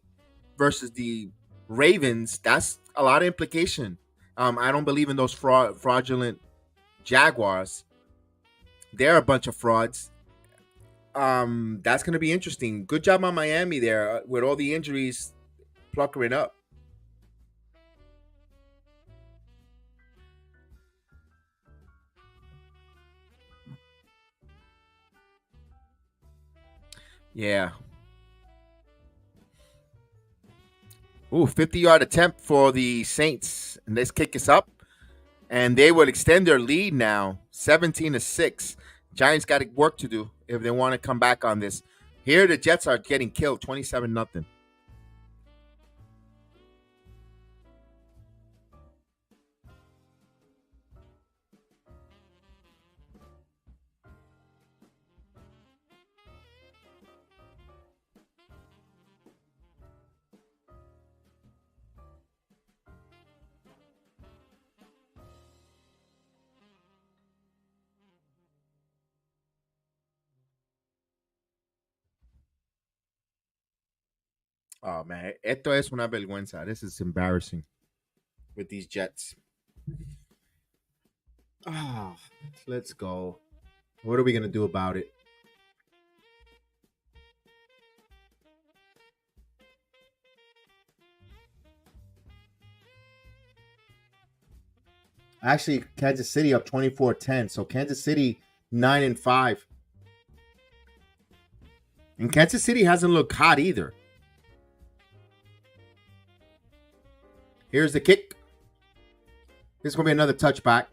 versus the Ravens, that's a lot of implication. I don't believe in those fraudulent Jaguars. They're a bunch of frauds. That's going to be interesting. Good job on Miami there with all the injuries pluckering up. Yeah. Ooh, 50-yard attempt for the Saints. And let's kick us up. And they will extend their lead now, 17-6. Giants got work to do if they want to come back on this. Here, the Jets are getting killed, 27-0. Oh, man. Esto es una vergüenza. This is embarrassing with these Jets. Oh, let's go. What are we going to do about it? Actually, Kansas City up 24-10. So Kansas City 9-5. And Kansas City hasn't looked hot either. Here's the kick. This is going to be another touchback.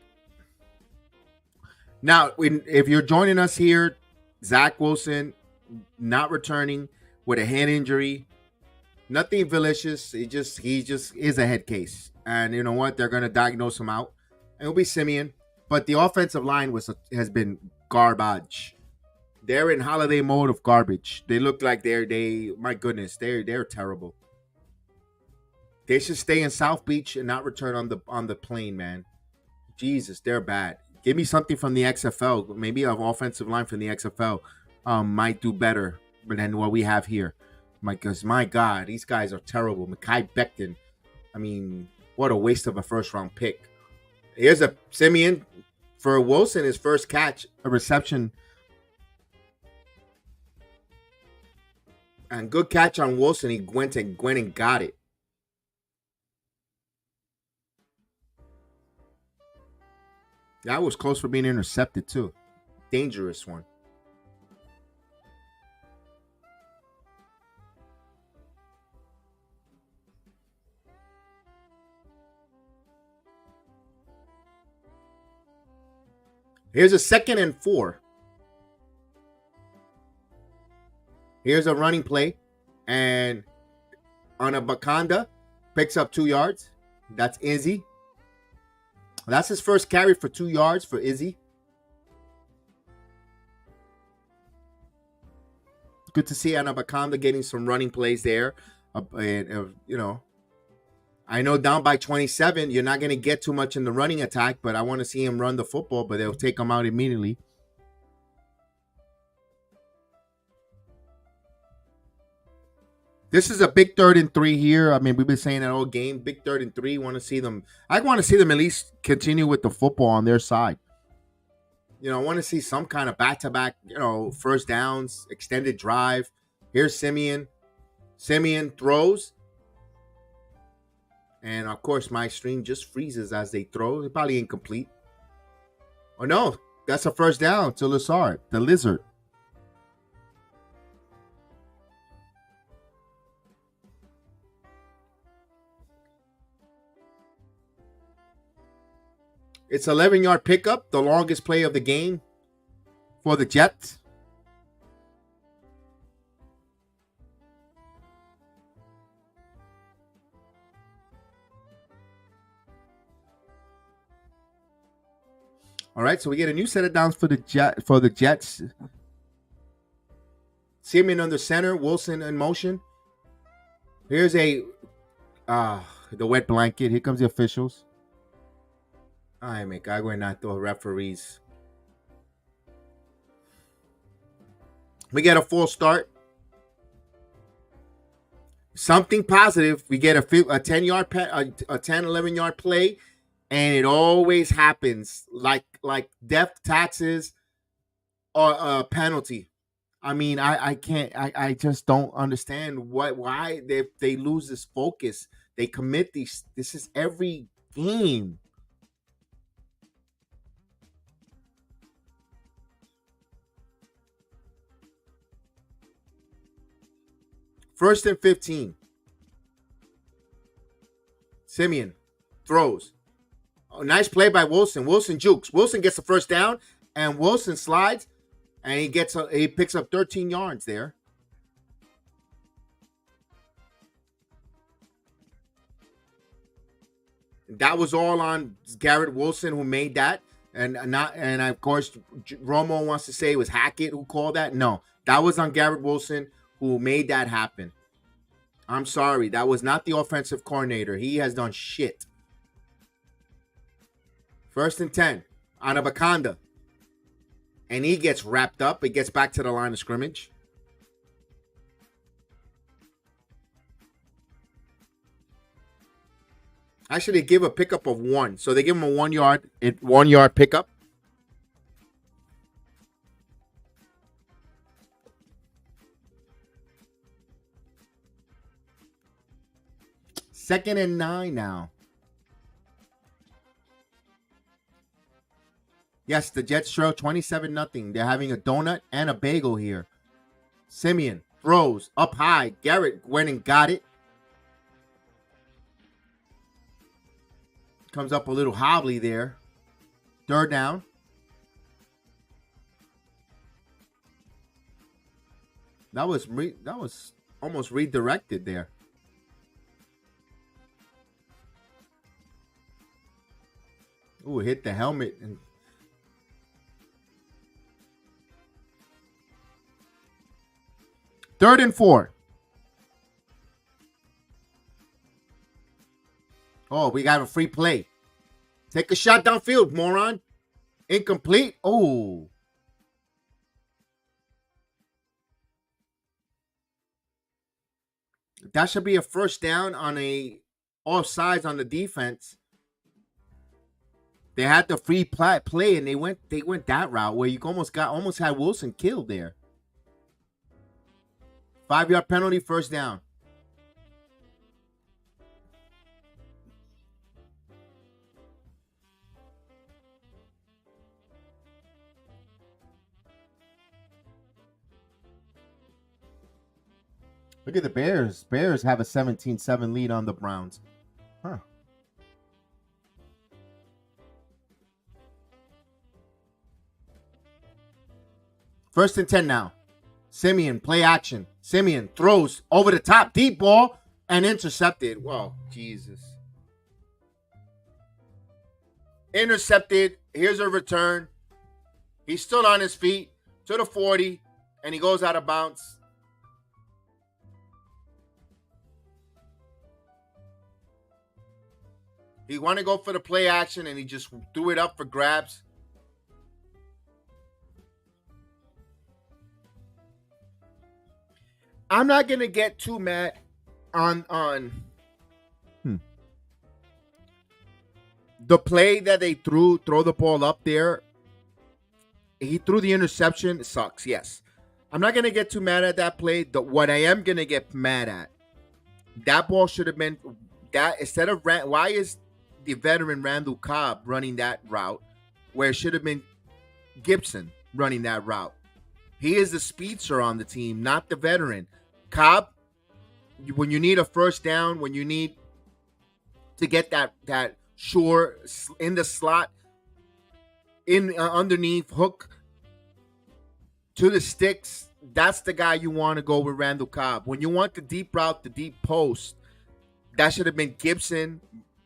Now, if you're joining us here, Zach Wilson not returning with a hand injury. Nothing malicious. He just is a head case. And you know what? They're going to diagnose him out. And it'll be Simeon. But the offensive line has been garbage. They're in holiday mode of garbage. They look like my goodness, they're terrible. They should stay in South Beach and not return on the plane, man. Jesus, they're bad. Give me something from the XFL. Maybe an offensive line from the XFL might do better than what we have here. Because my God, these guys are terrible. Mekhi Becton. I mean, what a waste of a first-round pick. Here's a Simeon for Wilson, his first catch, a reception. And good catch on Wilson. He went and got it. That was close for being intercepted, too. Dangerous one. Here's a 2nd and 4. Here's a running play. And on a Bakanda, picks up 2 yards. That's Izzy. That's his first carry for 2 yards for Izzy. Good to see Anabakanda getting some running plays there. I know down by 27, you're not going to get too much in the running attack, but I want to see him run the football, but they'll take him out immediately. This is a big 3rd and 3 here. I mean, we've been saying that all game. Big 3rd and 3. I want to see them at least continue with the football on their side. I want to see some kind of back-to-back, first downs, extended drive. Here's Simeon. Simeon throws. And, of course, my stream just freezes as they throw. It's probably incomplete. Oh, no. That's a first down to Lazard, the lizard. It's 11-yard pickup, the longest play of the game for the Jets. All right, so we get a new set of downs for the Jets. Simeon under center, Wilson in motion. Here's the wet blanket. Here comes the officials. Ay, me cago en nato, referees. We get a full start. Something positive. We get a 10-yard, a 10, 11-yard play, and it always happens like death taxes or a penalty. I mean, I can't. I just don't understand why they lose this focus. They commit these. This is every game. First and 15. Simeon throws. Oh, nice play by Wilson. Wilson jukes. Wilson gets the first down, and Wilson slides, and he picks up 13 yards there. That was all on Garrett Wilson who made that, and of course Romo wants to say it was Hackett who called that. No, that was on Garrett Wilson who made that happen. I'm sorry. That was not the offensive coordinator. He has done shit. First and 10. Anabakanda. And he gets wrapped up. He gets back to the line of scrimmage. Actually, they give a pickup of 1. So they give him a 1 yard pickup. Second and 9 now. Yes, the Jets trail 27-0. They're having a donut and a bagel here. Simeon throws up high. Garrett went and got it. Comes up a little hobbly there. 3rd down. That was almost redirected there. Ooh, hit the helmet. And third and 4. Oh, we got a free play. Take a shot downfield, moron. Incomplete. Oh. That should be a first down on a offsides on the defense. They had the free play and they went that route where you almost had Wilson killed there. 5-yard penalty, first down. Look at the Bears. Bears have a 17-7 lead on the Browns. Huh. First and 10 now. Simeon, play action. Simeon throws over the top, deep ball, and intercepted. Whoa, Jesus. Intercepted. Here's a return. He's still on his feet to the 40, and he goes out of bounds. He wanted to go for the play action, and he just threw it up for grabs. I'm not going to get too mad on the play that they throw the ball up there. He threw the interception. It sucks, yes. I'm not going to get too mad at that play. What I am going to get mad at, that ball should have been that instead of why is the veteran Randall Cobb running that route where it should have been Gibson running that route? He is the speedster on the team, not the veteran. Cobb, when you need a first down, when you need to get that sure in the slot, in underneath hook to the sticks, that's the guy you want to go with, Randall Cobb. When you want the deep route, the deep post, that should have been Gibson.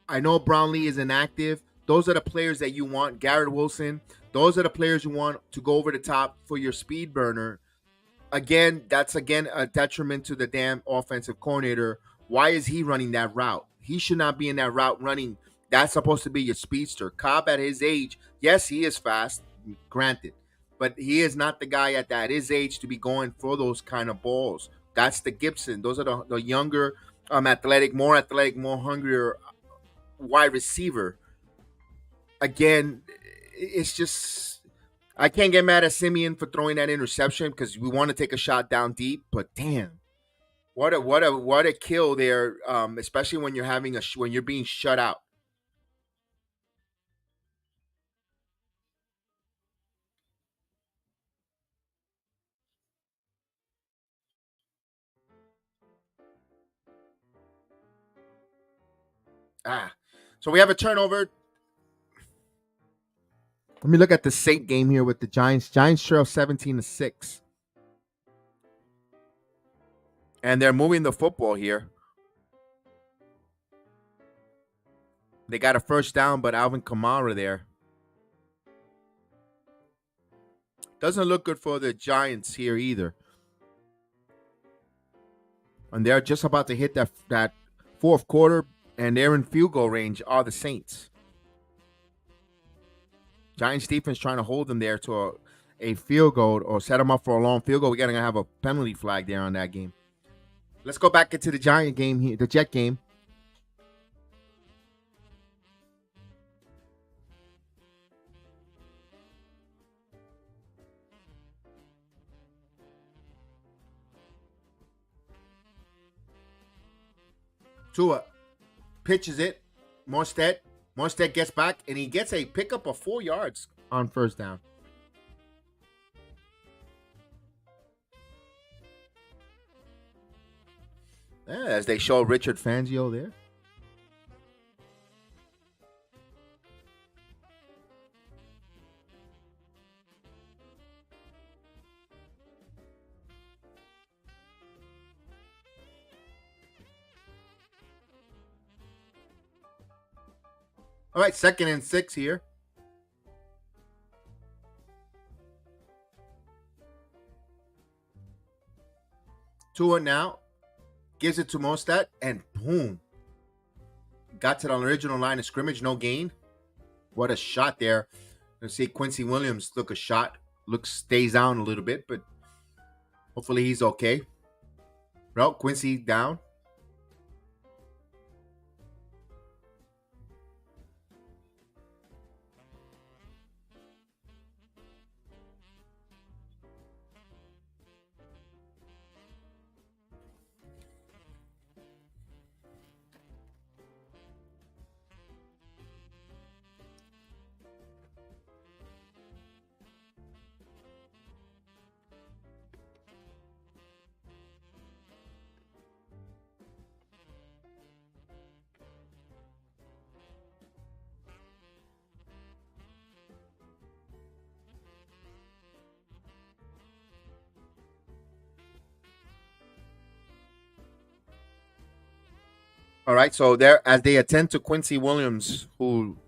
I know Brownlee is inactive. Those are the players that you want. Garrett Wilson. Those are the players you want to go over the top for your speed burner. Again, that's a detriment to the damn offensive coordinator. Why is he running that route? He should not be in that route running. That's supposed to be your speedster. Cobb at his age, yes, he is fast, granted. But he is not the guy at his age to be going for those kind of balls. That's the Gibson. Those are the younger, athletic, more hungrier wide receiver. Again, it's just I can't get mad at Simeon for throwing that interception because we want to take a shot down deep. But damn, what a kill there, especially when when you're being shut out. So we have a turnover. Let me look at the Saint game here with the Giants. Giants trail 17-6. And they're moving the football here. They got a first down, but Alvin Kamara there. Doesn't look good for the Giants here either. And they're just about to hit that fourth quarter, and they're in field goal range are the Saints. Giants defense trying to hold them there to a field goal or set them up for a long field goal. We're going to have a penalty flag there on that game. Let's go back into the Giant game here, the Jet game. Tua pitches it. Morstead gets back, and he gets a pickup of 4 yards on first down. As they show Richard Fangio there. All right, 2nd and 6 here. Tua now gives it to Mostert, and boom. Got to the original line of scrimmage, no gain. What a shot there. Let's see, Quincy Williams took a shot. Stays down a little bit, but hopefully he's okay. Well, Quincy down. All right, so there, as they attend to Quincy Williams, who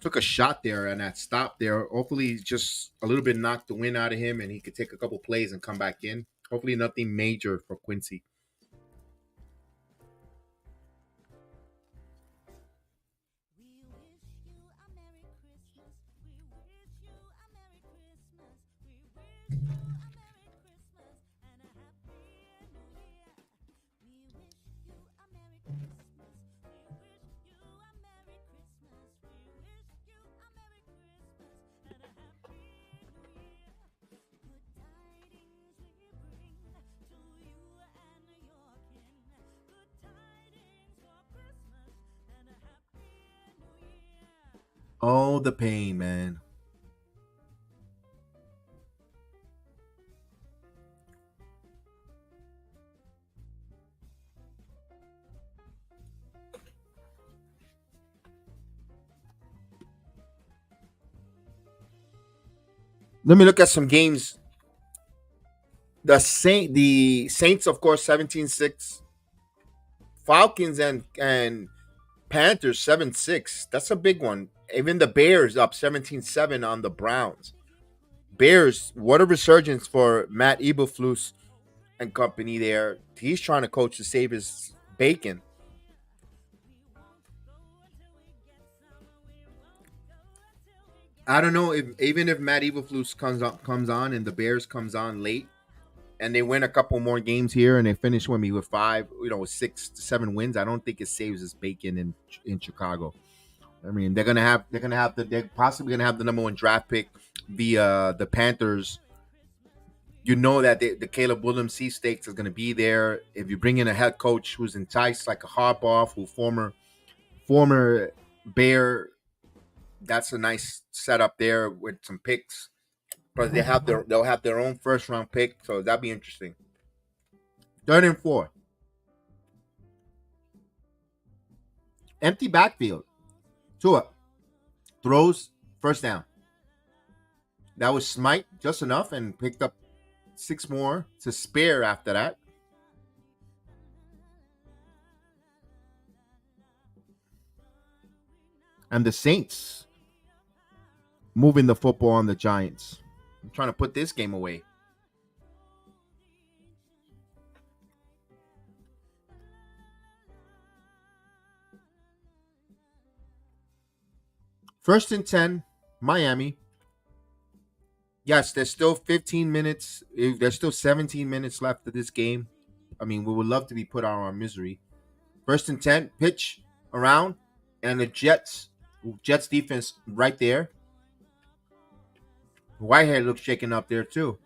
took a shot there and that stop there. Hopefully, just a little bit knocked the wind out of him, and he could take a couple plays and come back in. Hopefully, nothing major for Quincy. Oh, the pain, man. Let me look at some games. The Saints, of course, 17-6. Falcons and Panthers 7-6. That's a big one. Even the Bears up 17-7 on the Browns. Bears, what a resurgence for Matt Eberflus and company there. He's trying to coach to save his bacon. I don't know if even if Matt Eberflus comes on and the Bears comes on late and they win a couple more games here and they finish with me with 6 to 7 wins, I don't think it saves his bacon in Chicago. I mean, they're possibly gonna have the number 1 draft pick via the Panthers. You know that the Caleb Williams stakes is gonna be there. If you bring in a head coach who's enticed like a Harbaugh, who former Bear, that's a nice setup there with some picks. But they'll have their own 1st round pick, so that'll be interesting. 3rd and 4. Empty backfield. Tua throws, 1st down. That was Smite just enough and picked up 6 more to spare after that. And the Saints moving the football on the Giants. I'm trying to put this game away. First and 10, Miami. Yes, there's still 15 minutes. There's still 17 minutes left of this game. I mean, we would love to be put out of our misery. 1st and 10, pitch around, and the Jets defense right there. Whitehead looks shaken up there too.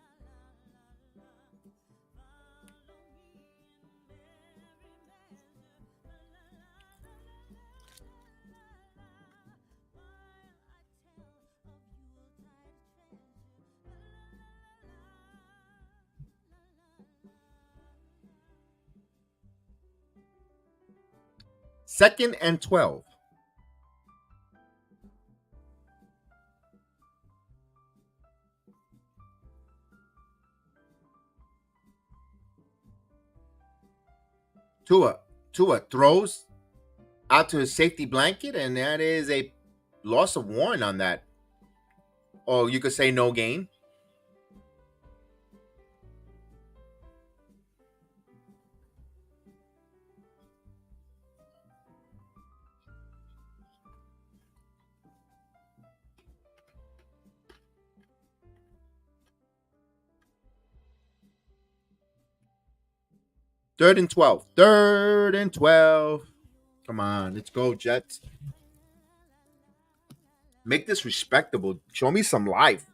Second and 12. Tua throws, out to his safety blanket, and that is a loss of 1 on that. Or you could say no gain. Third and 12. Third and 12. Come on, let's go, Jets. Make this respectable. Show me some life.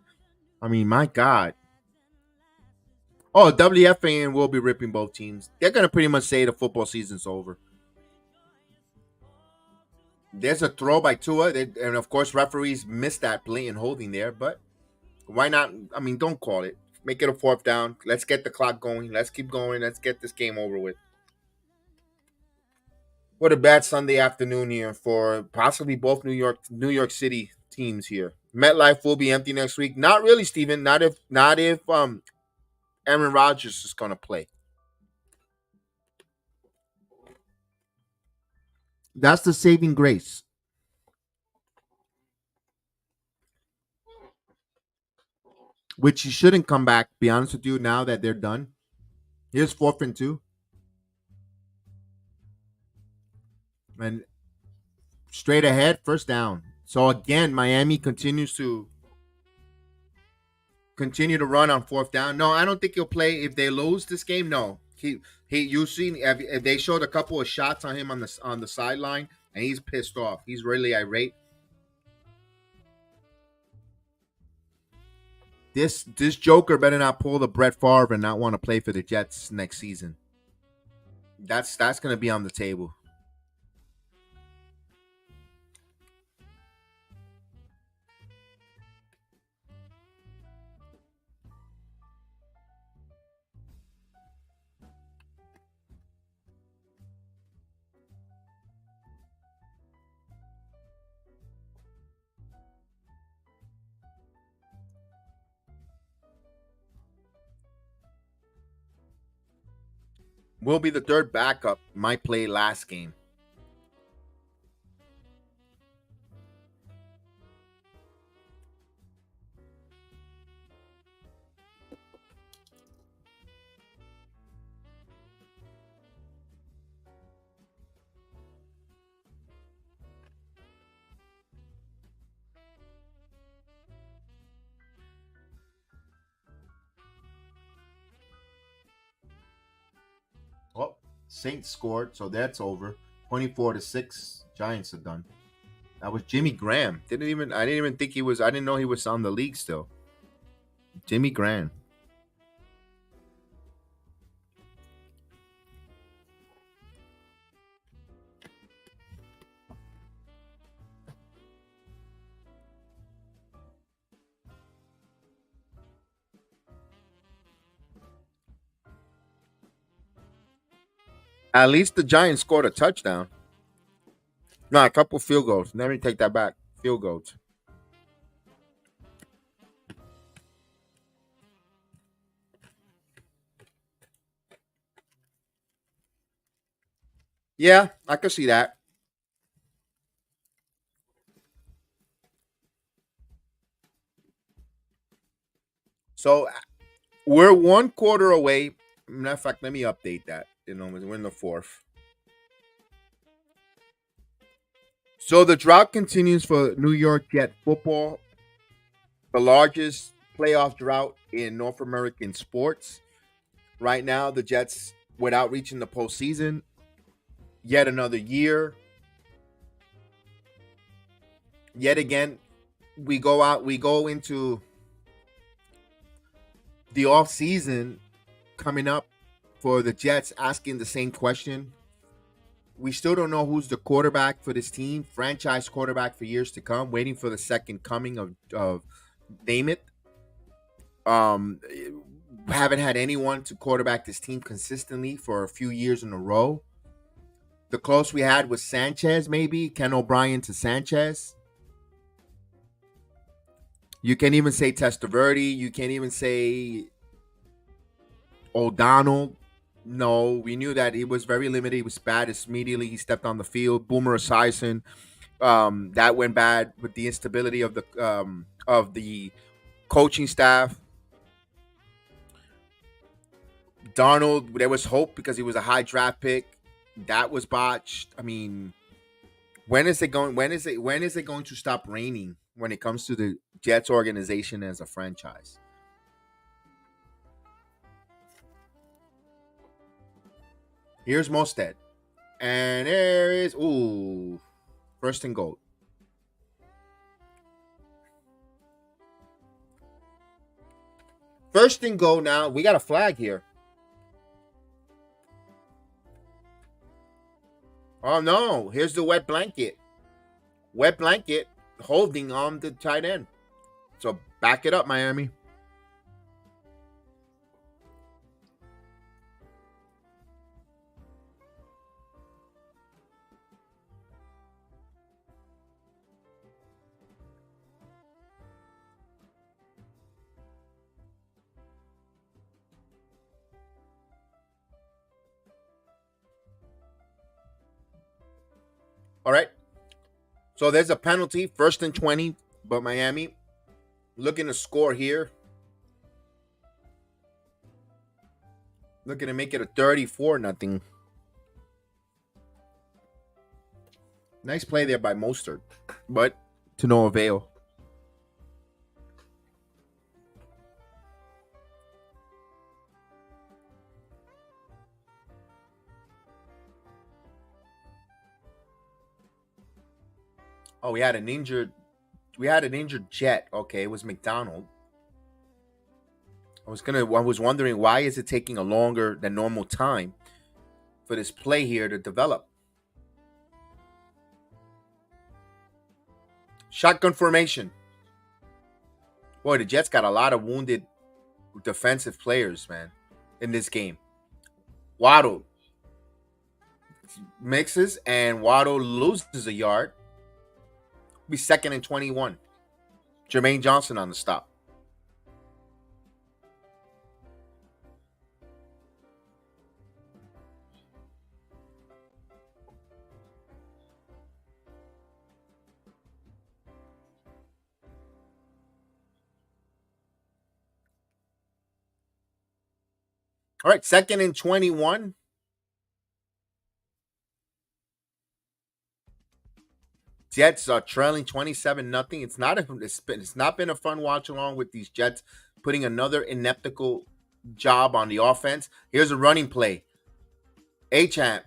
I mean, my God. Oh, WFAN will be ripping both teams. They're going to pretty much say the football season's over. There's a throw by Tua, and of course, referees missed that blatant holding there, but why not? I mean, don't call it. Make it a 4th down. Let's get the clock going. Let's keep going. Let's get this game over with. What a bad Sunday afternoon here for possibly both New York City teams here. MetLife will be empty next week. Not really, Steven. Not if Aaron Rodgers is going to play. That's the saving grace. Which he shouldn't come back, be honest with you, now that they're done. Here's 4th and 2. And straight ahead, 1st down. So again, Miami continues to run on 4th down. No, I don't think he'll play if they lose this game. No, he you seen if they showed a couple of shots on him on the sideline, and he's pissed off. He's really irate. This Joker better not pull the Brett Favre and not want to play for the Jets next season. That's going to be on the table. Will be the 3rd backup. Might play last game. Oh, Saints scored, so that's over. 24-6. Giants are done. That was Jimmy Graham. I didn't even think he was. I didn't know he was on the league still. Jimmy Graham. At least the Giants scored a touchdown. No, a couple field goals. Let me take that back. Field goals. Yeah, I could see that. So we're 1/4 away. Matter of fact, let me update that. We're in the 4th. So the drought continues for New York Jet football, the largest playoff drought in North American sports. Right now, the Jets, without reaching the postseason, yet another year. Yet again, we go into the off season coming up for the Jets asking the same question. We still don't know who's the quarterback for this team, franchise quarterback for years to come, waiting for the second coming of name it. Haven't had anyone to quarterback this team consistently for a few years in a row. The close we had was Sanchez, maybe Ken O'Brien to Sanchez. You can't even say Testaverde. You can't even say O'Donnell. No, we knew that he was very limited. He was bad. Immediately he stepped on the field. Boomer Esiason, that went bad with the instability of the coaching staff. Darnold, there was hope because he was a high draft pick. That was botched. I mean, when is it going? When is it going to stop raining when it comes to the Jets organization as a franchise? Here's Mostert, and there is first and goal. First and goal now. We got a flag here. Oh no! Here's the wet blanket. Wet blanket holding on the tight end. So back it up, Miami. All right. So there's a penalty, first and 20, but Miami looking to score here. Looking to make it a 34-0. Nice play there by Mostert, but to no avail. Oh, we had an injured Jet. Okay, it was McDonald. I was wondering why is it taking a longer than normal time for this play here to develop. Shotgun formation. Boy, the Jets got a lot of wounded defensive players, man, in this game. Waddle mixes and Waddle loses a yard. Be second and 21. Jermaine Johnson on the stop. All right, second and 21. Jets are trailing 27-0. It's not been a fun watch along with these Jets putting another ineptical job on the offense. Here's a running play. Champ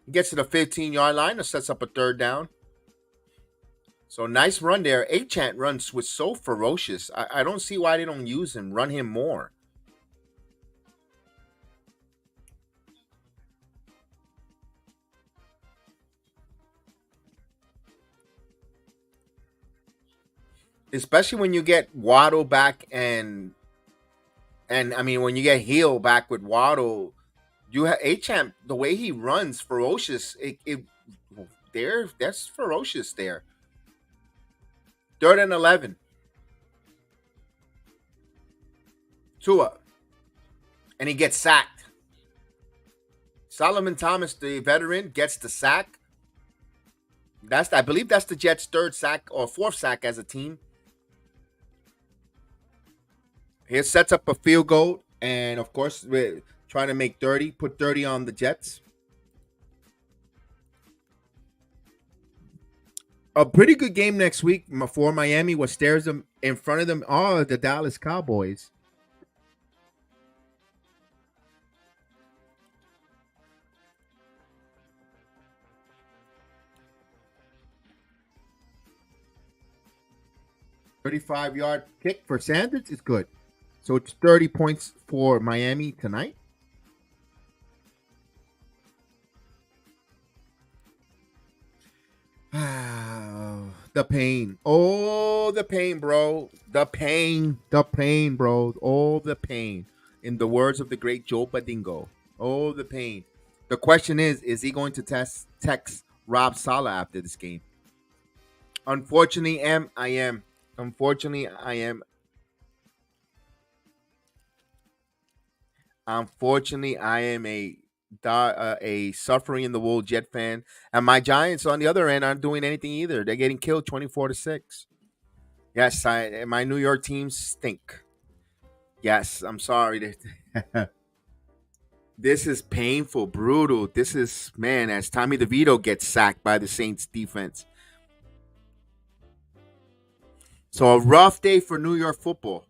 gets to the 15-yard line and sets up a third down. So nice run there. Champ runs was so ferocious. I don't see why they don't use him, run him more. Especially when you get Waddle back and I mean when you get Hill back with Waddle, you have Champ, the way he runs ferocious. That's ferocious there. 3rd and 11. Tua. And he gets sacked. Solomon Thomas, the veteran, gets the sack. I believe that's the Jets' 3rd sack or 4th sack as a team. Here sets up a field goal, and of course we're trying to make 30, put 30 on the Jets. A pretty good game next week for Miami. What stares them in front of them are the Dallas Cowboys. $35-yard kick for Sanders is good. So it's 30 points for Miami tonight. The pain. Oh, the pain, bro. The pain. The pain, bro. Oh, the pain. In the words of the great Joe Badingo. Oh, the pain. The question is he going to text Rob Saleh after this game? Unfortunately, I am. Unfortunately, I am. Unfortunately, I am a suffering in the wool Jet fan, and my Giants on the other end aren't doing anything either. They're getting killed 24-6. Yes, my New York teams stink. Yes, I'm sorry. This is painful, brutal. This is, man, as Tommy DeVito gets sacked by the Saints defense. So a rough day for New York football.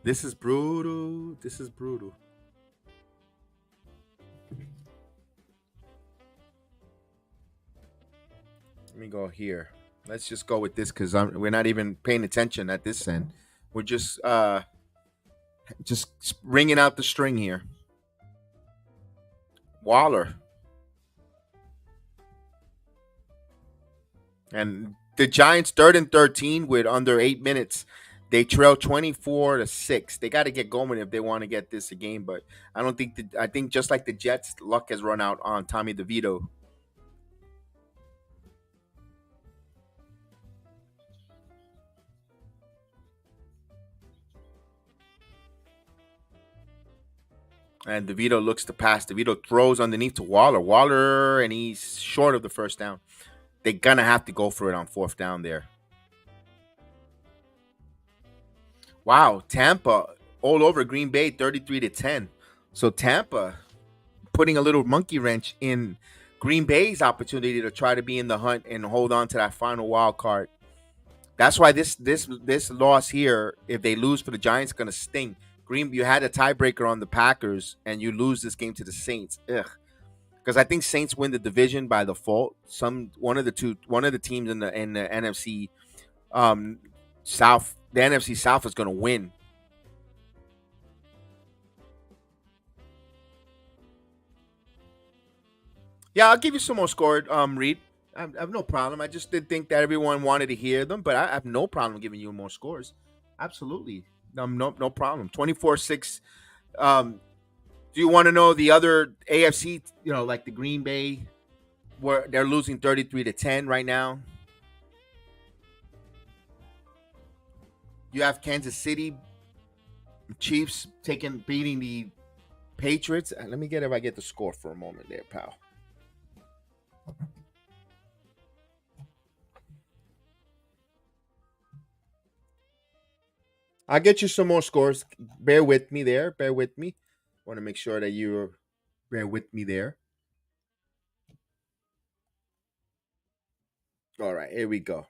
This is brutal. This is brutal. Let me go here. Let's just go with this because we're not even paying attention at this end. We're just ringing out the string here. Waller. And the Giants 3rd and 13 with under 8 minutes. They trail 24-6. They got to get going if they want to get this a game. But I don't think I think just like the Jets, luck has run out on Tommy DeVito. And DeVito looks to pass. DeVito throws underneath to Waller. Waller, and he's short of the first down. They're going to have to go for it on 4th down there. Wow, Tampa all over Green Bay 33-10. So Tampa putting a little monkey wrench in Green Bay's opportunity to try to be in the hunt and hold on to that final wild card. That's why this loss here, if they lose for the Giants, going to sting. You had a tiebreaker on the Packers, and you lose this game to the Saints. Ugh. Because I think Saints win the division by default. One of the teams in the NFC South, the NFC South is going to win. Yeah, I'll give you some more score, Reed. I have no problem. I just did think that everyone wanted to hear them, but I have no problem giving you more scores. Absolutely. No problem. 24-6. Do you want to know the other AFC, like the Green Bay, where they're losing 33-10 right now? You have Kansas City Chiefs beating the Patriots. Let me get if I get the score for a moment there, pal. I'll get you some more scores. Bear with me there. Bear with me. Want to make sure that you bear with me there. All right, here we go.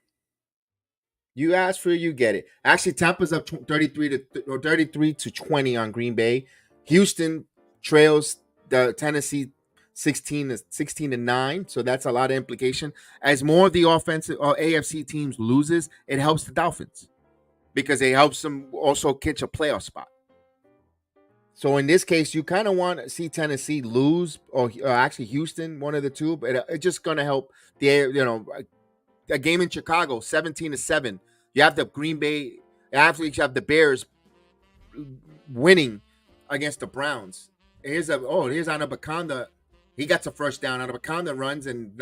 You asked for it, you get it. Actually, Tampa's up 33-20 on Green Bay. Houston trails the Tennessee 16-9. So that's a lot of implication. As more of the offensive or AFC teams loses, it helps the Dolphins because it helps them also catch a playoff spot. So in this case, you kind of want to see Tennessee lose, or actually Houston, one of the two. But it's just going to help a game in Chicago, 17-7. You have the Green Bay, you have the Bears winning against the Browns. Here's Anabakanda. He got a first down. Anabakanda runs and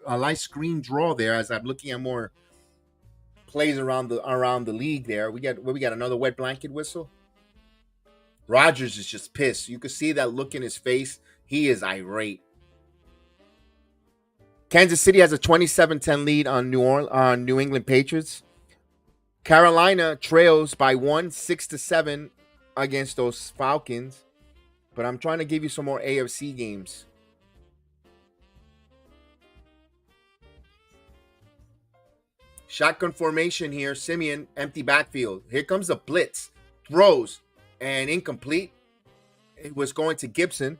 a nice screen draw there. As I'm looking at more plays around the league, there we got another wet blanket whistle. Rodgers is just pissed. You can see that look in his face. He is irate. Kansas City has a 27-10 lead on New England Patriots. Carolina trails by 6-7 against those Falcons. But I'm trying to give you some more AFC games. Shotgun formation here. Simeon, empty backfield. Here comes the blitz. Throws. And incomplete. It was going to Gibson.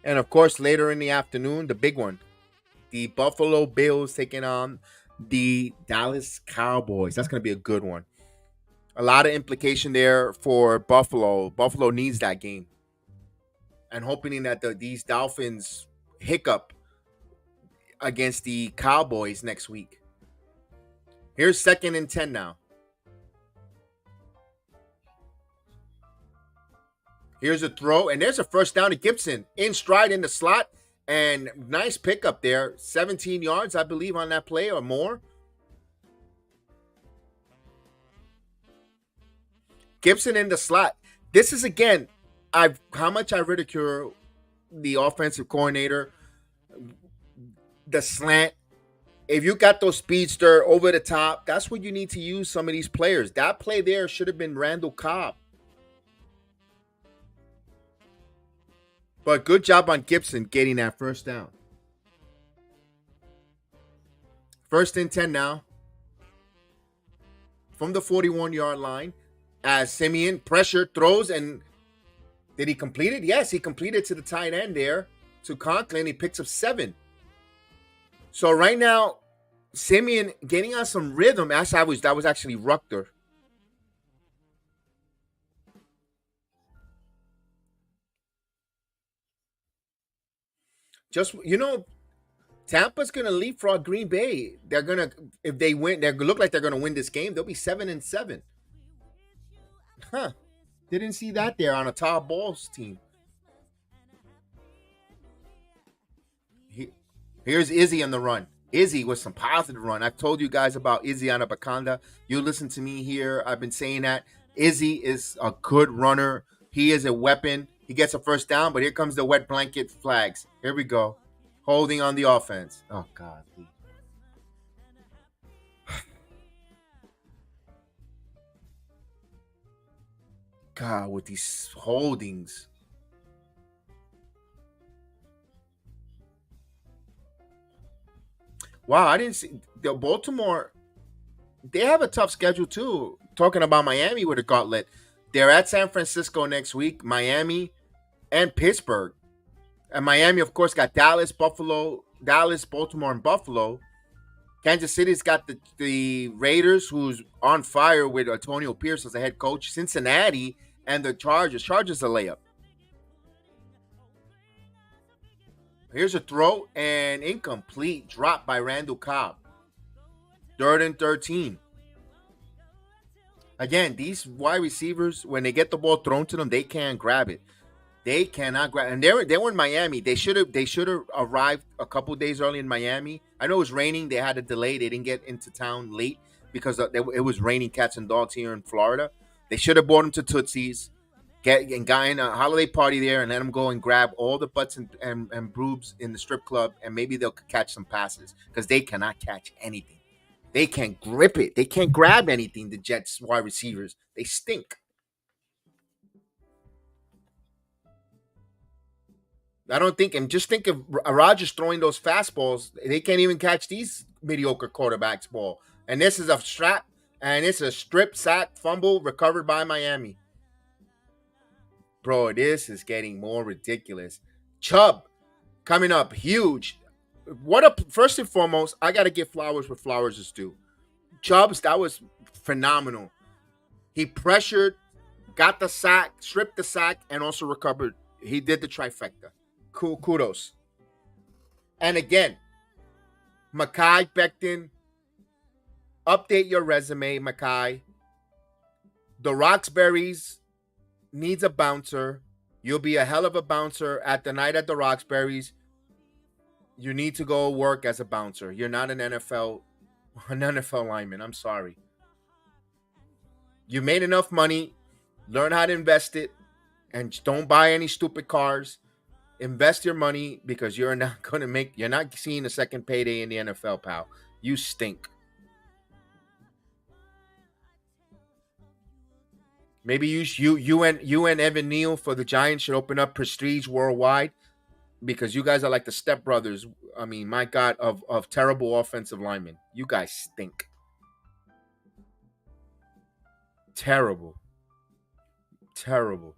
And of course, later in the afternoon, the big one. The Buffalo Bills taking on the Dallas Cowboys. That's going to be a good one. A lot of implication there for Buffalo. Buffalo needs that game. And hoping that these Dolphins hiccup against the Cowboys next week. Here's 2nd and 10 now. Here's a throw, and there's a first down to Gibson. In stride in the slot, and nice pickup there. 17 yards, I believe, on that play or more. Gibson in the slot. This is, again, how much I ridicule the offensive coordinator, the slant. If you got those speedster over the top, that's what you need to use some of these players. That play there should have been Randall Cobb. But good job on Gibson getting that first down. 1st and 10 now. From the 41-yard line. As Simeon pressure throws, and did he complete it? Yes, he completed to the tight end there. To Conklin, he picks up 7. So right now, Simeon getting on some rhythm. That was actually Rucker. Just, Tampa's going to leapfrog Green Bay. They're going to, if they win, they look like they're going to win this game. They'll be 7-7. Huh. Didn't see that there on a Todd Bowles team. Here's Izzy on the run. Izzy with some positive run. I've told you guys about Izzy on a Bakanda. You listen to me here. I've been saying that. Izzy is a good runner. He is a weapon. He gets a first down, but here comes the wet blanket flags. Here we go. Holding on the offense. Oh, God. God, with these holdings. Wow, I didn't see the Baltimore. They have a tough schedule too. Talking about Miami with a gauntlet. They're at San Francisco next week, Miami, and Pittsburgh. And Miami, of course, got Dallas, Baltimore, and Buffalo. Kansas City's got the Raiders, who's on fire with Antonio Pierce as the head coach. Cincinnati and the Chargers. Chargers a layup. Here's a throw and incomplete. Drop by Randall Cobb. 3rd and 13. Again, these wide receivers, when they get the ball thrown to them, they can't grab it. They cannot grab, and they were in Miami. They should have arrived a couple days early in Miami. I know it was raining. They had a delay. They didn't get into town late because it was raining cats and dogs here in Florida. They should have brought them to Tootsie's, got in a holiday party there, and let them go and grab all the butts and boobs in the strip club, and maybe they'll catch some passes because they cannot catch anything. They can't grip it. They can't grab anything. The Jets wide receivers, they stink. I don't think, and just think of Rodgers throwing those fastballs. They can't even catch these mediocre quarterbacks' ball. And this is a strap, and it's a strip sack fumble recovered by Miami. Bro, this is getting more ridiculous. Chubb coming up huge. First and foremost, I got to give flowers where flowers is due. Chubbs, that was phenomenal. He pressured, got the sack, stripped the sack, and also recovered. He did the trifecta. Cool, kudos. And again, Mekhi Becton, update your resume, Mekhi. The Roxbury's needs a bouncer. You'll be a hell of a bouncer at the night at the Roxbury's. You need to go work as a bouncer. You're not an NFL lineman. I'm sorry. You made enough money. Learn how to invest it. And don't buy any stupid cars. Invest your money because you're not seeing a second payday in the NFL, pal. You stink. Maybe you and Evan Neal for the Giants should open up Prestige Worldwide, because you guys are like the stepbrothers. I mean, my God, of terrible offensive linemen. You guys stink. Terrible. Terrible.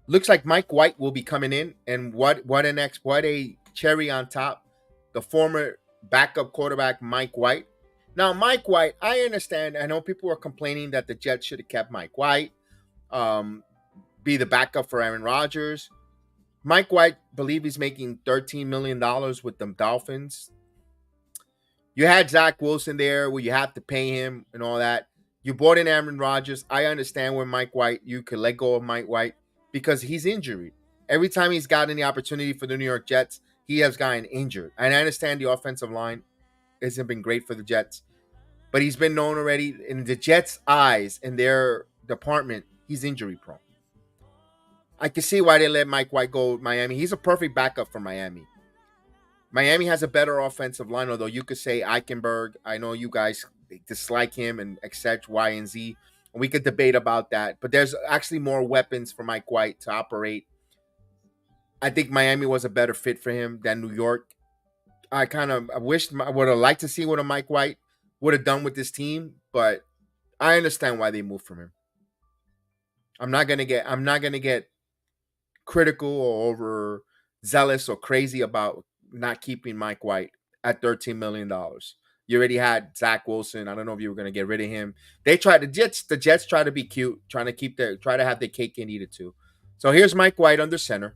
Looks like Mike White will be coming in, and what a cherry on top. The former backup quarterback, Mike White. Now, Mike White, I understand. I know people were complaining that the Jets should have kept Mike White, be the backup for Aaron Rodgers. Mike White, believe he's making $13 million with the Dolphins. You had Zach Wilson there where you have to pay him and all that. You brought in Aaron Rodgers. I understand with Mike White, you could let go of Mike White because he's injured. Every time he's gotten the opportunity for the New York Jets, he has gotten injured. And I understand the offensive line hasn't been great for the Jets, but he's been known already in the Jets' eyes, in their department, he's injury prone. I can see why they let Mike White go with Miami. He's a perfect backup for Miami. Miami has a better offensive line, although you could say Eichenberg. I know you guys dislike him and accept Y and Z. And we could debate about that. But there's actually more weapons for Mike White to operate. I think Miami was a better fit for him than New York. I would have liked to see what a Mike White would have done with this team, but I understand why they moved from him. I'm not gonna get critical or overzealous or crazy about not keeping Mike White at $13 million. You already had Zach Wilson. I don't know if you were going to get rid of him. They tried the Jets try to be cute, try to have their cake and eat it too. So here's Mike White under center.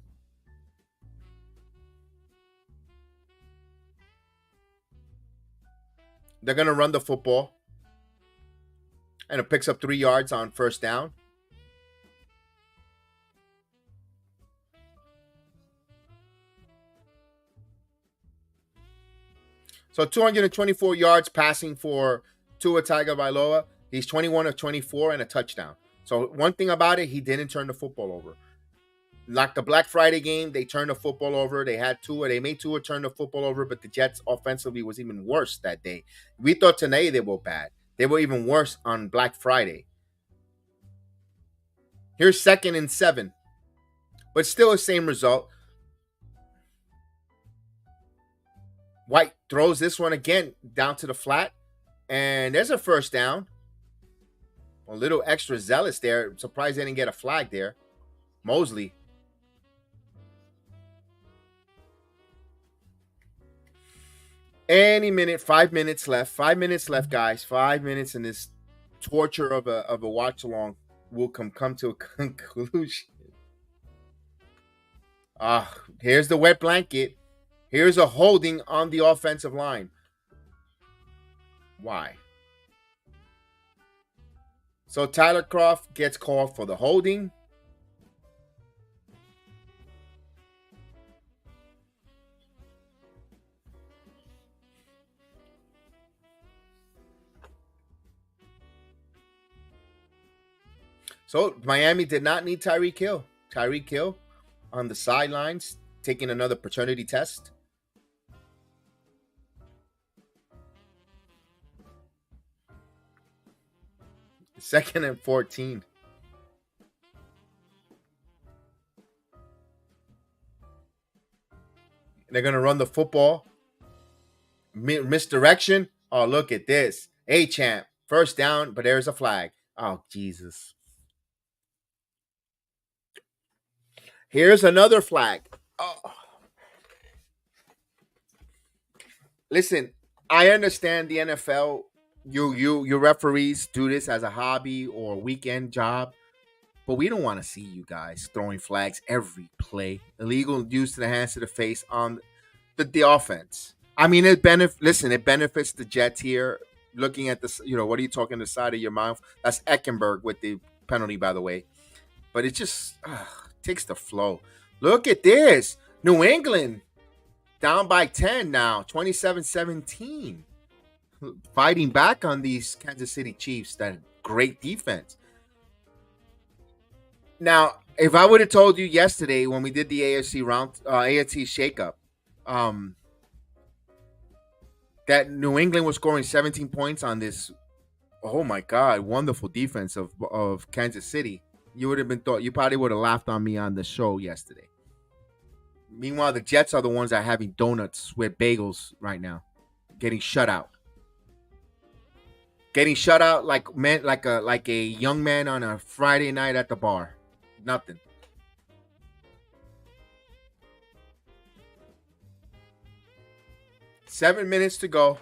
They're going to run the football. And it picks up 3 yards on first down. So 224 yards passing for Tua Tagovailoa. He's 21 of 24 and a touchdown. So one thing about it, he didn't turn the football over. Like the Black Friday game, they turned the football over. They made Tua turn the football over, but the Jets offensively was even worse that day. We thought today they were bad. They were even worse on Black Friday. Here's 2nd and 7. But still the same result. White throws this one again down to the flat. And there's a first down. A little extra zealous there. I'm surprised they didn't get a flag there. Mosley. Any minute, 5 minutes left. 5 minutes left, guys. 5 minutes in this torture of a watch along will come to a conclusion. Here's the wet blanket. Here's a holding on the offensive line. Why? So Tyler Kroft gets called for the holding. So Miami did not need Tyreek Hill. Tyreek Hill on the sidelines taking another paternity test. Second and 14. They're going to run the football. Misdirection. Oh, look at this. A-champ. First down, but there's a flag. Oh, Jesus. Here's another flag. Oh. Listen, I understand the NFL. You referees do this as a hobby or a weekend job, but we don't want to see you guys throwing flags every play. Illegal use to the hands to the face on the offense. I mean, it benefits the Jets here. Looking at this, what are you talking the side of your mouth? That's Eichenberg with the penalty, by the way. But it just takes the flow. Look at this. New England down by 10 now, 27-17. Fighting back on these Kansas City Chiefs. That great defense. Now, if I would have told you yesterday when we did the AFC shakeup, that New England was scoring 17 points on this, oh my God, wonderful defense of Kansas City, you probably would have laughed on me on the show yesterday. Meanwhile, the Jets are the ones that are having donuts with bagels right now, getting shut out. Getting shut out like a young man on a Friday night at the bar. Nothing. Seven minutes to go.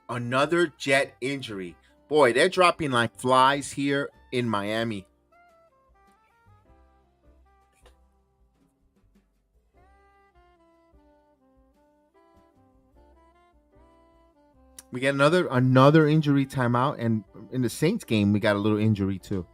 Another Jet injury. Boy, they're dropping like flies here in Miami. We get another injury timeout, and in the Saints game, we got a little injury too.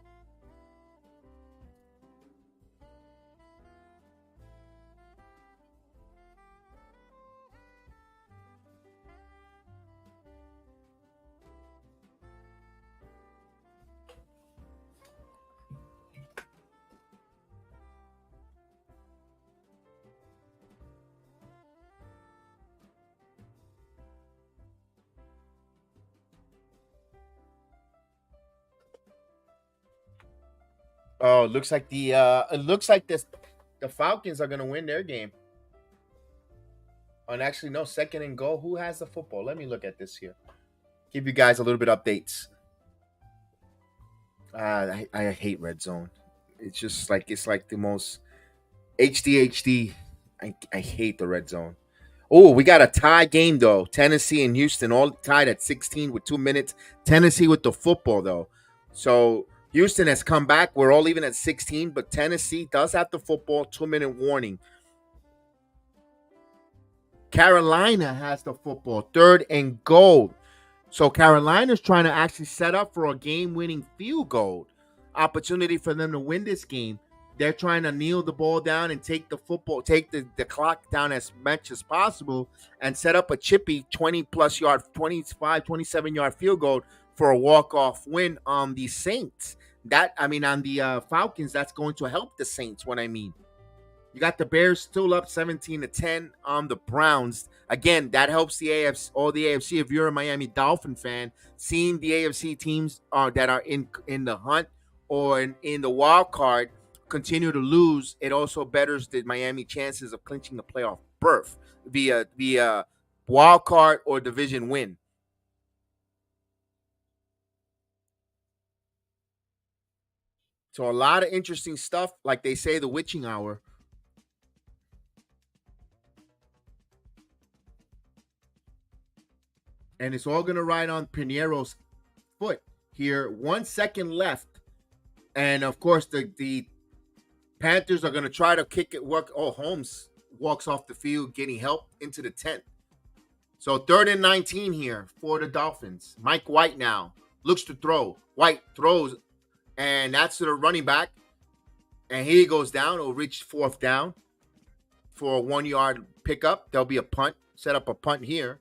Oh, it looks like the Falcons are gonna win their game. And actually, no, second and goal. Who has the football? Let me look at this here. Give you guys a little bit of updates. I hate red zone. It's just like the most HD. I hate the red zone. Oh, we got a tie game though. Tennessee and Houston all tied at 16 with 2 minutes. Tennessee with the football though. So Houston has come back. We're all even at 16, but Tennessee does have the football. 2-minute warning. Carolina has the football. 3rd and goal. So Carolina's trying to actually set up for a game-winning field goal opportunity for them to win this game. They're trying to kneel the ball down and take the football, take the clock down as much as possible and set up a chippy 20-plus yard, 25, 27-yard field goal for a walk-off win on the Saints. On the Falcons, that's going to help the Saints, what I mean. You got the Bears still up 17-10 on the Browns. Again, that helps the AFC, all the AFC. If you're a Miami Dolphin fan, seeing the AFC teams that are in the hunt or in the wild card continue to lose, it also betters the Miami chances of clinching a playoff berth via wild card or division win. So a lot of interesting stuff, like they say, the witching hour. And it's all going to ride on Piñeiro's foot here. 1 second left. And, of course, the Panthers are going to try to kick it. Holmes walks off the field getting help into the 10th. So 3rd and 19 here for the Dolphins. Mike White now looks to throw. White throws, and that's to the running back. And he goes down. It'll reach 4th down for a 1-yard pickup. There'll be a punt. Set up a punt here.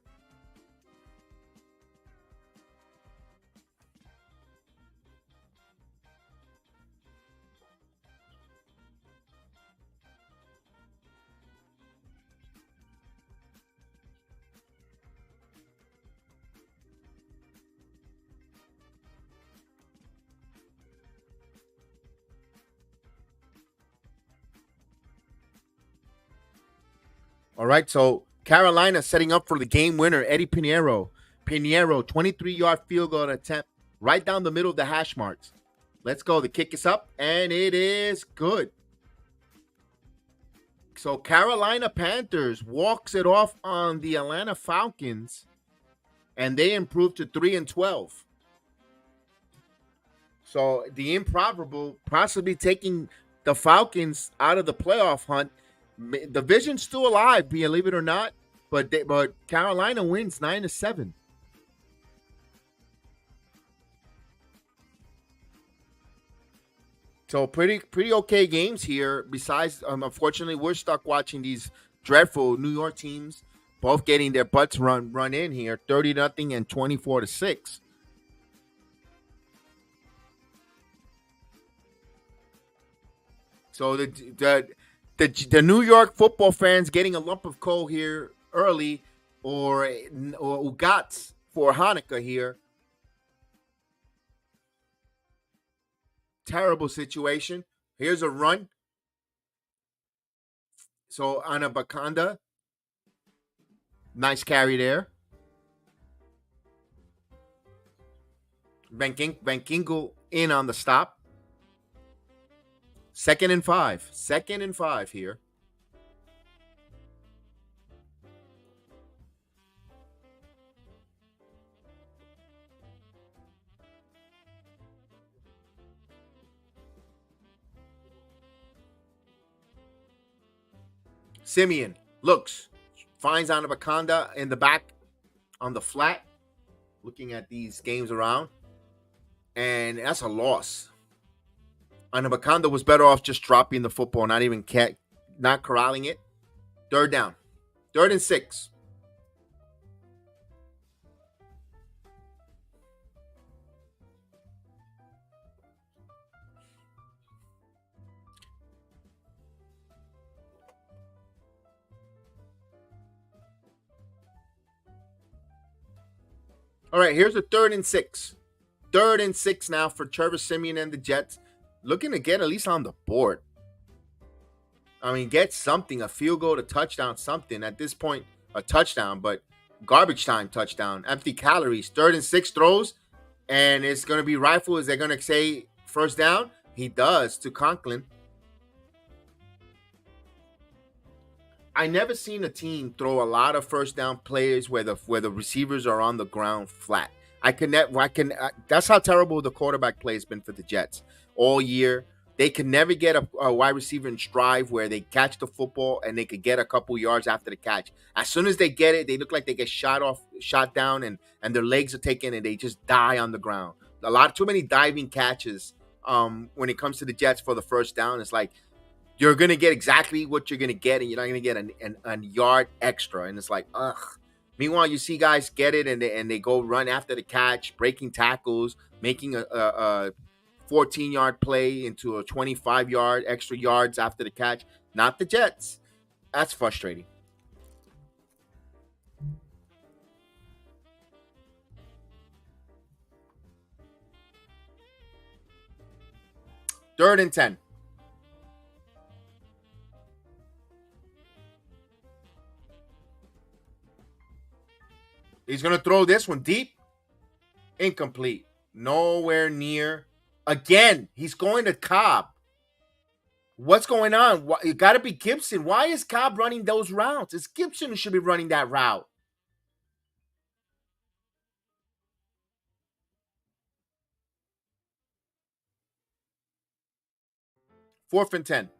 All right, so Carolina setting up for the game winner, Eddie Piñeiro. Piñeiro, 23-yard field goal attempt right down the middle of the hash marks. Let's go. The kick is up, and it is good. So Carolina Panthers walks it off on the Atlanta Falcons, and they improve to 3-12. So the improbable possibly taking the Falcons out of the playoff hunt. The division's still alive, believe it or not, but Carolina wins 9-7. So pretty okay games here. Besides, unfortunately, we're stuck watching these dreadful New York teams, both getting their butts run in here, 30-0 and 24-6. So the New York football fans getting a lump of coal here early, or ugats for Hanukkah here. Terrible situation. Here's a run. So Anabakanda, nice carry there. Van Ginkel in on the stop. 2nd and 5. 2nd and 5 here. Simeon looks, finds Anabaconda in the back on the flat, looking at these games around, and that's a loss. Anabaconda was better off just dropping the football, not corralling it. Third down. 3rd and 6. All right, here's a 3rd and 6. 3rd and 6 now for Trevor Siemian and the Jets. Looking to get at least on the board. I mean, get something, a field goal, a touchdown, something. At this point, a touchdown, but garbage time touchdown. Empty calories. 3rd and 6 throws, and it's going to be rifle. Is they going to say first down? He does to Conklin. I never seen a team throw a lot of first down plays where the receivers are on the ground flat. That's how terrible the quarterback play has been for the Jets all year. They can never get a wide receiver in stride where they catch the football and they could get a couple yards after the catch. As soon as they get it, they look like they get shot down, and their legs are taken and they just die on the ground. Too many diving catches when it comes to the Jets for the first down. It's like, you're going to get exactly what you're going to get, and you're not going to get a yard extra. And it's like, ugh. Meanwhile, you see guys get it, and they go run after the catch, breaking tackles, making a 14-yard play into a 25-yard extra yards after the catch. Not the Jets. That's frustrating. Third and 10. He's going to throw this one deep. Incomplete. Nowhere near. Again, he's going to Cobb. What's going on? It got to be Gibson. Why is Cobb running those routes? It's Gibson who should be running that route. Fourth and 10.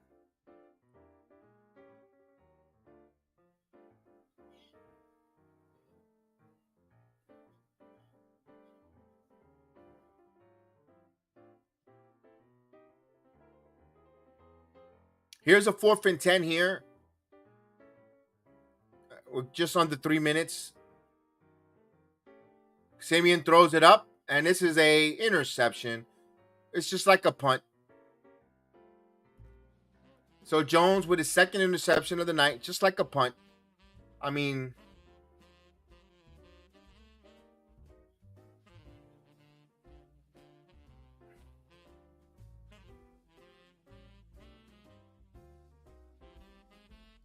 Here's a 4th and 10 here. We're just under 3 minutes. Simeon throws it up, and this is a interception. It's just like a punt. So Jones with his 2nd interception of the night, just like a punt. I mean,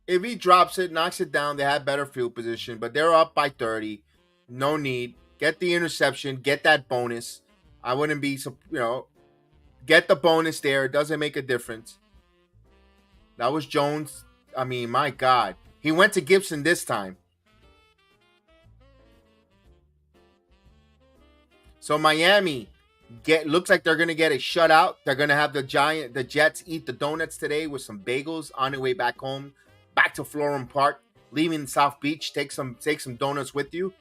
if he drops it, knocks it down, they have better field position, but they're up by 30. No need. Get the interception. Get that bonus. I wouldn't be, get the bonus there. It doesn't make a difference. That was Jones. I mean, my God. He went to Gibson this time. So Miami looks like they're going to get a shutout. They're going to have the Jets eat the donuts today with some bagels on their way back home. Back to Florham Park, leaving South Beach. Take some donuts with you.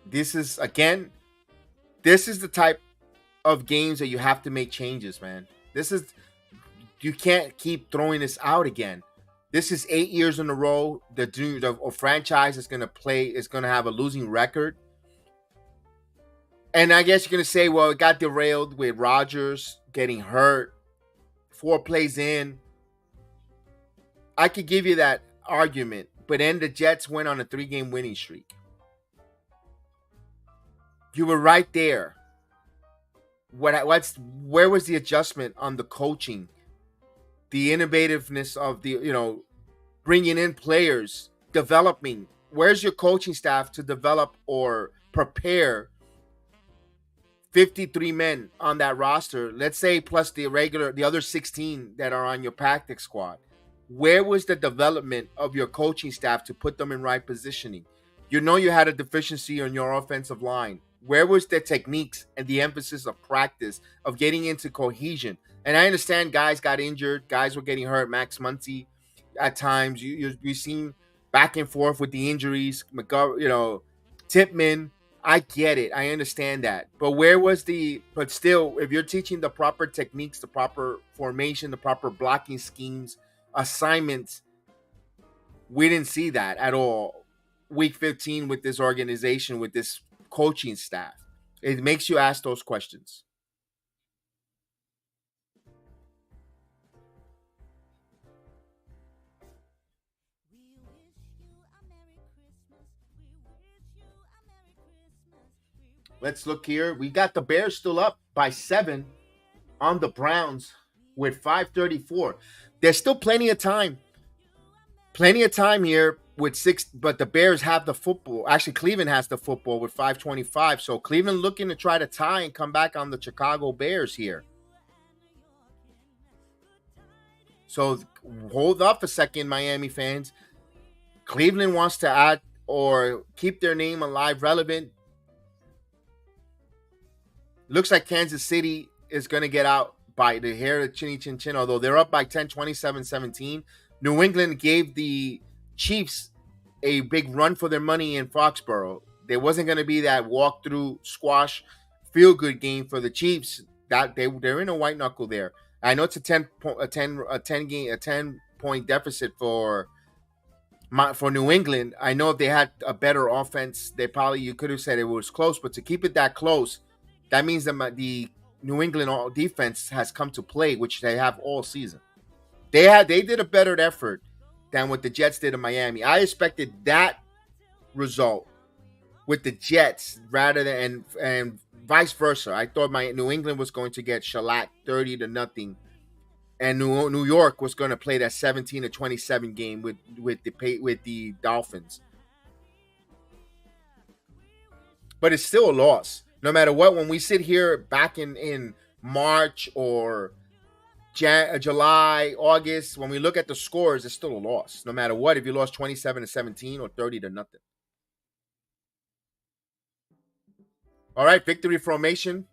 This is the type of games that you have to make changes, man. You can't keep throwing this out again. This is 8 years in a row. The franchise is going to have a losing record. And I guess you're going to say, well, it got derailed with Rodgers getting hurt 4 plays in. I could give you that argument, but then the Jets went on a 3-game winning streak. You were right there. Where was the adjustment on the coaching, the innovativeness of the bringing in players, developing? Where's your coaching staff to develop or prepare 53 men on that roster? Let's say plus the other 16 that are on your practice squad. Where was the development of your coaching staff to put them in right positioning? You had a deficiency on your offensive line. Where was the techniques and the emphasis of practice, of getting into cohesion? And I understand guys got injured, guys were getting hurt. Max Muncy, at times you've seen back and forth with the injuries. McGovern, Tipman. I get it. I understand that. But but still, if you're teaching the proper techniques, the proper formation, the proper blocking schemes, assignments, we didn't see that at all. Week 15 with this organization, with this coaching staff. It makes you ask those questions. Let's look here. We got the Bears still up by 7 on the Browns with 5:34. There's still plenty of time. Plenty of time here with 6, but the Bears have the football. Actually, Cleveland has the football with 5:25. So Cleveland looking to try to tie and come back on the Chicago Bears here. So hold up a second, Miami fans. Cleveland wants to add or keep their name alive, relevant. Looks like Kansas City is going to get out by the hair of chinny chin chin, although they're up by 10, 27-17. New England gave the Chiefs a big run for their money in Foxborough. There wasn't going to be that walk-through squash feel-good game for the Chiefs. That they're in a white knuckle there. I know it's a 10-point deficit for New England. I know if they had a better offense, you could have said it was close, but to keep it that close, that means that the New England defense has come to play, which they have all season. They did a better effort than what the Jets did in Miami. I expected that result with the Jets rather than and vice versa. I thought New England was going to get shellacked 30-0, and New York was going to play that 17-27 game with the Dolphins. But it's still a loss. No matter what, when we sit here back in March or July, August, when we look at the scores, it's still a loss. No matter what, if you lost 27-17 or 30-0. All right, victory formation.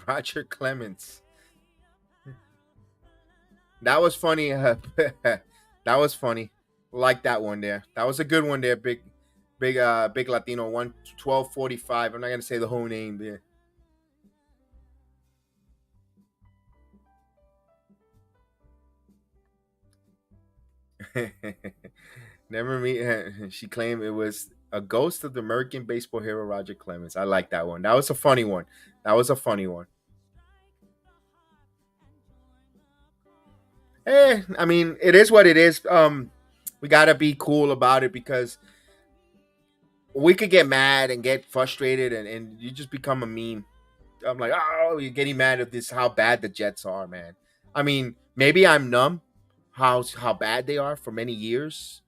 Roger Clemens. That was funny. That was funny. Like that one there. That was a good one there. Big Latino. 1245. I'm not gonna say the whole name there. Never meet. She claimed it was a ghost of the American baseball hero Roger Clemens. I like that one. That was a funny one. I mean, it is what it is. We gotta be cool about it because we could get mad and get frustrated and you just become a meme. I'm like, oh, you're getting mad at this, how bad the Jets are, man. I mean, maybe I'm numb how bad they are for many years.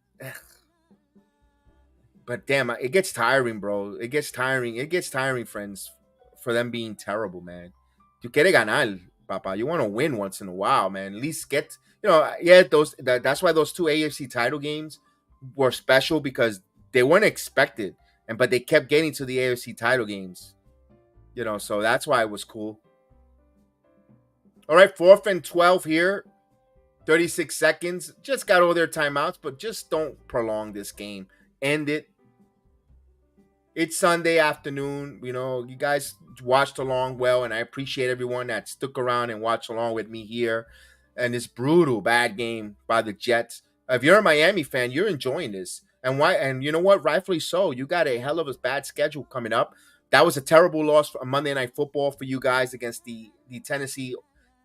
But damn, it gets tiring, bro. It gets tiring, friends, for them being terrible, man. You quiere ganar, papa. You want to win once in a while, man. At least get, that's why those 2 AFC title games were special because they weren't expected, but they kept getting to the AFC title games. So that's why it was cool. All right, 4th and 12 here. 36 seconds. Just got all their timeouts, but just don't prolong this game. End it. It's Sunday afternoon. You guys watched along well, and I appreciate everyone that stuck around and watched along with me here. And this brutal bad game by the Jets. If you're a Miami fan, you're enjoying this. And why? And you know what? Rightfully so. You got a hell of a bad schedule coming up. That was a terrible loss for Monday Night Football for you guys against the Tennessee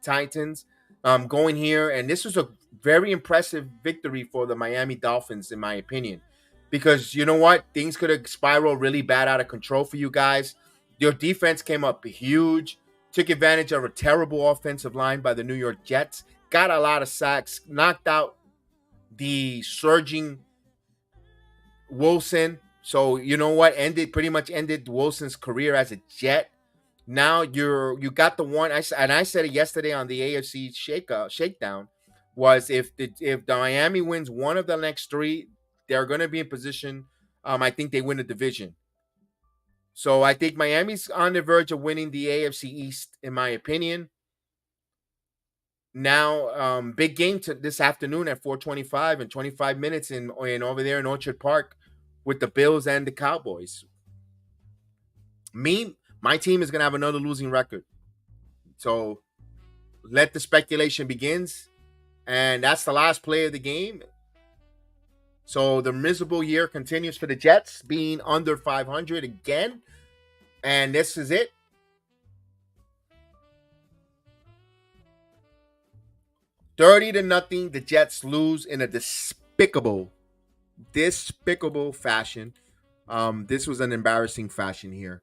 Titans. Going here, and this was a very impressive victory for the Miami Dolphins, in my opinion. Because you know what? Things could have spiraled really bad out of control for you guys. Your defense came up huge, took advantage of a terrible offensive line by the New York Jets, got a lot of sacks, knocked out the surging Wilson. So you know what? Pretty much ended Wilson's career as a Jet. Now you got the one. I said it yesterday on the AFC shakedown. Was if the Miami wins one of the next three, they're going to be in position. I think they win the division. So I think Miami's on the verge of winning the AFC East, in my opinion. Now, big game this afternoon at 4:25 and 25 minutes in over there in Orchard Park with the Bills and the Cowboys. My team is going to have another losing record. So let the speculation begins. And that's the last play of the game. So the miserable year continues for the Jets, being under 500 again. And this is it. $30-0, the Jets lose in a despicable fashion. This was an embarrassing fashion here.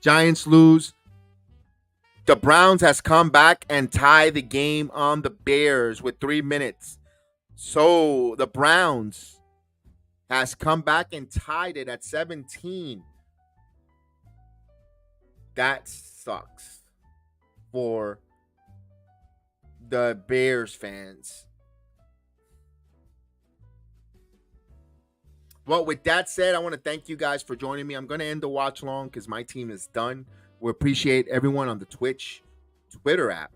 Giants lose. The Browns has come back and tied the game on the Bears with 3 minutes. So the Browns has come back and tied it at 17. That sucks for the Bears fans. Well, with that said, I want to thank you guys for joining me. I'm going to end the watch along because my team is done. We appreciate everyone on the Twitch, Twitter app,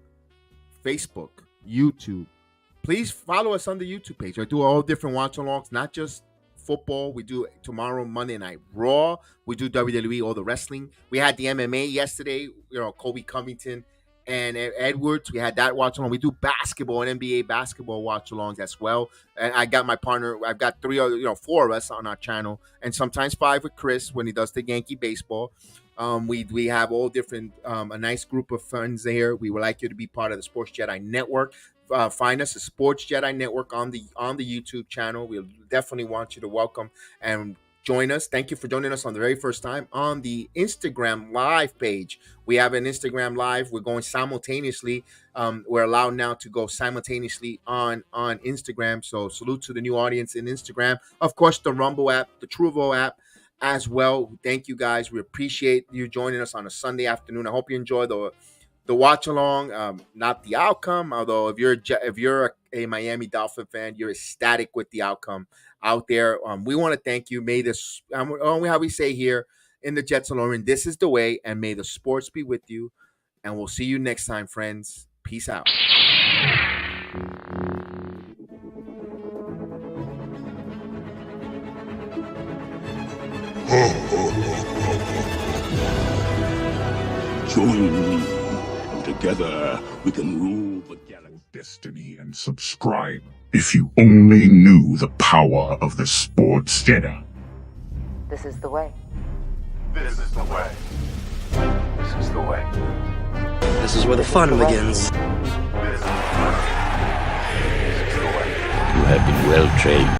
Facebook, YouTube. Please follow us on the YouTube page. I do all different watch alongs, not just football. We do tomorrow Monday Night Raw. We do WWE, all the wrestling. We had the MMA yesterday. Kobe Covington and Edwards. We had that watch along. We do basketball and NBA basketball watch alongs as well. And I got my partner. I've got 4 of us on our channel, and sometimes 5 with Chris when he does the Yankee baseball. We have all different a nice group of friends there. We would like you to be part of the Sports Jedi Network. Find us at Sports Jedi Network on the YouTube channel. We definitely want you to welcome and join us. Thank you for joining us on the very first time on the Instagram Live page. We have an Instagram Live. We're going simultaneously. We're allowed now to go simultaneously on Instagram. So salute to the new audience in Instagram. Of course, the Rumble app, the Truvo app as well. Thank you guys. We appreciate you joining us on a Sunday afternoon. I hope you enjoy the watch along, not the outcome. Although if you're a Miami Dolphin fan, you're ecstatic with the outcome out there. We want to thank you. May this, how we say here in the JETS-ALORIAN, this is the way, and may the sports be with you. And we'll see you next time, friends. Peace out. Join me, and together we can rule the galaxy. Destiny and subscribe if you only knew the power of the Sports Jedi. This is the way. This is the way. This is the way. This is where the fun begins. This is the way. You have been well trained.